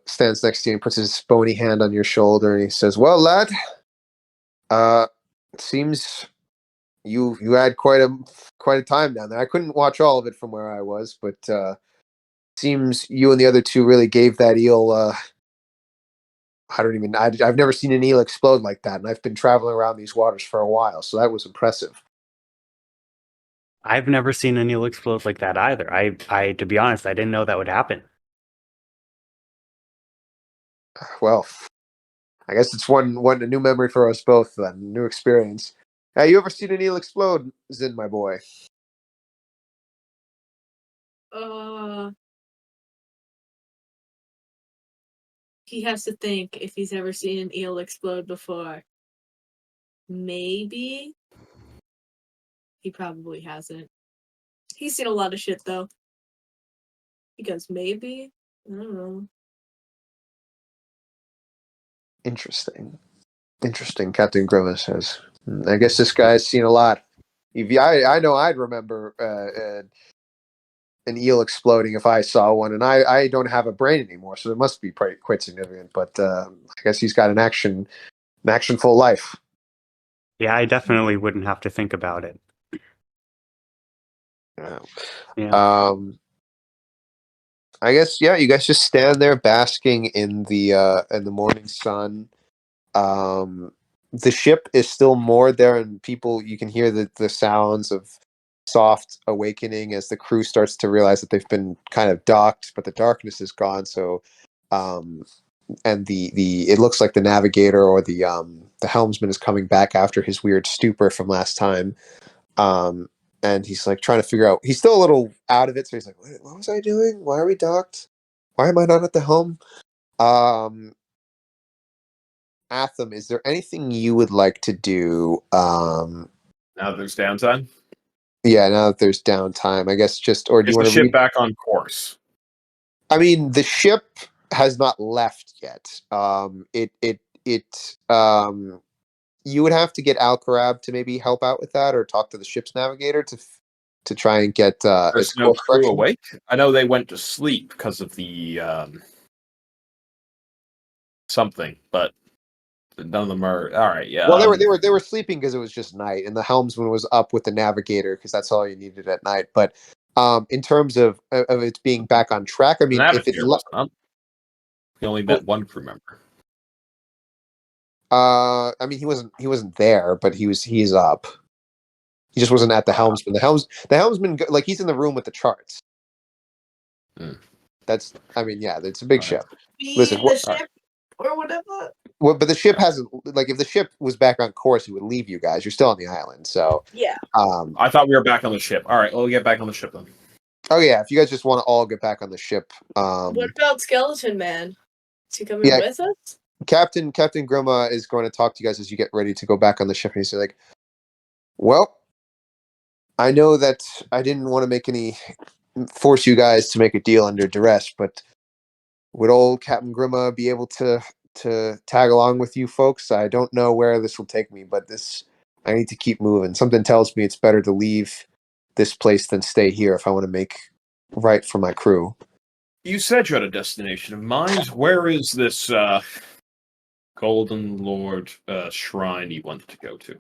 stands next to you and puts his bony hand on your shoulder, and he says, "Well, lad, it seems you had quite a time down there. I couldn't watch all of it from where I was, but seems you and the other two really gave that eel. I've never seen an eel explode like that, and I've been traveling around these waters for a while, so that was impressive." I've never seen an eel explode like that either. I to be honest, I didn't know that would happen. Well, I guess it's one a new memory for us both. Then new experience. Have you ever seen an eel explode, Zin, my boy? He has to think if he's ever seen an eel explode before. Maybe. He probably hasn't. He's seen a lot of shit, though. He goes, maybe? I don't know. Interesting, Captain Grima says. I guess this guy's seen a lot. I know I'd remember an eel exploding if I saw one, and I don't have a brain anymore, so it must be quite significant. But I guess he's got an actionful life. Yeah, I definitely wouldn't have to think about it. Yeah. I guess you guys just stand there basking in the morning sun. The ship is still moored there, and you can hear the sounds of soft awakening as the crew starts to realize that they've been kind of docked, but the darkness is gone. So, and it looks like the navigator or the helmsman is coming back after his weird stupor from last time. And he's like trying to figure out. He's still a little out of it, so he's like, "What was I doing? Why are we docked? Why am I not at the helm?" Atham, is there anything you would like to do? Now there's downtime. Yeah, now that there's downtime, I guess or do you want to ship back on course? I mean, the ship has not left yet. You would have to get Alcarab to maybe help out with that, or talk to the ship's navigator to try and get There's no crew awake. I know they went to sleep because of the something, but none of them are all right. Yeah. Well, they were sleeping because it was just night, and the helmsman was up with the navigator because that's all you needed at night. But in terms of it being back on track, I mean, if it wasn't up. We only met one crew member. I mean, he wasn't there, but he's up. He just wasn't at the helmsman. The helmsman, like, he's in the room with the charts. I mean, yeah, it's a big ship. Be Listen, the ship or whatever. Well, but the ship hasn't, like, if the ship was back on course, it would leave you guys. You're still on the island, so. Yeah. I thought we were back on the ship. All right, we'll get back on the ship then. Oh yeah, if you guys just want to all get back on the ship. What about Skeleton Man? Is he coming Yeah. with us? Captain Grima is going to talk to you guys as you get ready to go back on the ship, and he's like, "Well, I know that I didn't want to force you guys to make a deal under duress, but would old Captain Grima be able to tag along with you folks? I don't know where this will take me, but I need to keep moving. Something tells me it's better to leave this place than stay here if I want to make right for my crew." You said you had a destination in mind. Where is this Golden Lord shrine you wanted to go to?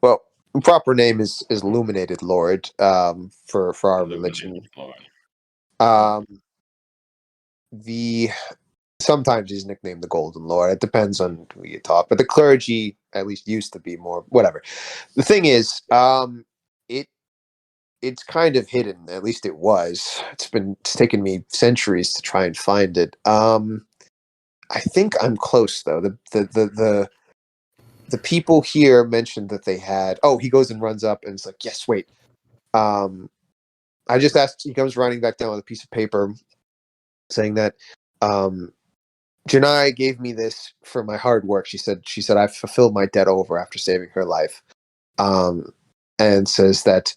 Well, the proper name is Illuminated Lord, for our Illuminated religion. Lord. Sometimes he's nicknamed the Golden Lord. It depends on who you talk, but the clergy at least used to be more whatever. The thing is, it's kind of hidden. At least it was. It's taken me centuries to try and find it. I think I'm close though. The people here mentioned that they had. Oh, he goes and runs up and it's like, yes, wait. I just asked. He comes running back down with a piece of paper, saying that Janai gave me this for my hard work. She said I've fulfilled my debt over after saving her life, and says that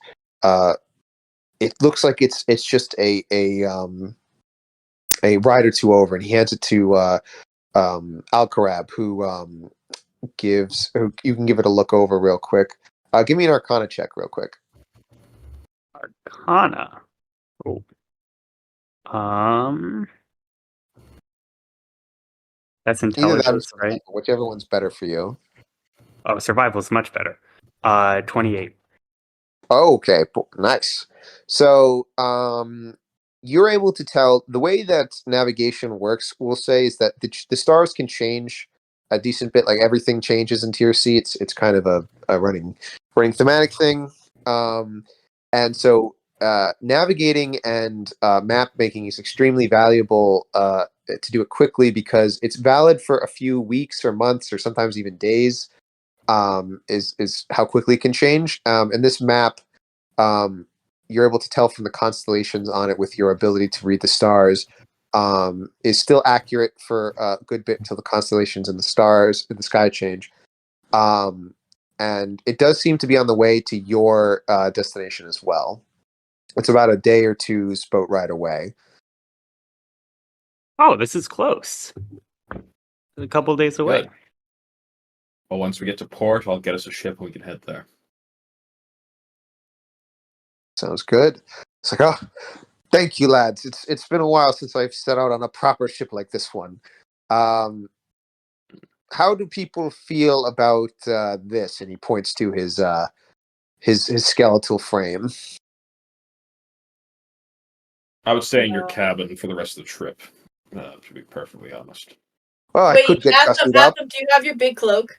it looks like it's just a ride or two over, and he hands it to Alcarab, who you can give it a look over real quick. Give me an Arcana check real quick. Arcana. Oh. That's intelligence, right? Whichever one's better for you. Oh, survival's much better. 28. Oh, okay, nice. So, you're able to tell the way that navigation works. We'll say is that the stars can change a decent bit. Like everything changes in Tier C. It's kind of a running thematic thing. And so navigating and map making is extremely valuable to do it quickly because it's valid for a few weeks or months or sometimes even days. Is how quickly it can change. And this map, you're able to tell from the constellations on it with your ability to read the stars, is still accurate for a good bit until the constellations and the stars in the sky change. And it does seem to be on the way to your destination as well. It's about a day or two's boat ride away. Oh, this is close. A couple days away. Good. Well, once we get to port, I'll get us a ship and we can head there. Sounds good. It's like, oh, thank you, lads. It's been a while since I've set out on a proper ship like this one. How do people feel about this? And he points to his skeletal frame. I would stay in your cabin for the rest of the trip, to be perfectly honest. Well, Wait, I could get Atham, up. do you have your big cloak?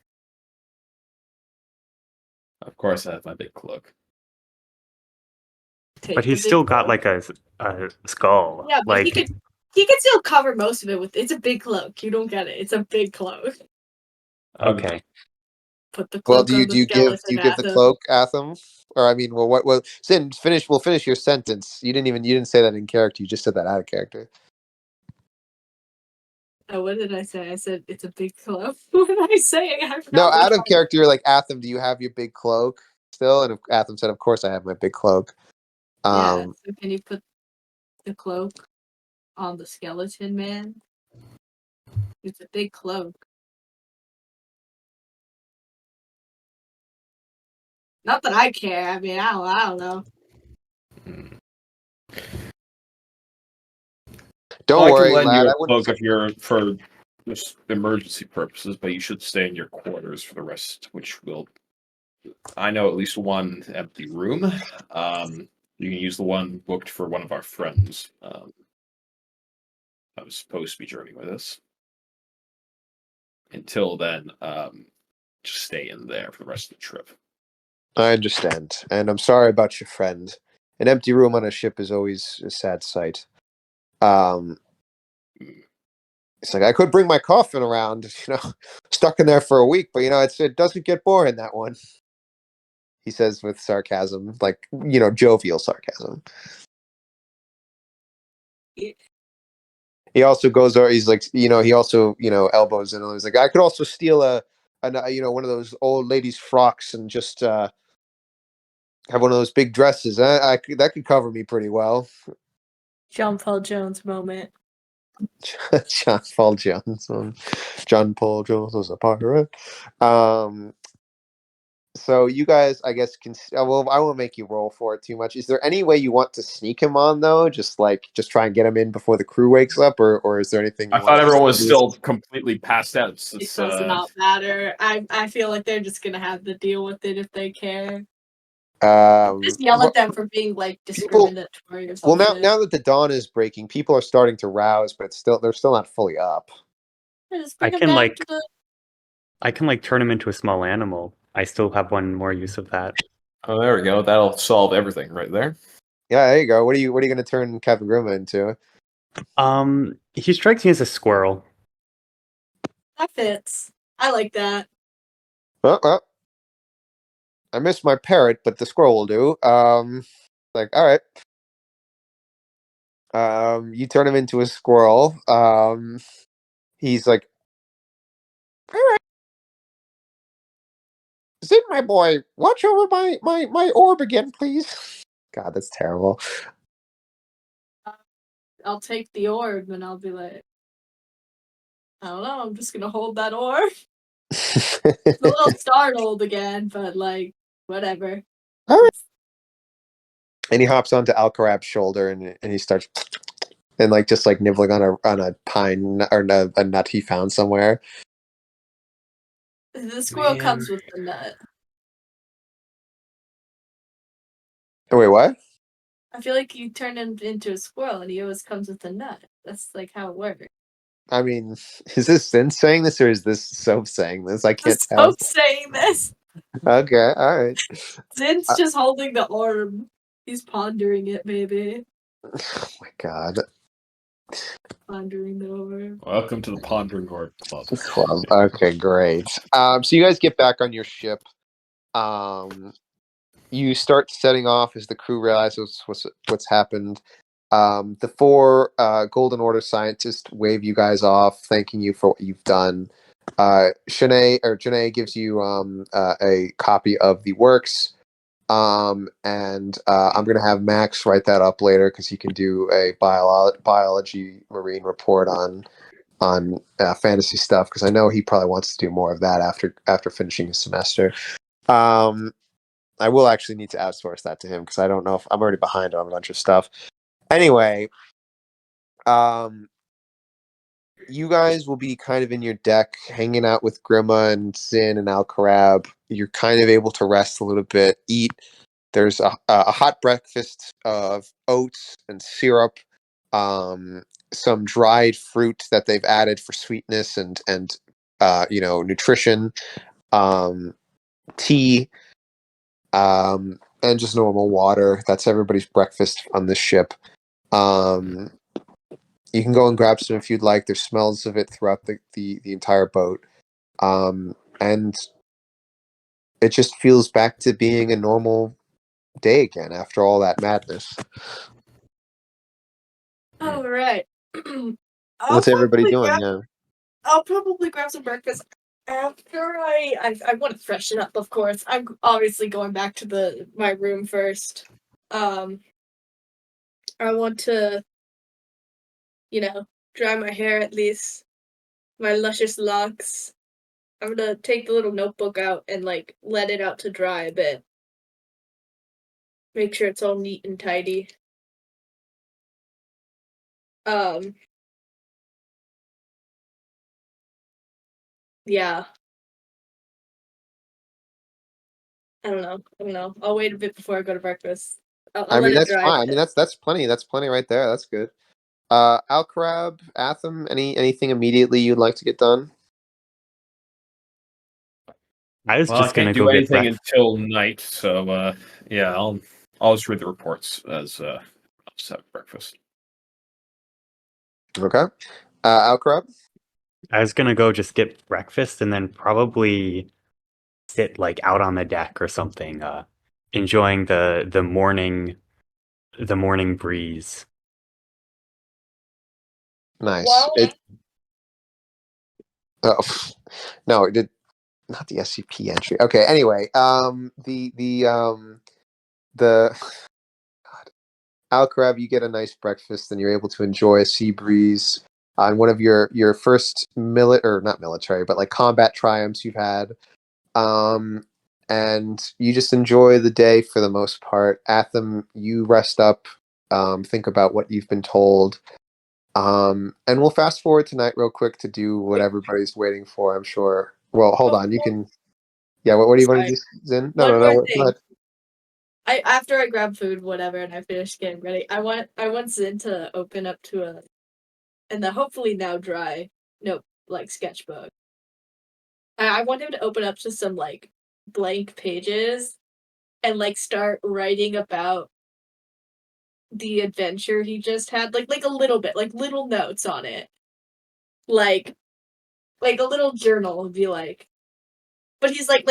Of course, I have my big cloak. But he's still got like a skull. Yeah, but like he could still cover most of it with. It's a big cloak. You don't get it. It's a big cloak. Okay. Put the cloak. Well, do you give the cloak, Atham? Or I mean, well, what? Sin, finish. We'll finish your sentence. You didn't say that in character. You just said that out of character. Oh, what did I say? I said it's a big cloak. What did I say? I forgot. No, out of character, you're like, Atham, do you have your big cloak still? And Atham said, of course I have my big cloak. Yeah, so can you put the cloak on the skeleton man? It's a big cloak. Not that I care. I mean, I don't know. Don't worry, I can lend lad. you I a wouldn't. cloak if you're for just emergency purposes, but you should stay in your quarters for the rest, which will. I know at least one empty room. You can use the one booked for one of our friends. I was supposed to be journeying with us. Until then, just stay in there for the rest of the trip. I understand, and I'm sorry about your friend. An empty room on a ship is always a sad sight. Um, it's like I could bring my coffin around, stuck in there for a week, but it doesn't get boring that one. He says with sarcasm, like jovial sarcasm. He also goes over. He's like, he also elbows in. And he's like, I could also steal one of those old ladies' frocks and just have one of those big dresses. That could cover me pretty well. John Paul Jones moment. John Paul Jones. John Paul Jones was a pirate. So you guys, I guess, can. Well, I won't make you roll for it too much. Is there any way you want to sneak him on though? Just try and get him in before the crew wakes up, or is there anything? I thought everyone was still completely passed out. It does not matter. I feel like they're just gonna have to deal with it if they care. Just yell at them for being discriminatory or something. Well, now that the dawn is breaking, people are starting to rouse, but they're still not fully up. I can turn him into a small animal. I still have one more use of that. Oh, there we go. That'll solve everything right there. Yeah, there you go. What are you going to turn Captain Grima into? He strikes me as a squirrel. That fits. I like that. Well, I missed my parrot, but the squirrel will do. All right. You turn him into a squirrel. He's like, all right. Zin, my boy, watch over my orb again, please. God, that's terrible. I'll take the orb and I'll be like, I don't know, I'm just gonna hold that orb. It's a little startled again, but whatever. All right. And he hops onto Alcarab's shoulder and he starts and just nibbling on a pine or a nut he found somewhere. The squirrel comes with the nut. Oh, wait, what? I feel like you turn him into a squirrel and he always comes with a nut. That's how it works. I mean, is this Zin saying this or is this Soap saying this? I can't tell. Soap saying this. Okay, all right. Zin's just holding the orb. He's pondering it, baby. Oh my god. Pondering the orb. Welcome to the Pondering Orb Club. Okay, great. So you guys get back on your ship. You start setting off as the crew realizes what's happened. The 4 Golden Order scientists wave you guys off, thanking you for what you've done. Janae gives you a copy of the works. And I'm gonna have Max write that up later because he can do a biology marine report on fantasy stuff because I know he probably wants to do more of that after finishing his semester. I will actually need to outsource that to him because I don't know if I'm already behind on a bunch of stuff. Anyway, you guys will be kind of in your deck, hanging out with Grima and Zin and Alcarab. You're kind of able to rest a little bit, eat. There's a hot breakfast of oats and syrup, some dried fruit that they've added for sweetness and nutrition, tea, and just normal water. That's everybody's breakfast on this ship. You can go and grab some if you'd like. There's smells of it throughout the entire boat. And it just feels back to being a normal day again after all that madness. All right. What's everybody doing? Yeah. I'll probably grab some breakfast after I want to freshen up, of course. I'm obviously going back to my room first. I want to, dry my hair at least. My luscious locks. I'm gonna take the little notebook out and let it out to dry a bit. Make sure it's all neat and tidy. Yeah. I don't know. I'll wait a bit before I go to breakfast. I'll let it that's dry. fine. I mean, that's plenty. That's plenty right there. That's good. Alcarab, Atham, anything immediately you'd like to get done? I was just gonna can't do anything until night, so yeah, I'll just read the reports as I'll just have breakfast. Okay. Alcarab? I was gonna go just get breakfast and then probably sit like out on the deck or something, enjoying the morning breeze. Nice. Well, Oh, no, it did not the SCP entry. Okay. Anyway, the Alcarab, you get a nice breakfast and you're able to enjoy a sea breeze on one of your first or not military, but like combat triumphs you've had. And you just enjoy the day for the most part. Atham, you rest up, think about what you've been told. And we'll fast forward tonight real quick to do what everybody's waiting for, I'm sure. Well, hold on. You can. Yeah, what do you want to Sorry. do, Zin? One more Go thing. ahead. After I grab food, whatever, and I finish getting ready, I want Zin to open up to and the hopefully now dry sketchbook. I want him to open up to some like blank pages and like start writing about the adventure he just had, like a little bit, like little notes on it, like a little journal would be like. But he's like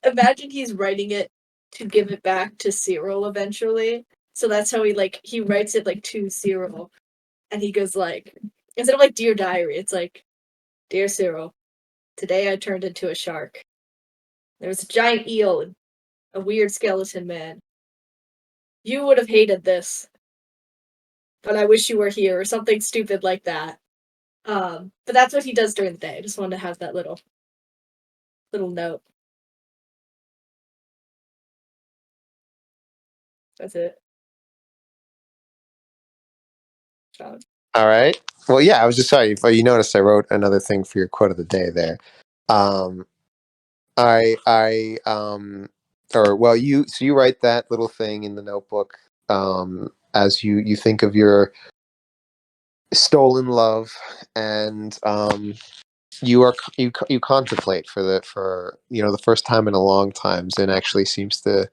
imagine he's writing it to give it back to Cyril eventually. So that's how he writes it like to Cyril, and he goes like, instead of like dear diary, it's like, dear Cyril, today I turned into a shark. There was a giant eel and a weird skeleton man. You would have hated this, but I wish you were here, or something stupid like that. But that's what he does during the day. I just wanted to have that little note. That's it. Sean. All right. Well, yeah, I was just sorry. You noticed I wrote another thing for your quote of the day there. You write that little thing in the notebook as you think of your stolen love, and you contemplate for the first time in a long time. Zin actually seems to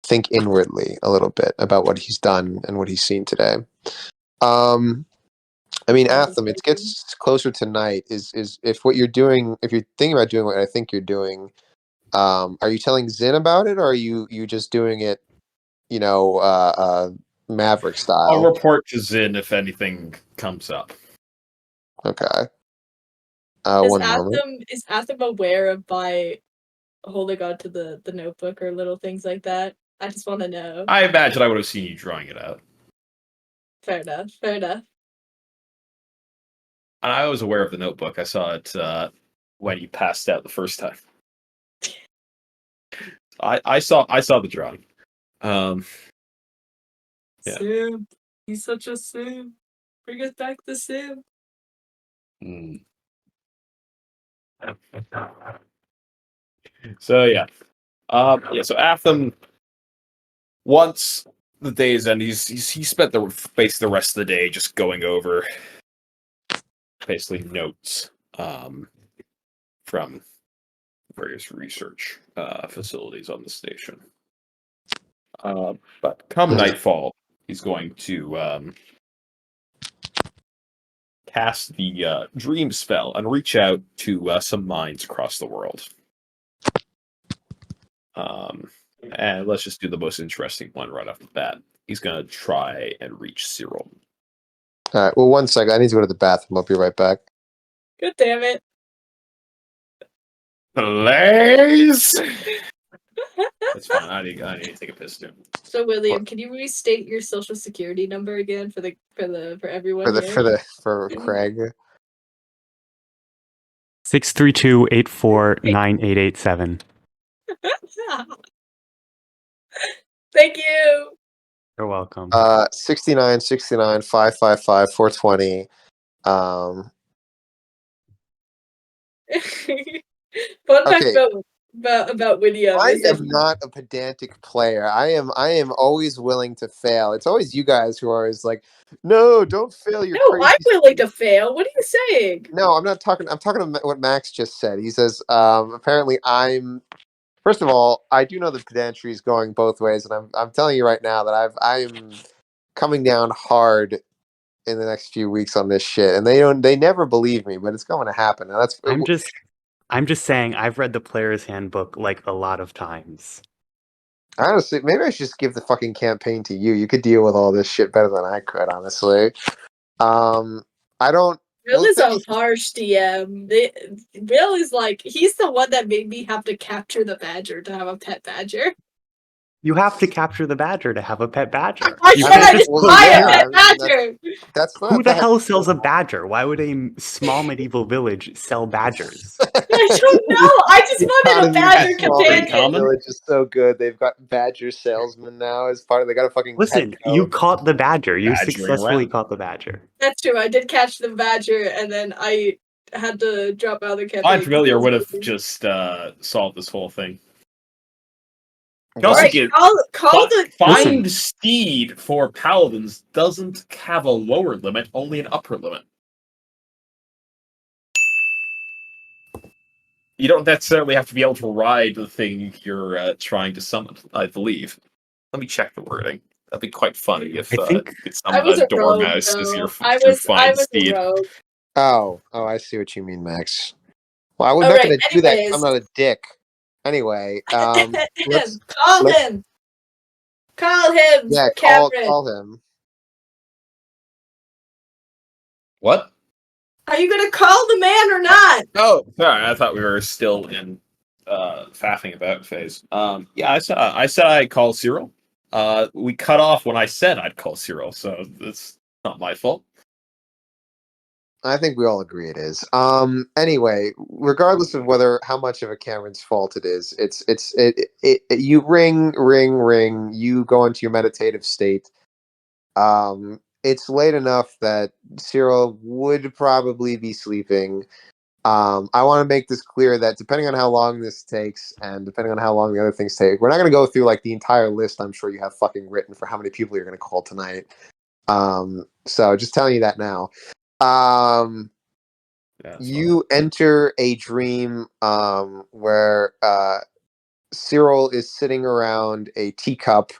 think inwardly a little bit about what he's done and what he's seen today. I mean, Atham, it gets closer to night. Is if what you're doing, if you're thinking about doing what I think you're doing, are you telling Zin about it, or are you just doing it, Maverick style? I'll report to Zin if anything comes up. Okay. Is Atham aware of my holding on to the notebook or little things like that? I just want to know. I imagine I would have seen you drawing it out. Fair enough. Fair enough. And I was aware of the notebook. I saw it when you passed out the first time. I saw the drawing. Yeah. Sim, he's such a sim. Bring us back the sim. So yeah. So Atham, once the day's end, he spent the rest of the day just going over basically notes from various research facilities on the station. But come nightfall, he's going to cast the dream spell and reach out to some minds across the world. And let's just do the most interesting one right off the bat. He's going to try and reach Cyril. All right. Well, 1 second. I need to go to the bathroom. I'll be right back. God damn it. Blaze! That's fine. I need to take a piss too. So William, can you restate your social security number again for everyone for Craig? 632-849-887. Thank you. You're welcome. 69 555 420. Fun fact about William. I am not a pedantic player. I am always willing to fail. It's always you guys who are always like, no, don't fail. You're crazy. I'm willing to fail. What are you saying? No, I'm not talking. I'm talking about what Max just said. He says, apparently first of all, I do know that pedantry is going both ways, and I'm telling you right now that I'm coming down hard in the next few weeks on this shit, and they never believe me, but it's going to happen. And that's I'm just saying I've read the player's handbook like a lot of times. honestly, maybe I should just give the fucking campaign to you. You could deal with all this shit better than I could, honestly. I don't. Bill Well, is a harsh DM. Bill is like, he's the one that made me have to capture the badger to have a pet badger. You have to capture the badger to have a pet badger. I You said can't I just just pull buy it a out. pet badger. That's not Who the that. hell sells a badger? Why would a small medieval village sell badgers? I don't know. I just wanted a badger That's pretty companion. common. Village is so good. They've got badger salesmen now as part of. They got a fucking. Listen, Petco. you caught the badger. You Badgering successfully around. caught the badger. That's true. I did catch the badger, and then I had to drop out of the campaign. I'm familiar would have just solved this whole thing. You can All also right, get call the. find speed for paladins doesn't have a lower limit, only an upper limit. You don't necessarily have to be able to ride the thing you're trying to summon, I believe. Let me check the wording. That'd be quite funny if I think you could I summon was a a rogue, dormouse as your though. I find was speed. a rogue. Oh, I see what you mean, Max. Well, I was All not right, going to do that 'cause I'm anyways. not a dick. Anyway, let's Call him. Call him, yeah, Cameron. call him. What? Are you gonna call the man or not? Oh, sorry. I thought we were still in faffing about phase. Yeah, I said I'd call Cyril. We cut off when I said I'd call Cyril, so it's not my fault. I think we all agree it is. Anyway, regardless of how much of a Cameron's fault it is, you ring. You go into your meditative state. It's late enough that Cyril would probably be sleeping. I want to make this clear that depending on how long this takes and depending on how long the other things take, we're not going to go through like the entire list I'm sure you have fucking written for how many people you're going to call tonight. So just telling you that now. You enter a dream where Cyril is sitting around a teacup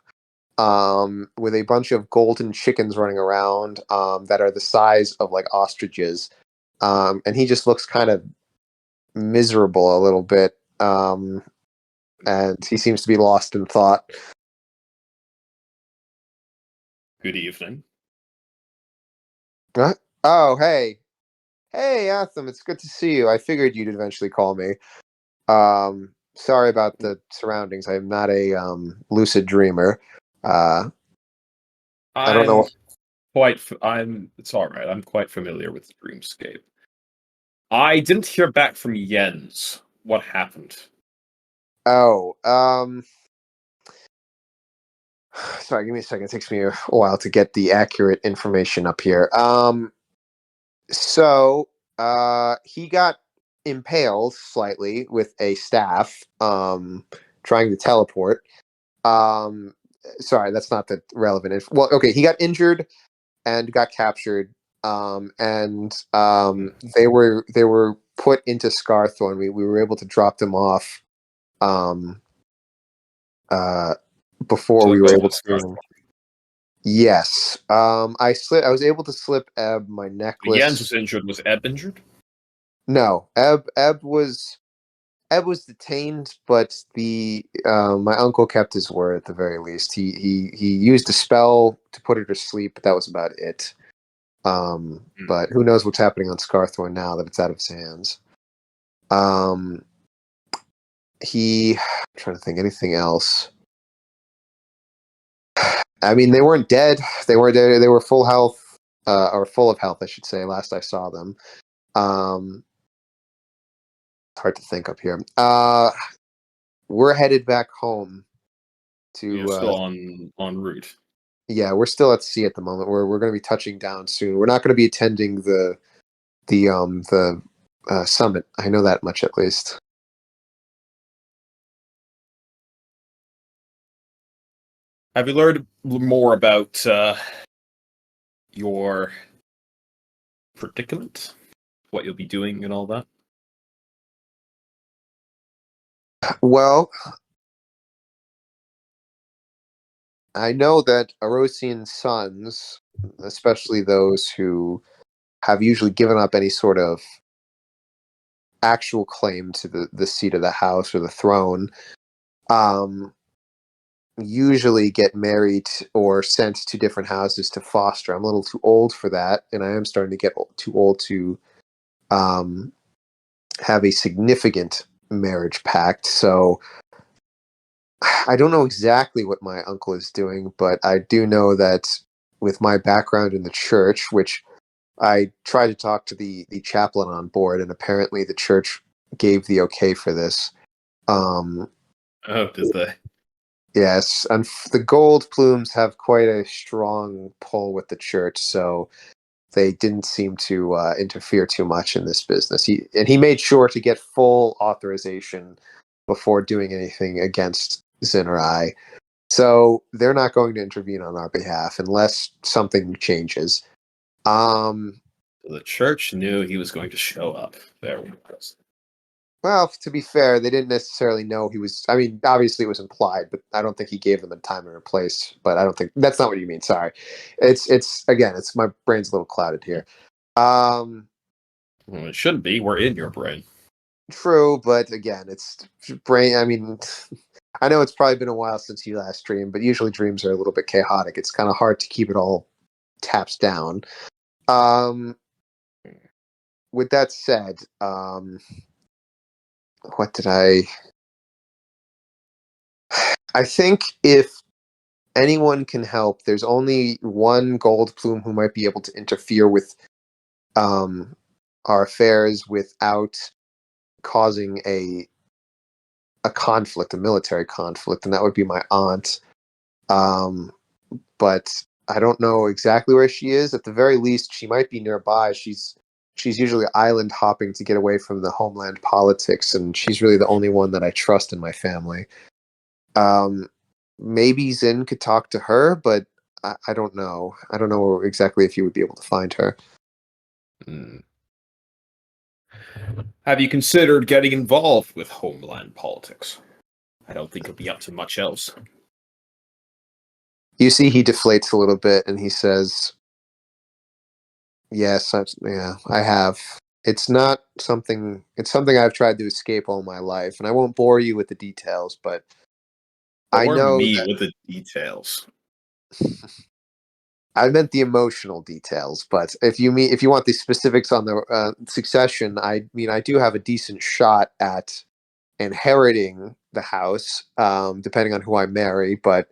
with a bunch of golden chickens running around that are the size of like ostriches. And he just looks kind of miserable a little bit. And he seems to be lost in thought. Good evening. Oh, hey. Hey, Atham, it's good to see you. I figured you'd eventually call me. Sorry about the surroundings. I am not a lucid dreamer. I don't know. It's all right. I'm quite familiar with the dreamscape. I didn't hear back from Jens. What happened? Oh, sorry, give me a second. It takes me a while to get the accurate information up here. So he got impaled slightly with a staff, trying to teleport. Sorry, that's not the relevant. Well, okay, he got injured and got captured, and they were put into Scarthorn. We were able to drop them off before So we were able to to. Yes, I was able to slip Eb my necklace. Jens was injured. Was Eb injured? No, Eb was detained, but my uncle kept his word at the very least. He used a spell to put her to sleep, but that was about it. But who knows what's happening on Scarthorn now that it's out of his hands. I'm trying to think anything else. I mean, they weren't dead. They were dead. They were full health, or full of health, I should say. Last I saw them. It's hard to think up here. We're headed back home. You're still on route. Yeah, we're still at sea at the moment. We're going to be touching down soon. We're not going to be attending the summit. I know that much at least. Have you learned more about your predicament? What you'll be doing and all that? Well, I know that Erosian sons, especially those who have usually given up any sort of actual claim to the seat of the house or the throne, usually get married or sent to different houses to foster. I'm a little too old for that, and I am starting to get too old to have a significant marriage pact. So I don't know exactly what my uncle is doing, but I do know that with my background in the church, which I tried to talk to the chaplain on board, and apparently the church gave the okay for this. Oh, did they? Yes, and the gold plumes have quite a strong pull with the church, so they didn't seem to interfere too much in this business. He made sure to get full authorization before doing anything against Zin or I. So they're not going to intervene on our behalf unless something changes. The church knew he was going to show up. There we go. Well, to be fair, they didn't necessarily know he was. I mean, obviously it was implied, but I don't think he gave them a time and a place. But I don't think that's not what you mean. Sorry, it's again, it's my brain's a little clouded here. Well, it shouldn't be. We're in your brain. True, but again, it's brain. I mean, I know it's probably been a while since you last dreamed, but usually dreams are a little bit chaotic. It's kind of hard to keep it all taps down. With that said, what did I think if anyone can help, there's only one gold plume who might be able to interfere with our affairs without causing a conflict, a military conflict, and that would be my aunt. But I don't know exactly where she is. At the very least, she might be nearby. She's usually island hopping to get away from the homeland politics, and she's really the only one that I trust in my family. Maybe Zin could talk to her, but I don't know. I don't know exactly if you would be able to find her. Have you considered getting involved with homeland politics? I don't think it'll be up to much else. You see, he deflates a little bit, and he says, "Yes, I have. It's not something. It's something I've tried to escape all my life, and I won't bore you with the details, but I know me that." with the details. I meant the emotional details, but if you want the specifics on the succession, I mean, I do have a decent shot at inheriting the house, depending on who I marry. But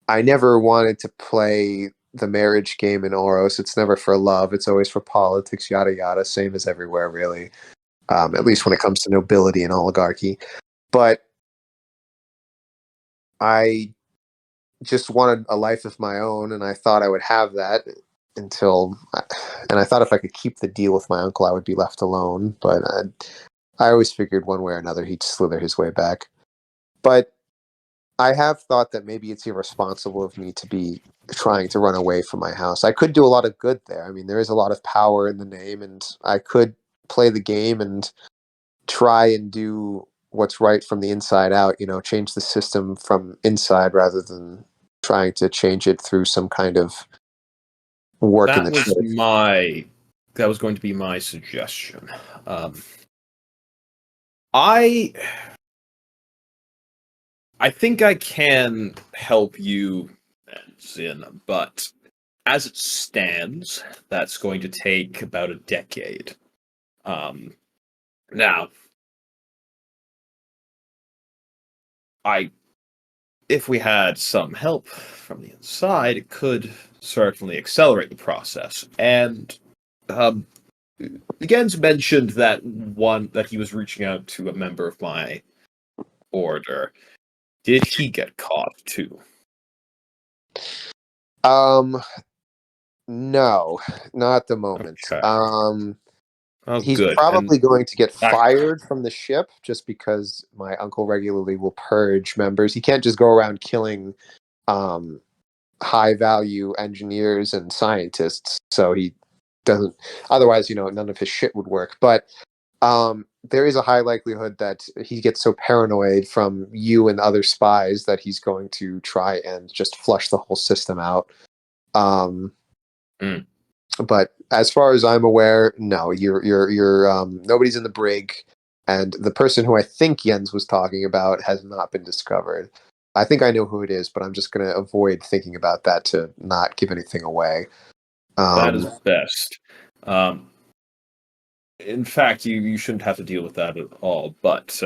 I never wanted to play the marriage game in Oros. It's never for love; it's always for politics, yada yada. Same as everywhere, really. At least when it comes to nobility and oligarchy. But I just wanted a life of my own, and I thought I would have that and I thought if I could keep the deal with my uncle, I would be left alone. But I always figured one way or another he'd slither his way back. But I have thought that maybe it's irresponsible of me to be trying to run away from my house. I could do a lot of good there. I mean, there is a lot of power in the name, and I could play the game and try and do what's right from the inside out, change the system from inside rather than trying to change it through some kind of work in the church. That was going to be my suggestion. I think I can help you, Zin, but as it stands, that's going to take about a decade. Now, if we had some help from the inside, it could certainly accelerate the process. And Gens mentioned that he was reaching out to a member of my order. Did he get caught too? No, not at the moment. Okay. He's good. probably going to get fired from the ship just because my uncle regularly will purge members. He can't just go around killing high value engineers and scientists. So he doesn't, otherwise, none of his shit would work. But there is a high likelihood that he gets so paranoid from you and other spies that he's going to try and just flush the whole system out. But as far as I'm aware, no, you're nobody's in the brig, and the person who I think Jens was talking about has not been discovered. I think I know who it is, but I'm just going to avoid thinking about that to not give anything away. That is best. In fact, you shouldn't have to deal with that at all, but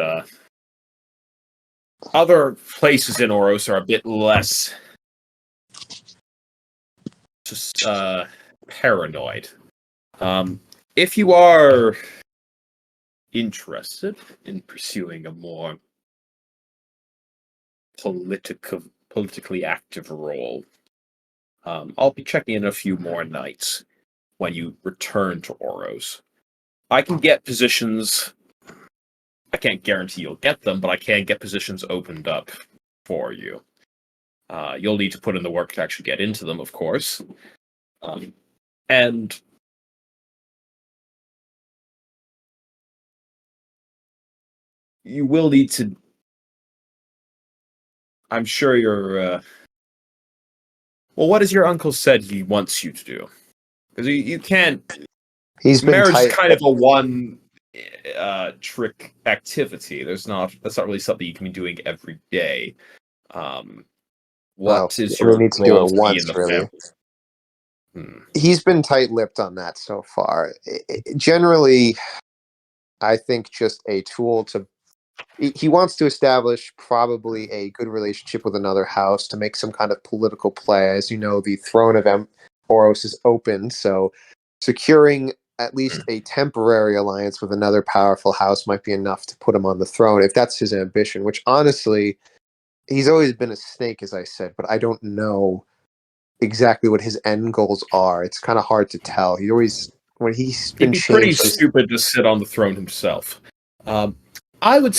other places in Oros are a bit less just paranoid. If you are interested in pursuing a more politically active role, I'll be checking in a few more nights when you return to Oros. I can get positions. I can't guarantee you'll get them, but I can get positions opened up for you. You'll need to put in the work to actually get into them, of course. And you will need to. I'm sure you're. Well, what has your uncle said he wants you to do? Because you can't. Marriage is kind of a one trick activity. That's not really something you can be doing every day. What is your need to role do it once, in the really? family? He's been tight-lipped on that so far. Generally, I think just a tool to. He wants to establish probably a good relationship with another house to make some kind of political play. As you know, the throne of Oros is open, so securing at least a temporary alliance with another powerful house might be enough to put him on the throne, if that's his ambition, which honestly, he's always been a snake, as I said, but I don't know exactly what his end goals are. It's kind of hard to tell. He always, when he's been He'd be pretty changed, stupid to sit on the throne himself. I would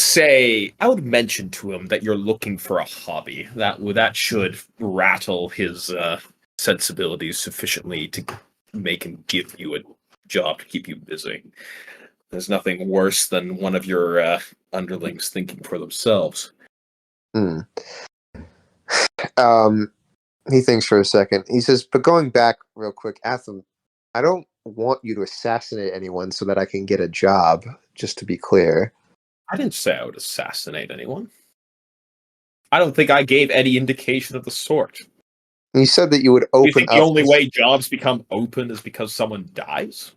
mention to him that you're looking for a hobby. That should rattle his sensibilities sufficiently to make him give you a job to keep you busy. There's nothing worse than one of your underlings thinking for themselves. He thinks for a second. He says, but going back real quick, Atham, I don't want you to assassinate anyone so that I can get a job, just to be clear. I didn't say I would assassinate anyone. I don't think I gave any indication of the sort. You said that you would open you think up. The only way jobs become open is because someone dies?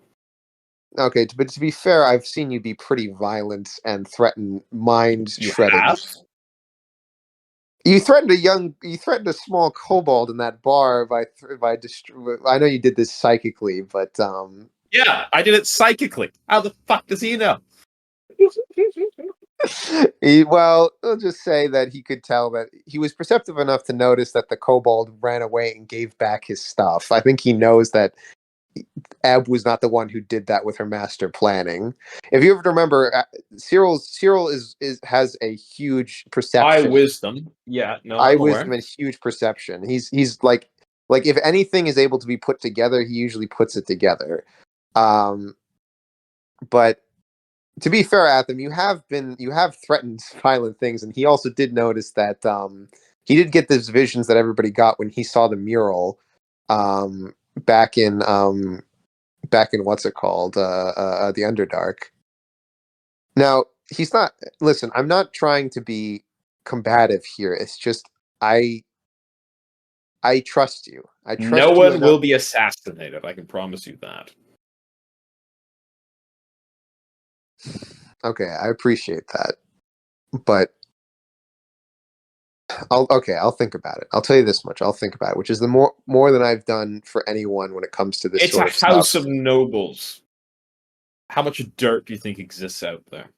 Okay, but to be fair, I've seen you be pretty violent and threaten mind shredding. You threatened a small kobold in that bar I know you did this psychically, but yeah, I did it psychically. How the fuck does he know? Well, I'll just say that he could tell that he was perceptive enough to notice that the kobold ran away and gave back his stuff. I think he knows that Ebb was not the one who did that with her master planning. If you ever remember, Cyril has a huge perception. I wisdom, yeah, no, I wisdom and huge perception. He's like if anything is able to be put together, he usually puts it together. But to be fair, Atham, you have threatened violent things, and he also did notice that he did get those visions that everybody got when he saw the mural back in what's it called, the Underdark. Now he's not. Listen, I'm not trying to be combative here. It's just I trust you. I trust no you one enough. will be assassinated. I can promise you that. Okay, I appreciate that, but I'll think about it. I'll tell you this much. I'll think about it, which is the more than I've done for anyone when it comes to this sort of stuff. It's a house of nobles. How much dirt do you think exists out there?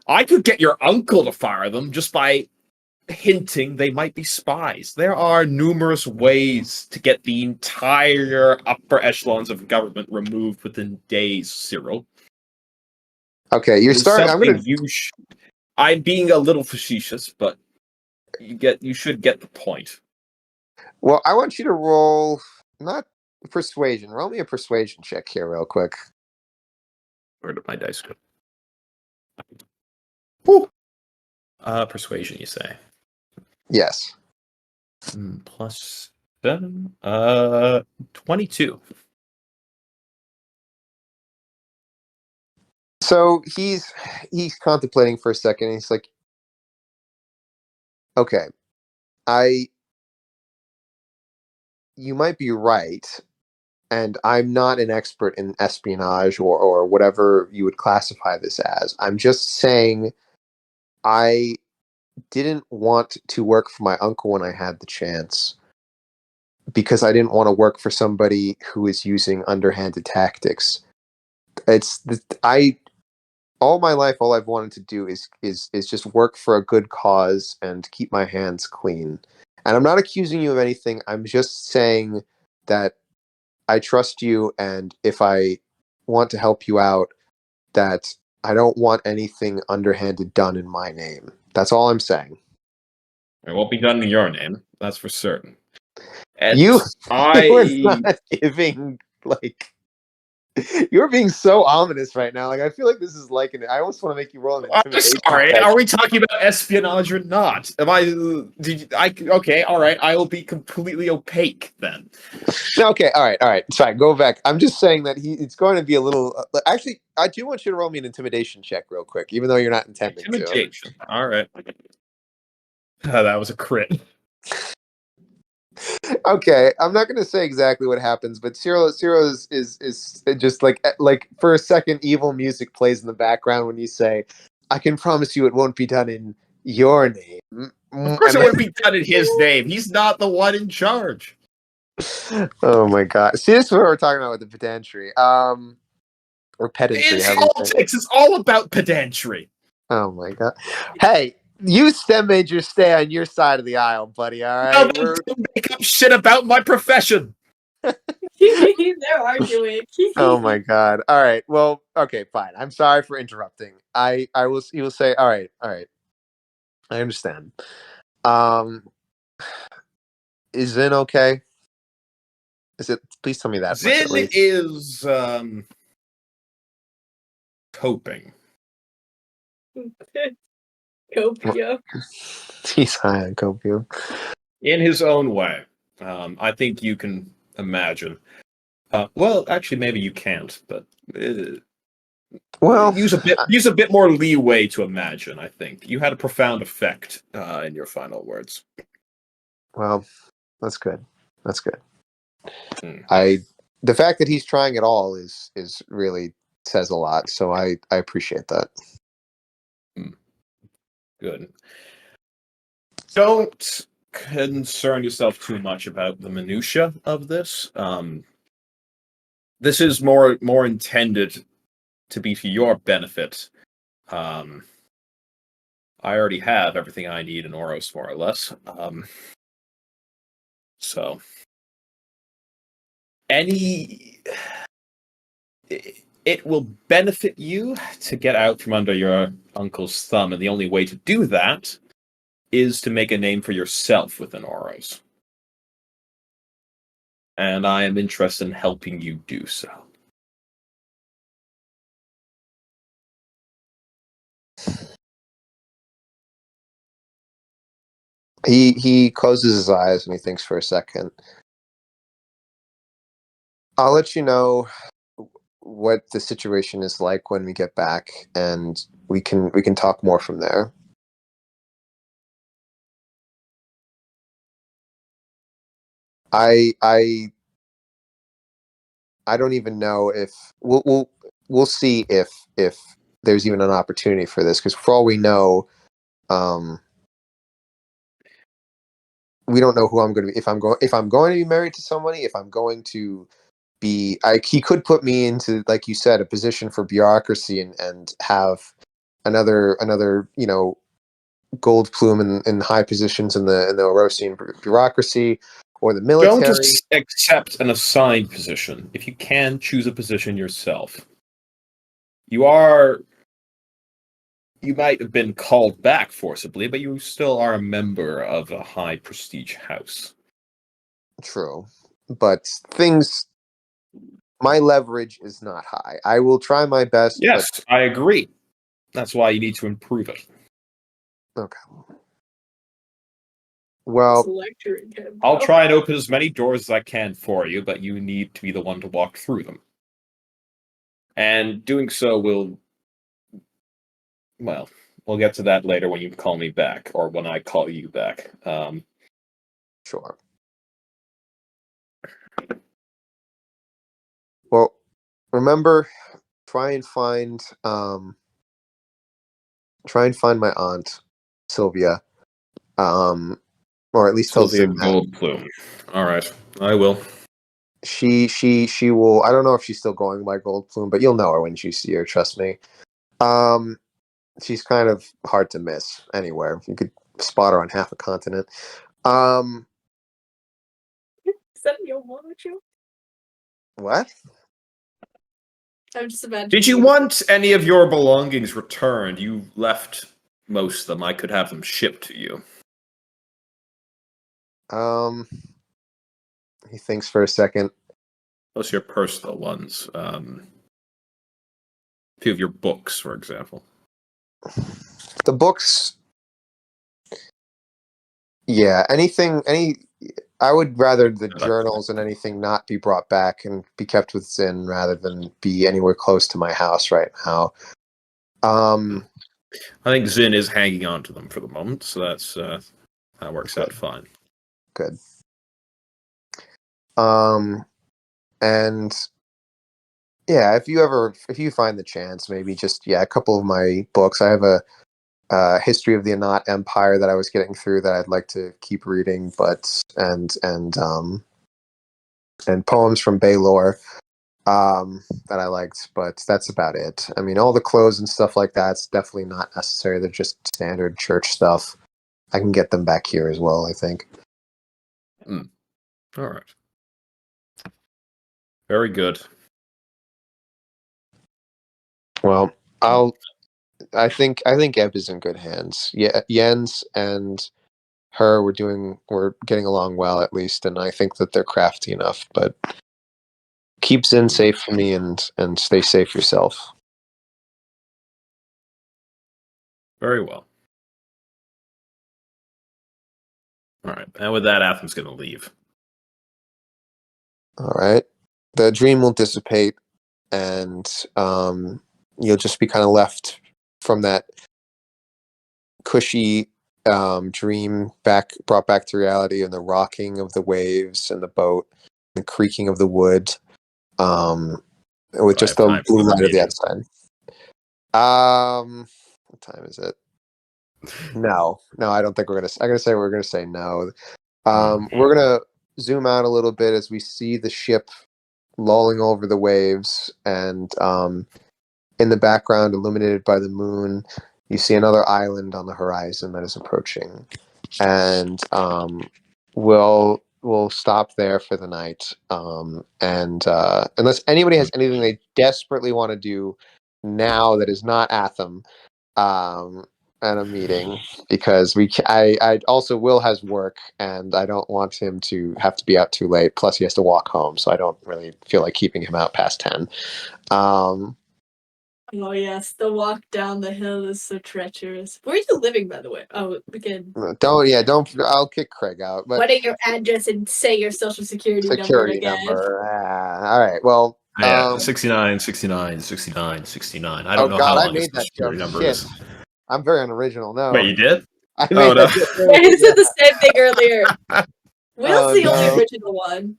I could get your uncle to fire them just by hinting they might be spies. There are numerous ways to get the entire upper echelons of government removed within days, Cyril. Okay, you're starting. I'm being a little facetious, but you should get the point. Well, I want you to roll not persuasion. Roll me a persuasion check here, real quick. Where did my dice go? Whew. Persuasion, you say? Yes. Plus 7. 22. So he's contemplating for a second. And he's like, "Okay, you might be right, and I'm not an expert in espionage or whatever you would classify this as. I'm just saying I didn't want to work for my uncle when I had the chance because I didn't want to work for somebody who is using underhanded tactics. I all my life, all I've wanted to do is just work for a good cause and keep my hands clean. And I'm not accusing you of anything. I'm just saying that I trust you, and if I want to help you out, that I don't want anything underhanded done in my name. That's all I'm saying." It won't be done in your name, that's for certain. And You were I not giving like you're being so ominous right now. Like I feel like this is like I almost want to make you roll an I'm intimidation sorry. check. Are we talking about espionage or not? Am I? Okay. All right. I will be completely opaque then. No, okay, all right. Sorry, go back. I'm just saying that it's going to be a little. Actually, I do want you to roll me an intimidation check real quick, even though you're not intending to. Intimidation. All right. That was a crit. Okay, I'm not going to say exactly what happens, but Cyril is just like for a second, evil music plays in the background when you say, "I can promise you, it won't be done in your name." Of course, And it then, wouldn't be done in his name. He's not the one in charge. oh my god! See, this is what we're talking about with the pedantry, or pedantry. It's However you say it. politics. It's all about pedantry. Oh my god! Hey, you STEM majors, stay on your side of the aisle, buddy. All No, right, don't make up shit about my profession. They're arguing. Oh my god! All right, well, okay, fine. I'm sorry for interrupting. I will. You will say, all right. I understand. Um, is Zin okay? Is it? Please tell me that much at Zin least. is coping. Copia. He's high on copium. In his own way. I think you can imagine. Well, actually, maybe you can't, but Well, use a bit more leeway to imagine. I think you had a profound effect in your final words. well, that's good. That's good. Hmm. The fact that he's trying at all is really says a lot. So I appreciate that. Good. Don't concern yourself too much about the minutia of this. This is more intended to be to your benefit. I already have everything I need in Oros, more or less. So it will benefit you to get out from under your uncle's thumb, and the only way to do that is to make a name for yourself within Oros. And I am interested in helping you do so. He closes his eyes and he thinks for a second. I'll let you know what the situation is like when we get back, and we can talk more from there. I don't even know if we'll see if there's even an opportunity for this, because for all we know, we don't know who I'm going to be, if I'm going to be married to somebody, if I'm going to be he could put me into, like you said, a position for bureaucracy and have another gold plume in high positions in the Orosian bureaucracy or the military. Don't accept an assigned position. If you can, choose a position yourself. You might have been called back forcibly, but you still are a member of a high prestige house. True, but my leverage is not high. I will try my best. Yes, I agree. That's why you need to improve it. Okay. Well, lecturing him. I'll try and open as many doors as I can for you, but you need to be the one to walk through them. And doing so will... Well, we'll get to that later when you call me back, or when I call you back. sure. Well, remember, try and find my aunt Sylvia, or at least tell Sylvia Zim that. Goldplume. All right, I will. She will. I don't know if she's still going by Goldplume, but you'll know her when you see her. Trust me. She's kind of hard to miss anywhere. You could spot her on half a continent. Is that your mother joke? What? I'm just imagining. Did you want any of your belongings returned? You left most of them. I could have them shipped to you. He thinks for a second. Those are your personal ones. A few of your books, for example. The books. Yeah, I would rather the journals and anything not be brought back and be kept with Zin rather than be anywhere close to my house right now. I think Zin is hanging on to them for the moment, so that works out fine. Good. And yeah, if you find the chance, maybe just a couple of my books. I have a history of the Anat Empire that I was getting through that I'd like to keep reading, and poems from Baylor that I liked, but that's about it. I mean, all the clothes and stuff like that's definitely not necessary. They're just standard church stuff. I can get them back here as well, I think. All right. Very good. Well, I think Eb is in good hands. Yeah, Jens and her we're getting along well at least, and I think that they're crafty enough. But keep Zin safe for me, and stay safe yourself. Very well. All right. And with that, Atham's going to leave. All right. The dream will dissipate, and you'll just be kind of left from that cushy dream brought back to reality, and the rocking of the waves and the boat, the creaking of the wood, with just the blue light of the outside. What time is it? No, I don't think we're gonna. I'm gonna say no. We're gonna zoom out a little bit as we see the ship lolling over the waves, and in the background, illuminated by the moon, you see another island on the horizon that is approaching, and we'll stop there for the night. And unless anybody has anything they desperately want to do now that is not Atham, at a meeting, because I also Will has work, and I don't want him to have to be out too late. Plus, he has to walk home, so I don't really feel like keeping him out past 10. Oh yes, the walk down the hill is so treacherous. Where are you living, by the way? Oh, we can. Don't. I'll kick Craig out. But what are your address and say your social security number again? All right. Well. 69. I don't know how long his security number is. I'm very unoriginal. No. Wait, you did? I made that I said the same thing earlier. Will's the only original one.